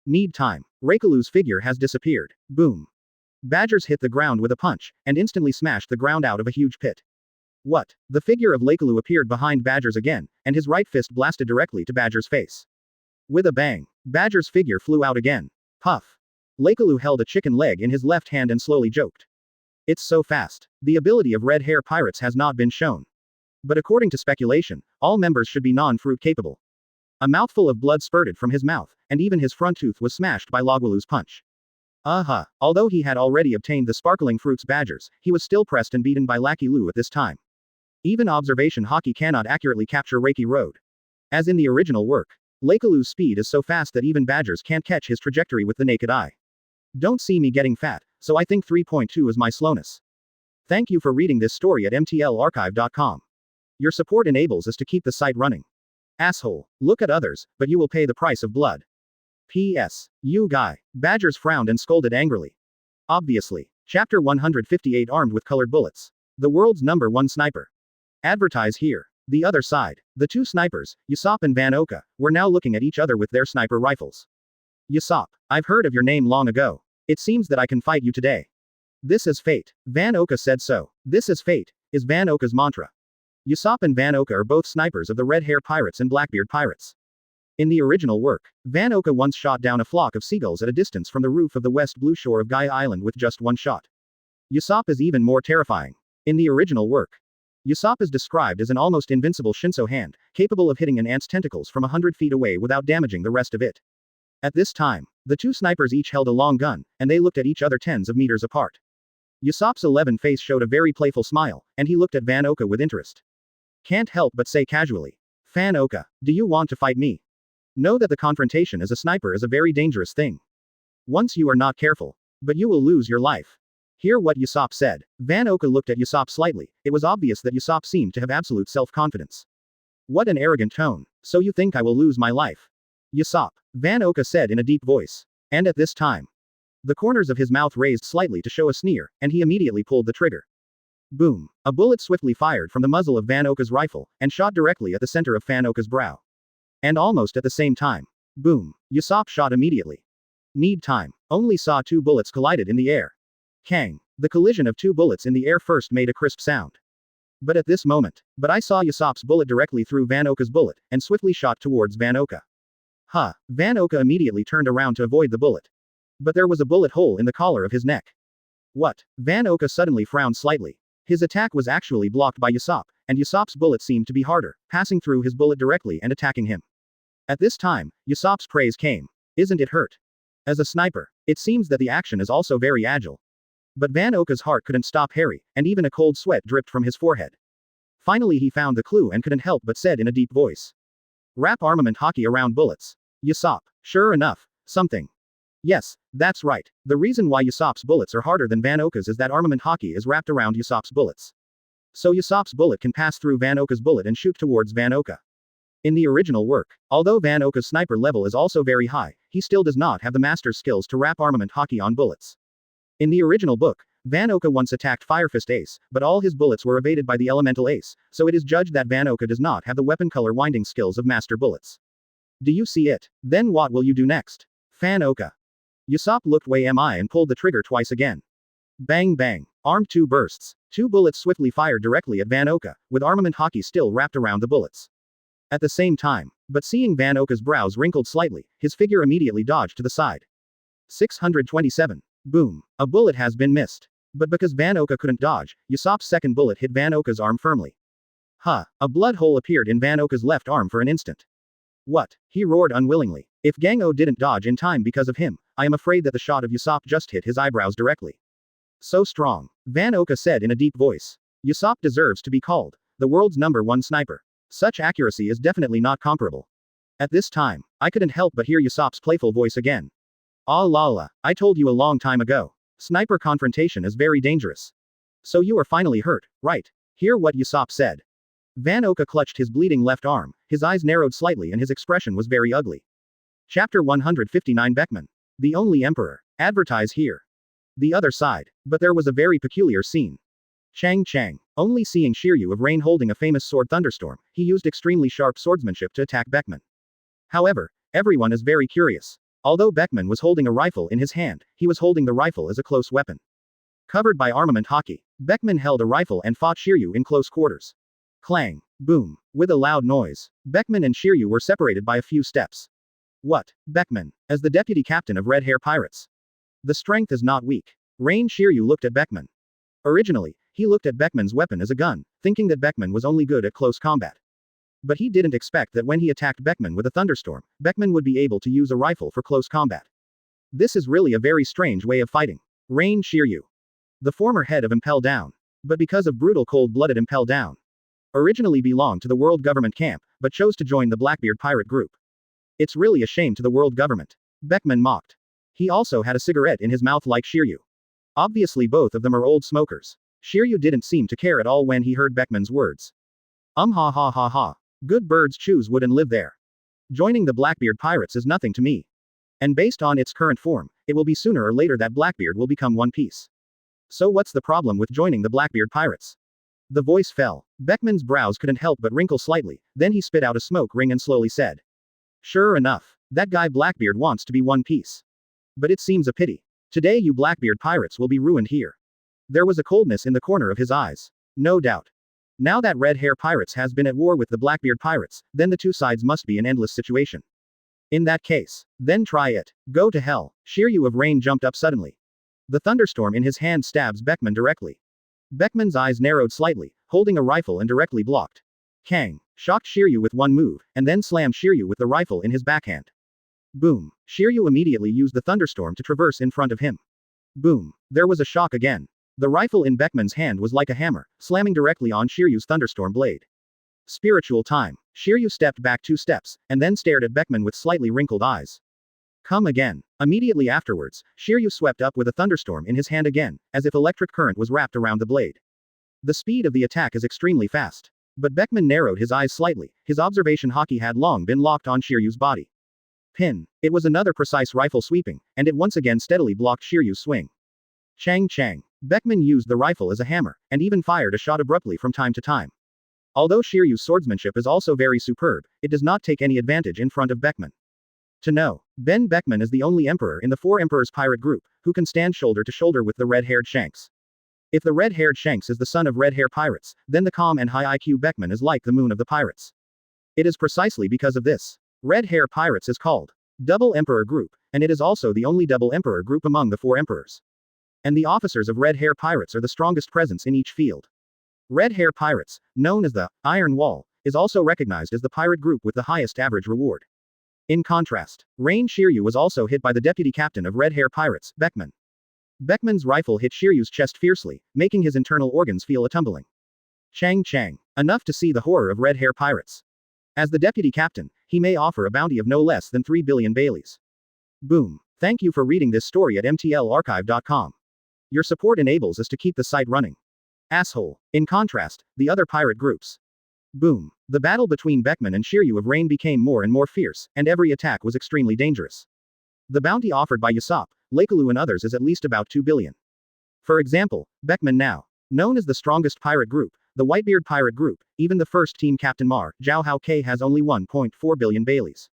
Need time. Rakeloo's figure has disappeared. Boom. Badgers hit the ground with a punch, and instantly smashed the ground out of a huge pit. What? The figure of Lakeloo appeared behind Badger's again, and his right fist blasted directly to Badger's face. With a bang, Badger's figure flew out again. Puff. Lakeloo held a chicken leg in his left hand and slowly joked. It's so fast. The ability of red hair pirates has not been shown. But according to speculation, all members should be non-fruit capable. A mouthful of blood spurted from his mouth, and even his front tooth was smashed by Logwaloo's punch. Although he had already obtained the sparkling fruits Badgers, he was still pressed and beaten by Lackey Loo at this time. Even observation hockey cannot accurately capture Reiki Road. As in the original work, Lakeloo's speed is so fast that even Badgers can't catch his trajectory with the naked eye. Don't see me getting fat, so I think 3.2 is my slowness. Thank you for reading this story at mtlarchive.com. Your support enables us to keep the site running. Asshole, look at others, but you will pay the price of blood. P.S. You guy. Badgers frowned and scolded angrily. Obviously. Chapter 158 Armed with colored bullets. The world's #1 sniper. Advertise here. The other side. The two snipers, Usopp and Van Oka, were now looking at each other with their sniper rifles. Usopp, I've heard of your name long ago. It seems that I can fight you today. This is fate. Van Oka said so. This is fate, is Van Oka's mantra. Usopp and Van Oka are both snipers of the Red Hair Pirates and Blackbeard Pirates. In the original work, Van Oka once shot down a flock of seagulls at a distance from the roof of the west blue shore of Gaia Island with just one shot. Usopp is even more terrifying. In the original work, Usopp is described as an almost invincible Shinso hand, capable of hitting an ant's tentacles from 100 feet away without damaging the rest of it. At this time, the two snipers each held a long gun, and they looked at each other tens of meters apart. Usopp's 11 face showed a very playful smile, and he looked at Van Oka with interest. Can't help but say casually, Van Oka, do you want to fight me? Know that the confrontation as a sniper is a very dangerous thing. Once you are not careful, but you will lose your life. Hear what Usopp said. Van Oka looked at Usopp slightly. It was obvious that Usopp seemed to have absolute self-confidence. What an arrogant tone. So you think I will lose my life? Usopp, Van Oka said in a deep voice. And at this time, the corners of his mouth raised slightly to show a sneer, and he immediately pulled the trigger. Boom. A bullet swiftly fired from the muzzle of Van Oka's rifle, and shot directly at the center of Van Oka's brow. And almost at the same time. Boom. Usopp shot immediately. Need time. Only saw two bullets collided in the air. Kang. The collision of two bullets in the air first made a crisp sound. But at this moment, I saw Usopp's bullet directly through Van Oka's bullet, and swiftly shot towards Van Oka. Van Oka immediately turned around to avoid the bullet. But there was a bullet hole in the collar of his neck. What? Van Oka suddenly frowned slightly. His attack was actually blocked by Usopp, and Usopp's bullet seemed to be harder, passing through his bullet directly and attacking him. At this time, Usopp's praise came. Isn't it hurt? As a sniper, it seems that the action is also very agile. But Van Oka's heart couldn't stop Harry, and even a cold sweat dripped from his forehead. Finally he found the clue and couldn't help but said in a deep voice. Wrap armament hockey around bullets. Usopp, sure enough, something. Yes, that's right. The reason why Usopp's bullets are harder than Van Oka's is that armament hockey is wrapped around Usopp's bullets. So Usopp's bullet can pass through Van Oka's bullet and shoot towards Van Oka. In the original work, although Van Oka's sniper level is also very high, he still does not have the master's skills to wrap armament hockey on bullets. In the original book, Van Oka once attacked Firefist Ace, but all his bullets were evaded by the Elemental Ace, so it is judged that Van Oka does not have the weapon color winding skills of master bullets. Do you see it? Then what will you do next? Van Oka. Usopp looked way mi and pulled the trigger twice again. Bang bang. Armed 2 bursts. 2 bullets swiftly fired directly at Van Oka, with armament hockey still wrapped around the bullets. At the same time, but seeing Van Oka's brows wrinkled slightly, his figure immediately dodged to the side. 627. Boom. A bullet has been missed. But because Van Oka couldn't dodge, Usopp's second bullet hit Van Oka's arm firmly. A blood hole appeared in Van Oka's left arm for an instant. What? He roared unwillingly. If Gang-O didn't dodge in time because of him, I am afraid that the shot of Usopp just hit his eyebrows directly. So strong. Van Oka said in a deep voice. Usopp deserves to be called the world's #1 sniper. Such accuracy is definitely not comparable. At this time, I couldn't help but hear Usopp's playful voice again. Ah la la, I told you a long time ago. Sniper confrontation is very dangerous. So you are finally hurt, right? Hear what Usopp said. Van Oka clutched his bleeding left arm, his eyes narrowed slightly and his expression was very ugly. Chapter 159 Beckman. The only emperor. Advertise here. The other side. But there was a very peculiar scene. Chang. Only seeing Shiryu of Rain holding a famous sword Thunderstorm, he used extremely sharp swordsmanship to attack Beckman. However, everyone is very curious. Although Beckman was holding a rifle in his hand, he was holding the rifle as a close weapon. Covered by armament hockey, Beckman held a rifle and fought Shiryu in close quarters. Clang. Boom. With a loud noise, Beckman and Shiryu were separated by a few steps. What? Beckman, as the deputy captain of Red Hair Pirates. The strength is not weak. Rain Shiryu looked at Beckman. Originally, he looked at Beckman's weapon as a gun, thinking that Beckman was only good at close combat. But he didn't expect that when he attacked Beckman with a thunderstorm, Beckman would be able to use a rifle for close combat. This is really a very strange way of fighting. Rain Shiryu. The former head of Impel Down. But because of brutal cold-blooded Impel Down. Originally belonged to the world government camp, but chose to join the Blackbeard pirate group. It's really a shame to the world government. Beckman mocked. He also had a cigarette in his mouth like Shiryu. Obviously both of them are old smokers. Shiryu didn't seem to care at all when he heard Beckman's words. Ha. Good birds choose wood and live there. Joining the Blackbeard pirates is nothing to me. And based on its current form, it will be sooner or later that Blackbeard will become one piece. So what's the problem with joining the Blackbeard pirates? The voice fell. Beckman's brows couldn't help but wrinkle slightly, then he spit out a smoke ring and slowly said. Sure enough. That guy Blackbeard wants to be one piece. But it seems a pity. Today you Blackbeard pirates will be ruined here. There was a coldness in the corner of his eyes. No doubt. Now that Red Hair Pirates has been at war with the Blackbeard Pirates, then the two sides must be an endless situation. In that case, then try it. Go to hell. Shiryu of Rain jumped up suddenly. The thunderstorm in his hand stabs Beckman directly. Beckman's eyes narrowed slightly, holding a rifle and directly blocked. Kang shocked Shiryu with one move, and then slammed Shiryu with the rifle in his backhand. Boom. Shiryu immediately used the thunderstorm to traverse in front of him. Boom. There was a shock again. The rifle in Beckman's hand was like a hammer, slamming directly on Shiryu's thunderstorm blade. Spiritual time. Shiryu stepped back 2 steps, and then stared at Beckman with slightly wrinkled eyes. Come again. Immediately afterwards, Shiryu swept up with a thunderstorm in his hand again, as if electric current was wrapped around the blade. The speed of the attack is extremely fast. But Beckman narrowed his eyes slightly, his observation hockey had long been locked on Shiryu's body. Pin. It was another precise rifle sweeping, and it once again steadily blocked Shiryu's swing. Chang. Beckman used the rifle as a hammer, and even fired a shot abruptly from time to time. Although Shiryu's swordsmanship is also very superb, it does not take any advantage in front of Beckman. To know, Ben Beckman is the only emperor in the 4 Emperors pirate group, who can stand shoulder to shoulder with the red-haired Shanks. If the red-haired Shanks is the son of red hair pirates, then the calm and high IQ Beckman is like the moon of the pirates. It is precisely because of this. Red Hair Pirates is called Double Emperor Group, and it is also the only Double Emperor Group among the 4 emperors. And the officers of Red Hair Pirates are the strongest presence in each field. Red Hair Pirates, known as the Iron Wall, is also recognized as the pirate group with the highest average reward. In contrast, Rain Shiryu was also hit by the deputy captain of Red Hair Pirates, Beckman. Beckman's rifle hit Shiryu's chest fiercely, making his internal organs feel a tumbling. Chang. Enough to see the horror of Red Hair Pirates. As the deputy captain, he may offer a bounty of no less than 3 billion Baileys. Boom. Thank you for reading this story at mtlarchive.com. Your support enables us to keep the site running. Asshole. In contrast, the other pirate groups. Boom. The battle between Beckman and Shiryu of Rain became more and more fierce, and every attack was extremely dangerous. The bounty offered by Usopp, Lakelu and others is at least about 2 billion. For example, Beckman now known as the strongest pirate group, the Whitebeard pirate group, even the first team Captain Mar, Zhao Hao K has only 1.4 billion Baileys.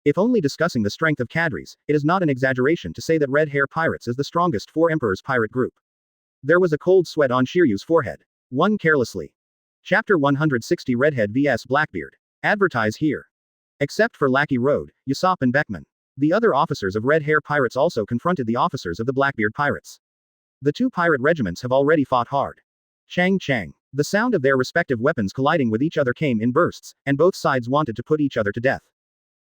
If only discussing the strength of cadres, it is not an exaggeration to say that Red Hair Pirates is the strongest 4 emperors pirate group. There was a cold sweat on Shiryu's forehead. One carelessly. Chapter 160 Redhead vs Blackbeard. Advertise here. Except for Lackey Road, Usopp and Beckman. The other officers of Red Hair Pirates also confronted the officers of the Blackbeard Pirates. The 2 pirate regiments have already fought hard. Chang. The sound of their respective weapons colliding with each other came in bursts, and both sides wanted to put each other to death.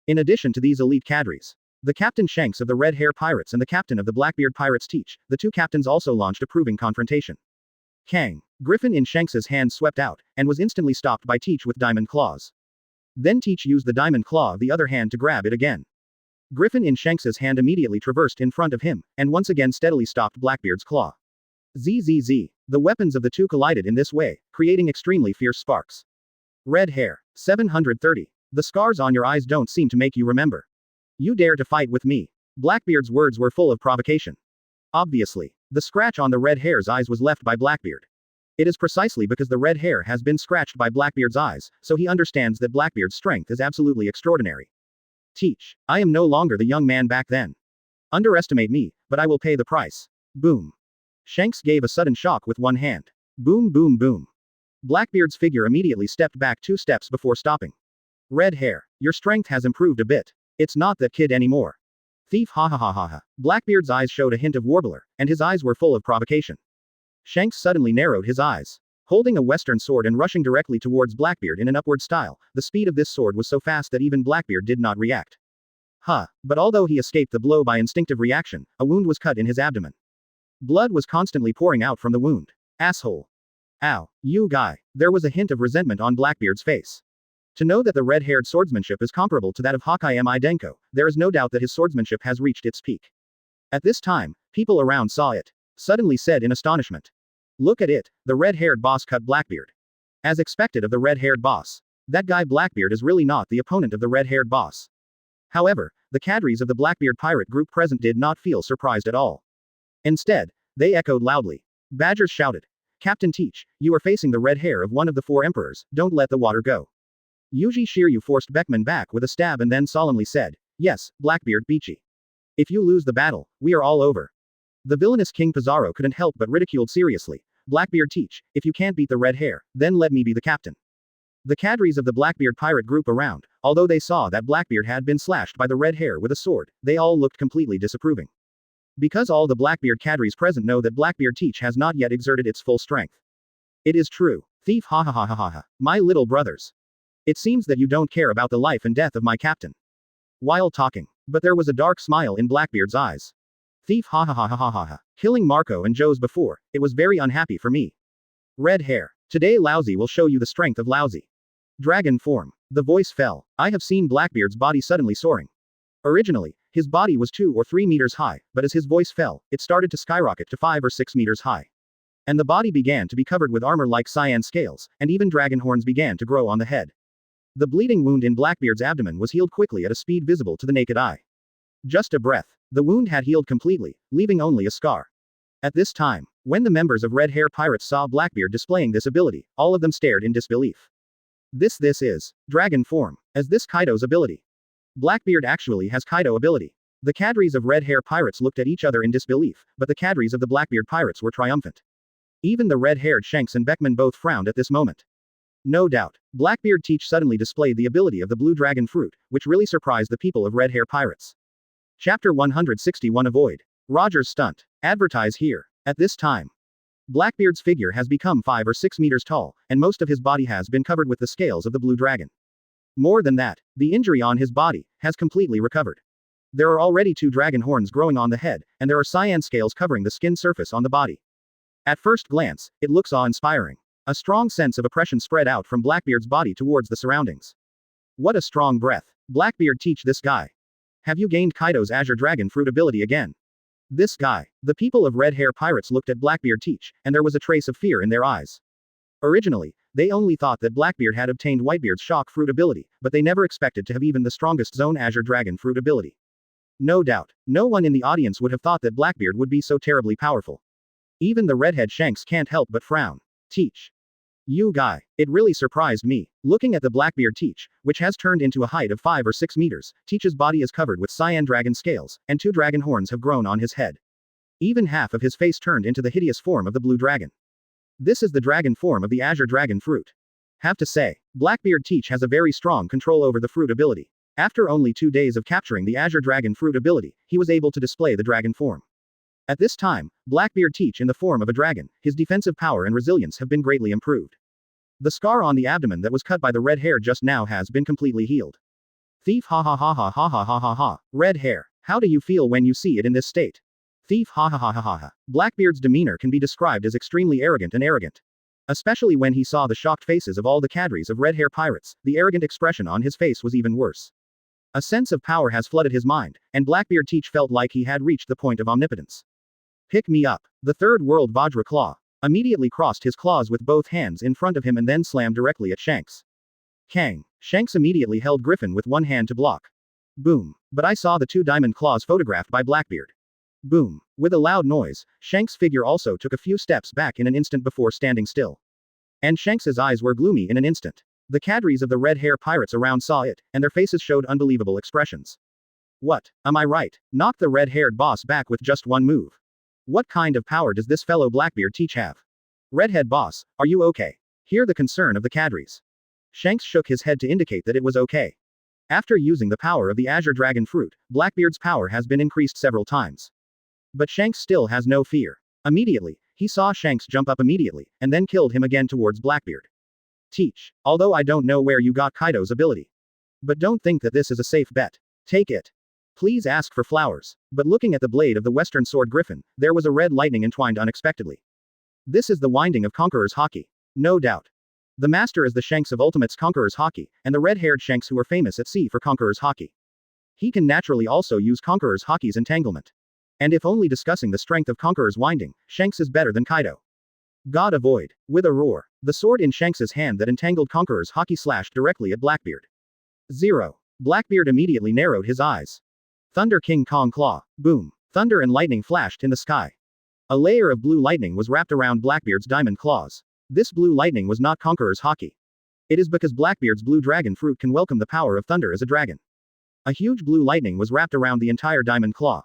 In addition to these elite cadres, the Captain Shanks of the Red Hair Pirates and the captain of the Blackbeard Pirates Teach, the 2 captains also launched a proving confrontation. Kang. Griffin in Shanks's hand swept out, and was instantly stopped by Teach with diamond claws. Then Teach used the diamond claw of the other hand to grab it again. Griffin in Shanks's hand immediately traversed in front of him, and once again steadily stopped Blackbeard's claw. Zzz. The weapons of the 2 collided in this way, creating extremely fierce sparks. Red hair. 730. The scars on your eyes don't seem to make you remember. You dare to fight with me. Blackbeard's words were full of provocation. Obviously, the scratch on the red hair's eyes was left by Blackbeard. It is precisely because the red hair has been scratched by Blackbeard's eyes, so he understands that Blackbeard's strength is absolutely extraordinary. Teach. I am no longer the young man back then. Underestimate me, but I will pay the price. Boom. Shanks gave a sudden shock with one hand. Boom boom boom. Blackbeard's figure immediately stepped back 2 steps before stopping. Red hair. Your strength has improved a bit. It's not that kid anymore. Thief ha ha ha ha ha. Blackbeard's eyes showed a hint of warbler, and his eyes were full of provocation. Shanks suddenly narrowed his eyes. Holding a western sword and rushing directly towards Blackbeard in an upward style, the speed of this sword was so fast that even Blackbeard did not react. But although he escaped the blow by instinctive reaction, a wound was cut in his abdomen. Blood was constantly pouring out from the wound. Asshole. Ow. You guy. There was a hint of resentment on Blackbeard's face. To know that the red-haired swordsmanship is comparable to that of Hawkeye Denko, there is no doubt that his swordsmanship has reached its peak. At this time, people around saw it. Suddenly said in astonishment. Look at it, the red-haired boss cut Blackbeard. As expected of the red-haired boss. That guy Blackbeard is really not the opponent of the red-haired boss. However, the cadres of the Blackbeard pirate group present did not feel surprised at all. Instead, they echoed loudly. Badgers shouted. Captain Teach, you are facing the red hair of one of the 4 emperors, don't let the water go. Yuji Shiryu forced Beckman back with a stab and then solemnly said, yes, Blackbeard Beachy. If you lose the battle, we are all over. The villainous King Pizarro couldn't help but ridiculed seriously. Blackbeard Teach, if you can't beat the red hair, then let me be the captain. The cadres of the Blackbeard pirate group around, although they saw that Blackbeard had been slashed by the red hair with a sword, they all looked completely disapproving. Because all the Blackbeard cadres present know that Blackbeard Teach has not yet exerted its full strength. It is true. Thief ha ha ha ha ha ha. My little brothers. It seems that you don't care about the life and death of my captain. While talking. But there was a dark smile in Blackbeard's eyes. Thief ha ha ha ha ha ha ha. Killing Marco and Joe's before, it was very unhappy for me. Red hair. Today Laozi will show you the strength of Laozi. Dragon form. The voice fell. I have seen Blackbeard's body suddenly soaring. Originally, his body was 2 or 3 meters high, but as his voice fell, it started to skyrocket to 5 or 6 meters high. And the body began to be covered with armor like cyan scales, and even dragon horns began to grow on the head. The bleeding wound in Blackbeard's abdomen was healed quickly at a speed visible to the naked eye. Just a breath. The wound had healed completely, leaving only a scar. At this time, when the members of Red Hair Pirates saw Blackbeard displaying this ability, all of them stared in disbelief. This is dragon form. As this Kaido's ability. Blackbeard actually has Kaido ability. The cadres of Red Hair Pirates looked at each other in disbelief, but the cadres of the Blackbeard Pirates were triumphant. Even the red-haired Shanks and Beckman both frowned at this moment. No doubt, Blackbeard Teach suddenly displayed the ability of the blue dragon fruit, which really surprised the people of Red Hair Pirates. Chapter 161 Avoid. Roger's stunt. Advertise here. At this time, Blackbeard's figure has become 5 or 6 meters tall, and most of his body has been covered with the scales of the blue dragon. More than that, the injury on his body has completely recovered. There are already 2 dragon horns growing on the head, and there are cyan scales covering the skin surface on the body. At first glance, it looks awe-inspiring. A strong sense of oppression spread out from Blackbeard's body towards the surroundings. What a strong breath. Blackbeard Teach this guy. Have you gained Kaido's Azure Dragon Fruit ability again? This guy. The people of Red Hair Pirates looked at Blackbeard Teach, and there was a trace of fear in their eyes. Originally, they only thought that Blackbeard had obtained Whitebeard's Shock Fruit ability, but they never expected to have even the strongest Zone Azure Dragon Fruit ability. No doubt, no one in the audience would have thought that Blackbeard would be so terribly powerful. Even the redhead Shanks can't help but frown. Teach. You guy. It really surprised me. Looking at the Blackbeard Teach, which has turned into a height of 5 or 6 meters, Teach's body is covered with cyan dragon scales, and 2 dragon horns have grown on his head. Even half of his face turned into the hideous form of the blue dragon. This is the dragon form of the Azure Dragon Fruit. Have to say, Blackbeard Teach has a very strong control over the fruit ability. After only 2 days of capturing the Azure Dragon Fruit ability, he was able to display the dragon form. At this time, Blackbeard Teach in the form of a dragon, his defensive power and resilience have been greatly improved. The scar on the abdomen that was cut by the red hair just now has been completely healed. Thief ha ha ha ha ha ha ha ha ha. Red hair. How do you feel when you see it in this state? Thief ha ha ha ha ha ha. Blackbeard's demeanor can be described as extremely arrogant and arrogant. Especially when he saw the shocked faces of all the cadres of Red Hair Pirates, the arrogant expression on his face was even worse. A sense of power has flooded his mind, and Blackbeard Teach felt like he had reached the point of omnipotence. Pick me up. The Third World Vajra Claw. Immediately crossed his claws with both hands in front of him and then slammed directly at Shanks. Kang. Shanks immediately held Griffin with one hand to block. Boom. But I saw the two diamond claws photographed by Blackbeard. Boom. With a loud noise, Shanks' figure also took a few steps back in an instant before standing still. And Shanks's eyes were gloomy in an instant. The cadres of the red hair pirates around saw it, and their faces showed unbelievable expressions. What? Am I right? Knocked the red-haired boss back with just one move. What kind of power does this fellow Blackbeard teach have? Redhead boss, are you okay? Hear the concern of the cadres. Shanks shook his head to indicate that it was okay. After using the power of the Azure Dragon Fruit, Blackbeard's power has been increased several times. But Shanks still has no fear. Immediately, he saw Shanks jump up immediately, and then killed him again towards Blackbeard. Teach. Although I don't know where you got Kaido's ability. But don't think that this is a safe bet. Take it. Please ask for flowers. But looking at the blade of the Western Sword Griffin, there was a red lightning entwined unexpectedly. This is the winding of Conqueror's Haki. No doubt. The master is the Shanks of Ultimate's Conqueror's Haki, and the red-haired Shanks who are famous at sea for Conqueror's Haki. He can naturally also use Conqueror's Haki's entanglement. And if only discussing the strength of Conqueror's winding, Shanks is better than Kaido. God avoid. With a roar, the sword in Shanks's hand that entangled Conqueror's Haki slashed directly at Blackbeard. 0. Blackbeard immediately narrowed his eyes. Thunder King Kong Claw. Boom. Thunder and lightning flashed in the sky. A layer of blue lightning was wrapped around Blackbeard's diamond claws. This blue lightning was not Conqueror's Haki. It is because Blackbeard's blue dragon fruit can welcome the power of thunder as a dragon. A huge blue lightning was wrapped around the entire diamond claw.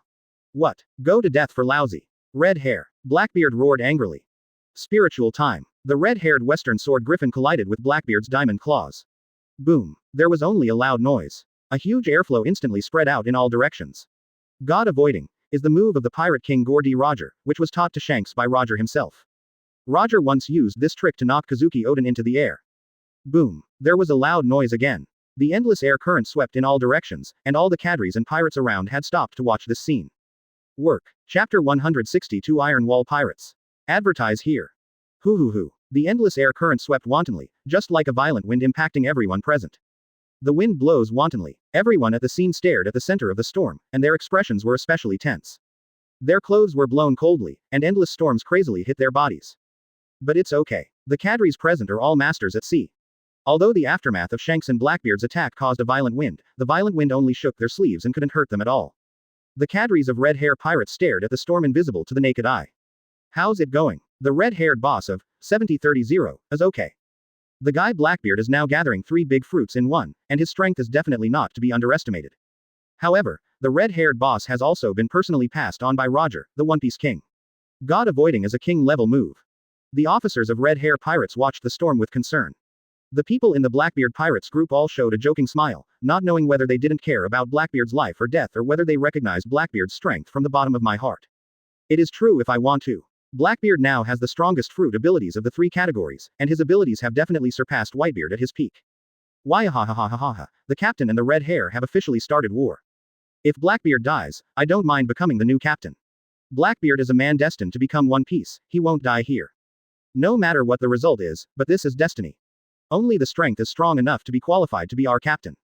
What? Go to death for Laozi. Red hair. Blackbeard roared angrily. Spiritual time. The red-haired Western Sword Griffin collided with Blackbeard's diamond claws. Boom. There was only a loud noise. A huge airflow instantly spread out in all directions. God avoiding is the move of the Pirate King Gordy Roger, which was taught to Shanks by Roger himself. Roger once used this trick to knock Kazuki Oden into the air. Boom. There was a loud noise again. The endless air current swept in all directions, and all the cadres and pirates around had stopped to watch this scene. Work. Chapter 162 Iron Wall Pirates. Advertise here. Hoo. The endless air current swept wantonly, just like a violent wind impacting everyone present. The wind blows wantonly. Everyone at the scene stared at the center of the storm, and their expressions were especially tense. Their clothes were blown coldly, and endless storms crazily hit their bodies. But it's okay. The cadres present are all masters at sea. Although the aftermath of Shanks and Blackbeard's attack caused a violent wind, the violent wind only shook their sleeves and couldn't hurt them at all. The cadres of red hair pirates stared at the storm invisible to the naked eye. How's it going? The red-haired boss of 7030 is okay. The guy Blackbeard is now gathering 3 big fruits in one, and his strength is definitely not to be underestimated. However, the red-haired boss has also been personally passed on by Roger, the One Piece King. God avoiding is a king-level move. The officers of red hair pirates watched the storm with concern. The people in the Blackbeard Pirates group all showed a joking smile, not knowing whether they didn't care about Blackbeard's life or death or whether they recognized Blackbeard's strength from the bottom of my heart. It is true if I want to. Blackbeard now has the strongest fruit abilities of the 3 categories, and his abilities have definitely surpassed Whitebeard at his peak. Why-ha-ha-ha-ha-ha, the captain and the red hair have officially started war. If Blackbeard dies, I don't mind becoming the new captain. Blackbeard is a man destined to become One Piece, he won't die here. No matter what the result is, but this is destiny. Only the strength is strong enough to be qualified to be our captain.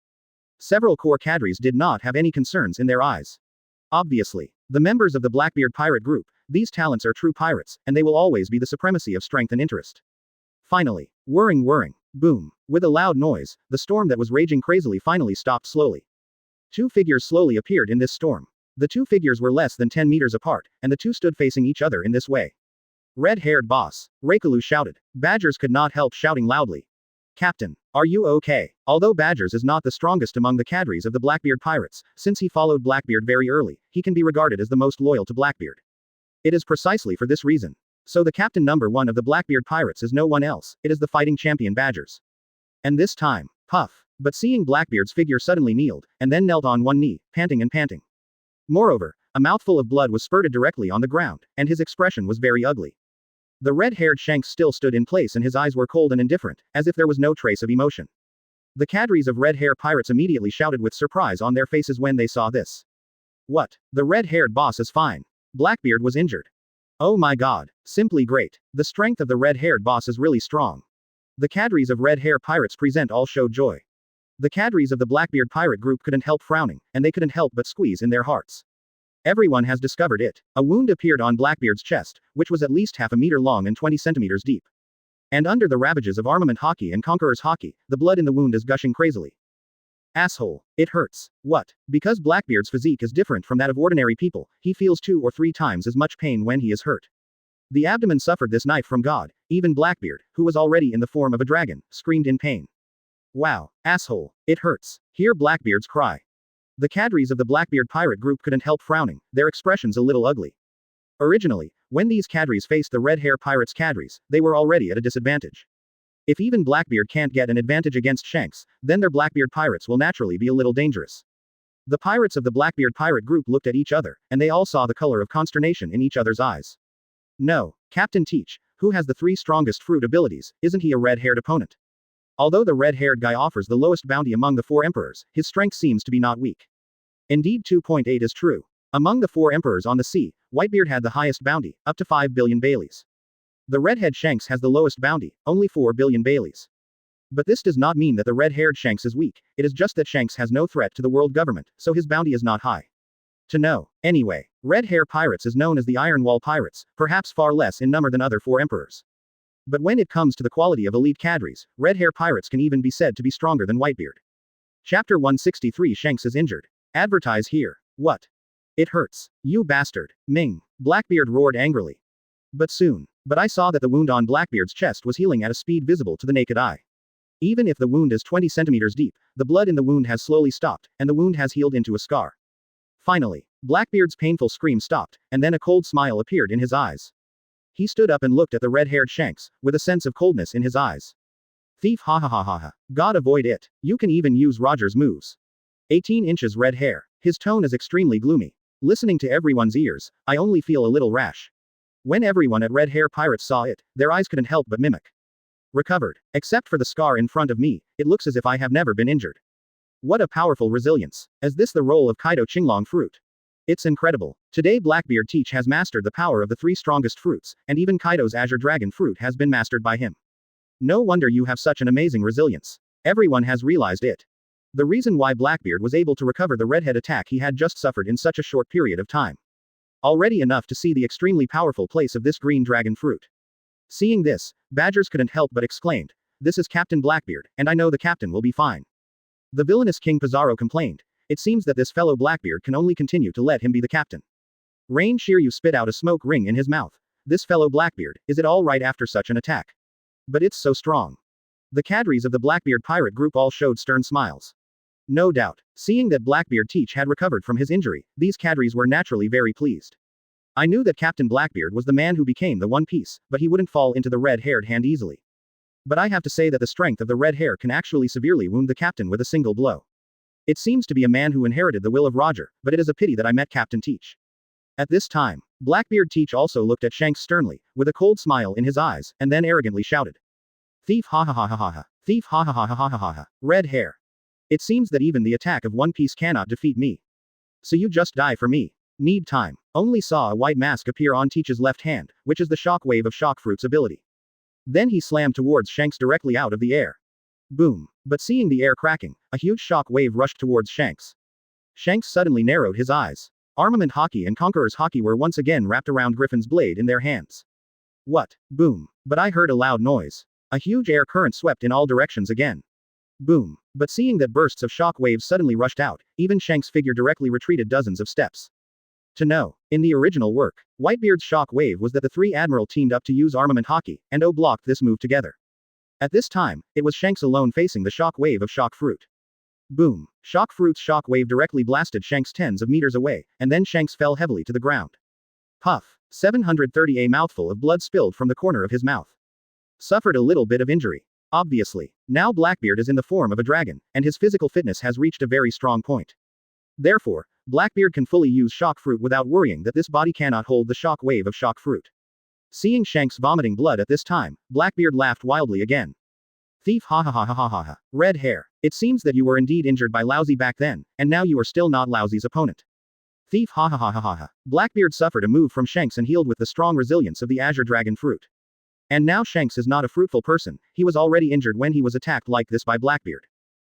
Several core cadres did not have any concerns in their eyes. Obviously, the members of the Blackbeard pirate group, these talents are true pirates, and they will always be the supremacy of strength and interest. Finally, whirring. Boom. With a loud noise, the storm that was raging crazily finally stopped slowly. 2 figures slowly appeared in this storm. The 2 figures were less than 10 meters apart, and the 2 stood facing each other in this way. Red-haired boss. Reikalu shouted. Badgers could not help shouting loudly. Captain, are you okay? Although Badgers is not the strongest among the cadres of the Blackbeard pirates, since he followed Blackbeard very early, he can be regarded as the most loyal to Blackbeard. It is precisely for this reason. So the captain number 1 of the Blackbeard pirates is no one else, it is the fighting champion Badgers. And this time, puff. But seeing Blackbeard's figure suddenly kneeled, and then knelt on one knee, panting. Moreover, a mouthful of blood was spurted directly on the ground, and his expression was very ugly. The red-haired Shanks still stood in place and his eyes were cold and indifferent, as if there was no trace of emotion. The cadres of red hair pirates immediately shouted with surprise on their faces when they saw this. What? The red-haired boss is fine. Blackbeard was injured. Oh my god. Simply great. The strength of the red-haired boss is really strong. The cadres of red hair pirates present all showed joy. The cadres of the Blackbeard pirate group couldn't help frowning, and they couldn't help but squeeze in their hearts. Everyone has discovered it. A wound appeared on Blackbeard's chest, which was at least half a meter long and 20 centimeters deep. And under the ravages of armament Hawkeye and Conqueror's Hawkeye, the blood in the wound is gushing crazily. Asshole. It hurts. What? Because Blackbeard's physique is different from that of ordinary people, he feels 2 or 3 times as much pain when he is hurt. The abdomen suffered this knife from God. Even Blackbeard, who was already in the form of a dragon, screamed in pain. Wow. Asshole. It hurts. Hear Blackbeard's cry. The cadres of the Blackbeard pirate group couldn't help frowning, their expressions a little ugly. Originally, when these cadres faced the red hair pirates' cadres, they were already at a disadvantage. If even Blackbeard can't get an advantage against Shanks, then their Blackbeard pirates will naturally be a little dangerous. The pirates of the Blackbeard pirate group looked at each other, and they all saw the color of consternation in each other's eyes. No, Captain Teach, who has the 3 strongest fruit abilities, isn't he a red-haired opponent? Although the red-haired guy offers the lowest bounty among the 4 emperors, his strength seems to be not weak. Indeed 2.8 is true. Among the 4 emperors on the sea, Whitebeard had the highest bounty, up to 5 billion Baileys. The redhead Shanks has the lowest bounty, only 4 billion Baileys. But this does not mean that the red-haired Shanks is weak, it is just that Shanks has no threat to the world government, so his bounty is not high. To know. Anyway, Red Hair Pirates is known as the Iron Wall Pirates, perhaps far less in number than other 4 emperors. But when it comes to the quality of elite cadres, Red Hair Pirates can even be said to be stronger than Whitebeard. Chapter 163 Shanks is injured. Advertise here. What? It hurts. You bastard. Ming. Blackbeard roared angrily. But I saw that the wound on Blackbeard's chest was healing at a speed visible to the naked eye. Even if the wound is 20 centimeters deep, the blood in the wound has slowly stopped, and the wound has healed into a scar. Finally, Blackbeard's painful scream stopped, and then a cold smile appeared in his eyes. He stood up and looked at the red-haired Shanks, with a sense of coldness in his eyes. Thief ha ha ha ha ha. God avoid it. You can even use Roger's moves. 18 inches red hair. His tone is extremely gloomy. Listening to everyone's ears, I only feel a little rash. When everyone at Red Hair Pirates saw it, their eyes couldn't help but mimic. Recovered. Except for the scar in front of me, it looks as if I have never been injured. What a powerful resilience. Is this the role of Kaido Qinglong fruit? It's incredible. Today Blackbeard Teach has mastered the power of the 3 strongest fruits, and even Kaido's Azure Dragon fruit has been mastered by him. No wonder you have such an amazing resilience. Everyone has realized it. The reason why Blackbeard was able to recover the redhead attack he had just suffered in such a short period of time. Already enough to see the extremely powerful place of this green dragon fruit. Seeing this, Badgers couldn't help but exclaimed, "This is Captain Blackbeard, and I know the captain will be fine." The villainous King Pizarro complained, "It seems that this fellow Blackbeard can only continue to let him be the captain." Rain Shiryu spit out a smoke ring in his mouth. "This fellow Blackbeard, is it all right after such an attack? But it's so strong." The cadres of the Blackbeard pirate group all showed stern smiles. No doubt. Seeing that Blackbeard Teach had recovered from his injury, these cadres were naturally very pleased. I knew that Captain Blackbeard was the man who became the One Piece, but he wouldn't fall into the red-haired hand easily. But I have to say that the strength of the red hair can actually severely wound the captain with a single blow. It seems to be a man who inherited the will of Roger, but it is a pity that I met Captain Teach. At this time, Blackbeard Teach also looked at Shanks sternly, with a cold smile in his eyes, and then arrogantly shouted. "Thief ha ha ha ha ha ha. Thief ha ha ha ha ha ha ha ha. Red hair. It seems that even the attack of One Piece cannot defeat me. So you just die for me. Need time." Only saw a white mask appear on Teach's left hand, which is the shock wave of Shockfruit's ability. Then he slammed towards Shanks directly out of the air. Boom. But seeing the air cracking, a huge shock wave rushed towards Shanks. Shanks suddenly narrowed his eyes. Armament Hawkeye and Conqueror's Hawkeye were once again wrapped around Griffin's blade in their hands. What? Boom. But I heard a loud noise. A huge air current swept in all directions again. Boom. But seeing that bursts of shock waves suddenly rushed out, even Shanks' figure directly retreated dozens of steps. To know. In the original work, Whitebeard's shock wave was that the 3 admiral teamed up to use Armament Hawkeye, and O blocked this move together. At this time, it was Shanks alone facing the shock wave of Shock Fruit. Boom. Shock Fruit's shock wave directly blasted Shanks tens of meters away, and then Shanks fell heavily to the ground. Puff. 730 a mouthful of blood spilled from the corner of his mouth. Suffered a little bit of injury. Obviously. Now Blackbeard is in the form of a dragon, and his physical fitness has reached a very strong point. Therefore, Blackbeard can fully use Shock Fruit without worrying that this body cannot hold the shock wave of Shock Fruit. Seeing Shanks vomiting blood at this time, Blackbeard laughed wildly again. Thief ha ha ha ha ha ha ha. Red hair. It seems that you were indeed injured by Laozi back then, and now you are still not Laozi's opponent. Thief ha ha ha ha ha ha. Blackbeard suffered a move from Shanks and healed with the strong resilience of the Azure Dragon fruit. And now Shanks is not a fruitful person, he was already injured when he was attacked like this by Blackbeard.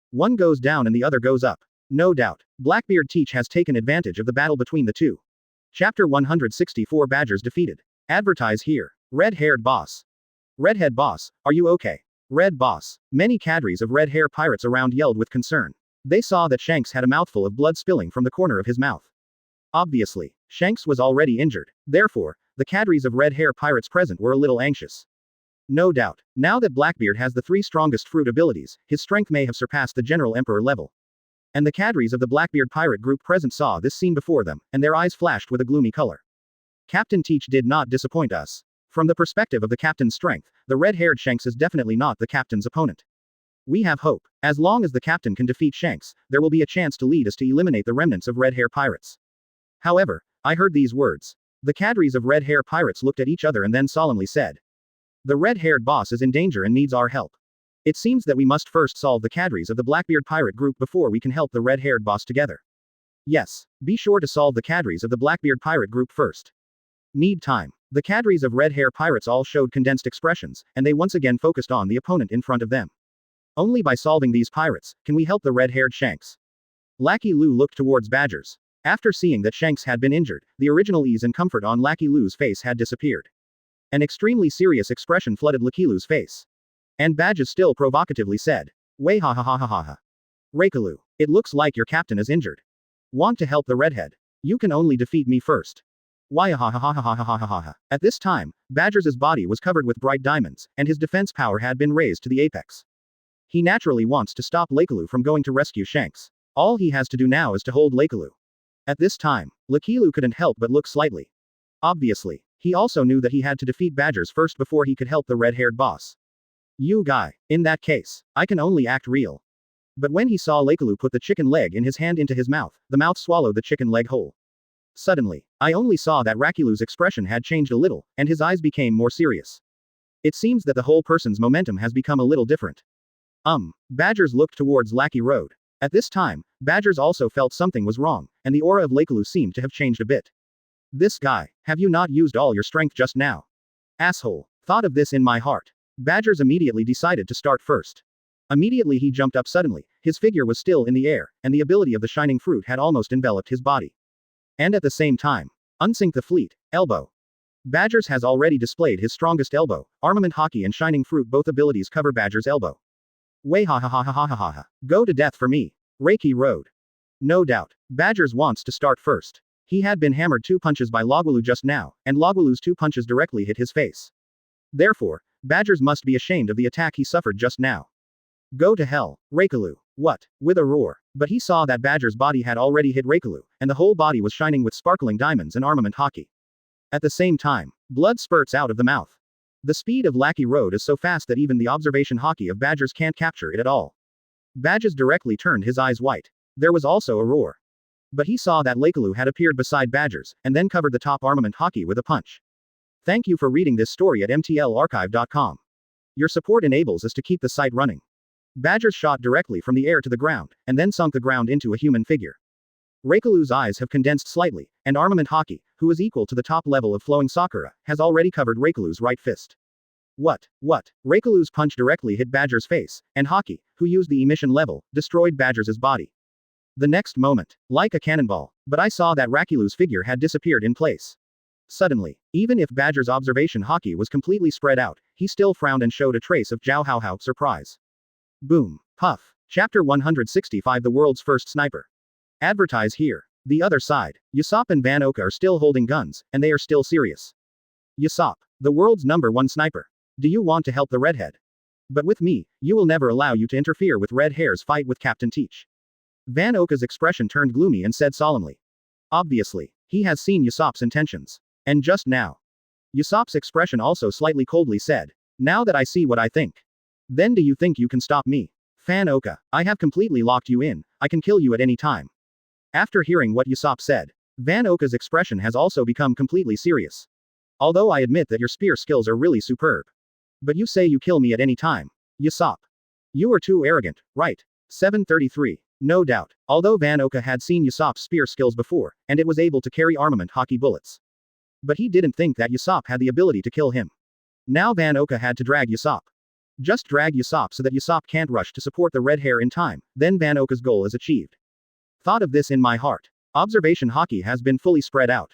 One goes down and the other goes up. No doubt. Blackbeard Teach has taken advantage of the battle between the two. Chapter 164 Badgers defeated. Advertise here. Red-haired boss. Redhead boss, are you okay? Red boss. Many cadres of red hair pirates around yelled with concern. They saw that Shanks had a mouthful of blood spilling from the corner of his mouth. Obviously, Shanks was already injured. Therefore, the cadres of red hair pirates present were a little anxious. No doubt, now that Blackbeard has the 3 strongest fruit abilities, his strength may have surpassed the General Emperor level. And the cadres of the Blackbeard pirate group present saw this scene before them, and their eyes flashed with a gloomy color. Captain Teach did not disappoint us. From the perspective of the captain's strength, the red-haired Shanks is definitely not the captain's opponent. We have hope. As long as the captain can defeat Shanks, there will be a chance to lead us to eliminate the remnants of red hair pirates. However, I heard these words. The cadres of red hair pirates looked at each other and then solemnly said, "The red-haired boss is in danger and needs our help. It seems that we must first solve the cadres of the Blackbeard pirate group before we can help the red-haired boss together. Yes, be sure to solve the cadres of the Blackbeard pirate group first. Need time." The cadres of red hair pirates all showed condensed expressions, and they once again focused on the opponent in front of them. Only by solving these pirates can we help the red-haired Shanks. Lackey Lu looked towards Badgers. After seeing that Shanks had been injured, the original ease and comfort on Lackey Lu's face had disappeared. An extremely serious expression flooded Lackey Lu's face. And Badgers still provocatively said, "Way ha ha ha ha ha ha. Raikalu, it looks like your captain is injured. Want to help the redhead? You can only defeat me first. Why ha ha ha ha ha ha ha ha ha." At this time, Badgers' body was covered with bright diamonds, and his defense power had been raised to the apex. He naturally wants to stop Laikalu from going to rescue Shanks. All he has to do now is to hold Laikalu. At this time, Lakilu couldn't help but look slightly. Obviously, he also knew that he had to defeat Badgers first before he could help the red-haired boss. You guy, in that case, I can only act real. But when he saw Laikalu put the chicken leg in his hand into his mouth, the mouth swallowed the chicken leg whole. Suddenly, I only saw that Rakilu's expression had changed a little, and his eyes became more serious. It seems that the whole person's momentum has become a little different. Badgers looked towards Lackey Road. At this time, Badgers also felt something was wrong, and the aura of Laikalu seemed to have changed a bit. This guy, have you not used all your strength just now? Asshole, thought of this in my heart. Badgers immediately decided to start first. Immediately he jumped up suddenly, his figure was still in the air, and the ability of the shining fruit had almost enveloped his body. And at the same time, unsink the fleet, elbow. Badgers has already displayed his strongest elbow, armament hockey and shining fruit both abilities cover Badgers' elbow. Way ha ha ha ha ha ha ha ha. Go to death for me. Reiki Road. No doubt, Badgers wants to start first. He had been hammered 2 punches by Logwalu just now, and Logwalu's 2 punches directly hit his face. Therefore, Badgers must be ashamed of the attack he suffered just now. Go to hell, Reikalu. What? With a roar. But he saw that Badger's body had already hit Reikalu, and the whole body was shining with sparkling diamonds and armament hockey. At the same time, blood spurts out of the mouth. The speed of Lackey Road is so fast that even the observation hockey of Badgers can't capture it at all. Badgers directly turned his eyes white. There was also a roar. But he saw that Laikalu had appeared beside Badgers, and then covered the top armament hockey with a punch. Thank you for reading this story at mtlarchive.com. Your support enables us to keep the site running. Badgers shot directly from the air to the ground, and then sunk the ground into a human figure. Reikalu's eyes have condensed slightly, and armament hockey, who is equal to the top level of flowing Sakura, has already covered Reikalu's right fist. What? Reikalu's punch directly hit Badger's face, and hockey, who used the emission level, destroyed Badger's body. The next moment, like a cannonball, but I saw that Rakilu's figure had disappeared in place. Suddenly, even if Badger's observation hockey was completely spread out, he still frowned and showed a trace of Jiao Hao Hao surprise. Boom. Puff. Chapter 165 The World's First Sniper. Advertise here. The other side. Usopp and Van Oka are still holding guns, and they are still serious. Usopp, the world's #1 sniper. Do you want to help the redhead? But with me, you will never allow you to interfere with Red Hair's fight with Captain Teach. Van Oka's expression turned gloomy and said solemnly. Obviously, he has seen Usopp's intentions. And just now. Usopp's expression also slightly coldly said, "Now that I see what I think. Then do you think you can stop me? Van Oka, I have completely locked you in, I can kill you at any time." After hearing what Usopp said, Van Oka's expression has also become completely serious. Although I admit that your spear skills are really superb. But you say you kill me at any time. Usopp. You are too arrogant, right? 733. No doubt. Although Van Oka had seen Usopp's spear skills before, and it was able to carry armament hockey bullets. But he didn't think that Usopp had the ability to kill him. Now Van Oka had to drag Usopp. Just drag Usopp so that Usopp can't rush to support the red hair in time, then Van Oka's goal is achieved. Thought of this in my heart. Observation hockey has been fully spread out.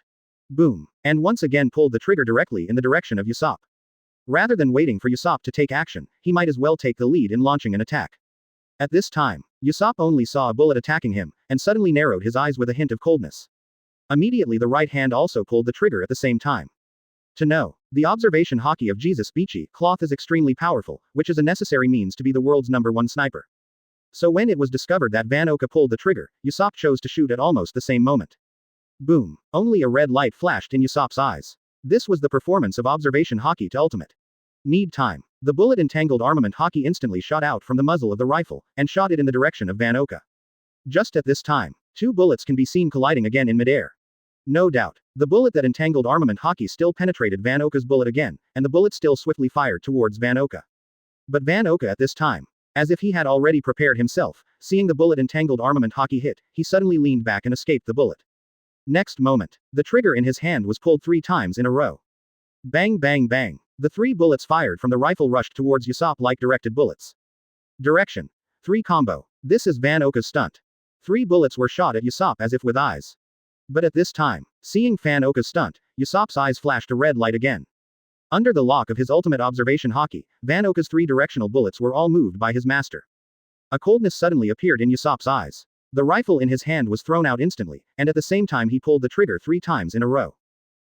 Boom. And once again pulled the trigger directly in the direction of Usopp. Rather than waiting for Usopp to take action, he might as well take the lead in launching an attack. At this time, Usopp only saw a bullet attacking him, and suddenly narrowed his eyes with a hint of coldness. Immediately the right hand also pulled the trigger at the same time. To know, the observation Haki of Jesus Beachy cloth is extremely powerful, which is a necessary means to be the world's #1 sniper. So when it was discovered that Van Oka pulled the trigger, Usopp chose to shoot at almost the same moment. Boom! Only a red light flashed in Usopp's eyes. This was the performance of observation Haki to ultimate. Need time. The bullet entangled armament Haki instantly shot out from the muzzle of the rifle, and shot it in the direction of Van Oka. Just at this time, 2 bullets can be seen colliding again in midair. No doubt, the bullet that entangled armament Haki still penetrated Van Oka's bullet again, and the bullet still swiftly fired towards Van Oka. But Van Oka at this time, as if he had already prepared himself, seeing the bullet entangled armament Haki hit, he suddenly leaned back and escaped the bullet. Next moment, the trigger in his hand was pulled 3 times in a row. Bang bang bang. The 3 bullets fired from the rifle rushed towards Usopp like directed bullets. Direction. 3 combo. This is Van Oka's stunt. 3 bullets were shot at Usopp as if with eyes. But at this time, seeing Van Oka's stunt, Usopp's eyes flashed a red light again. Under the lock of his ultimate observation Haki, Van Oka's 3 directional bullets were all moved by his master. A coldness suddenly appeared in Usopp's eyes. The rifle in his hand was thrown out instantly, and at the same time he pulled the trigger 3 times in a row.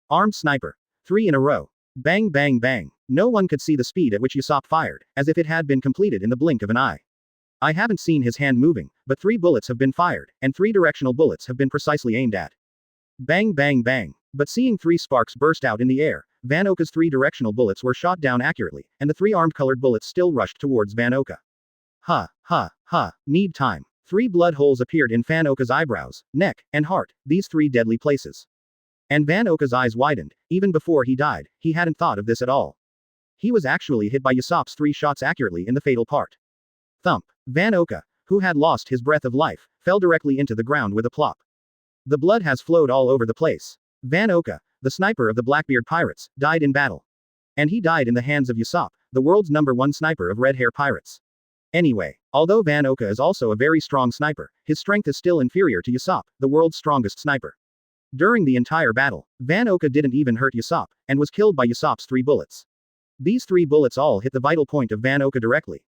Armed sniper. 3 in a row. Bang bang bang. No one could see the speed at which Usopp fired, as if it had been completed in the blink of an eye. I haven't seen his hand moving, but 3 bullets have been fired, and 3 directional bullets have been precisely aimed at. Bang bang bang. But seeing 3 sparks burst out in the air, Van Oka's 3 directional bullets were shot down accurately, and the 3 armed colored bullets still rushed towards Van Oka. Need time. 3 blood holes appeared in Van Oka's eyebrows, neck, and heart, these 3 deadly places. And Van Oka's eyes widened. Even before he died, he hadn't thought of this at all. He was actually hit by Usopp's 3 shots accurately in the fatal part. Thump. Van Oka, who had lost his breath of life, fell directly into the ground with a plop. The blood has flowed all over the place. Van Oka, the sniper of the Blackbeard pirates, died in battle. And he died in the hands of Usopp, the world's #1 sniper of red hair pirates. Anyway, although Van Oka is also a very strong sniper, his strength is still inferior to Usopp, the world's strongest sniper. During the entire battle, Van Oka didn't even hurt Usopp, and was killed by Usopp's 3 bullets. These 3 bullets all hit the vital point of Van Oka directly,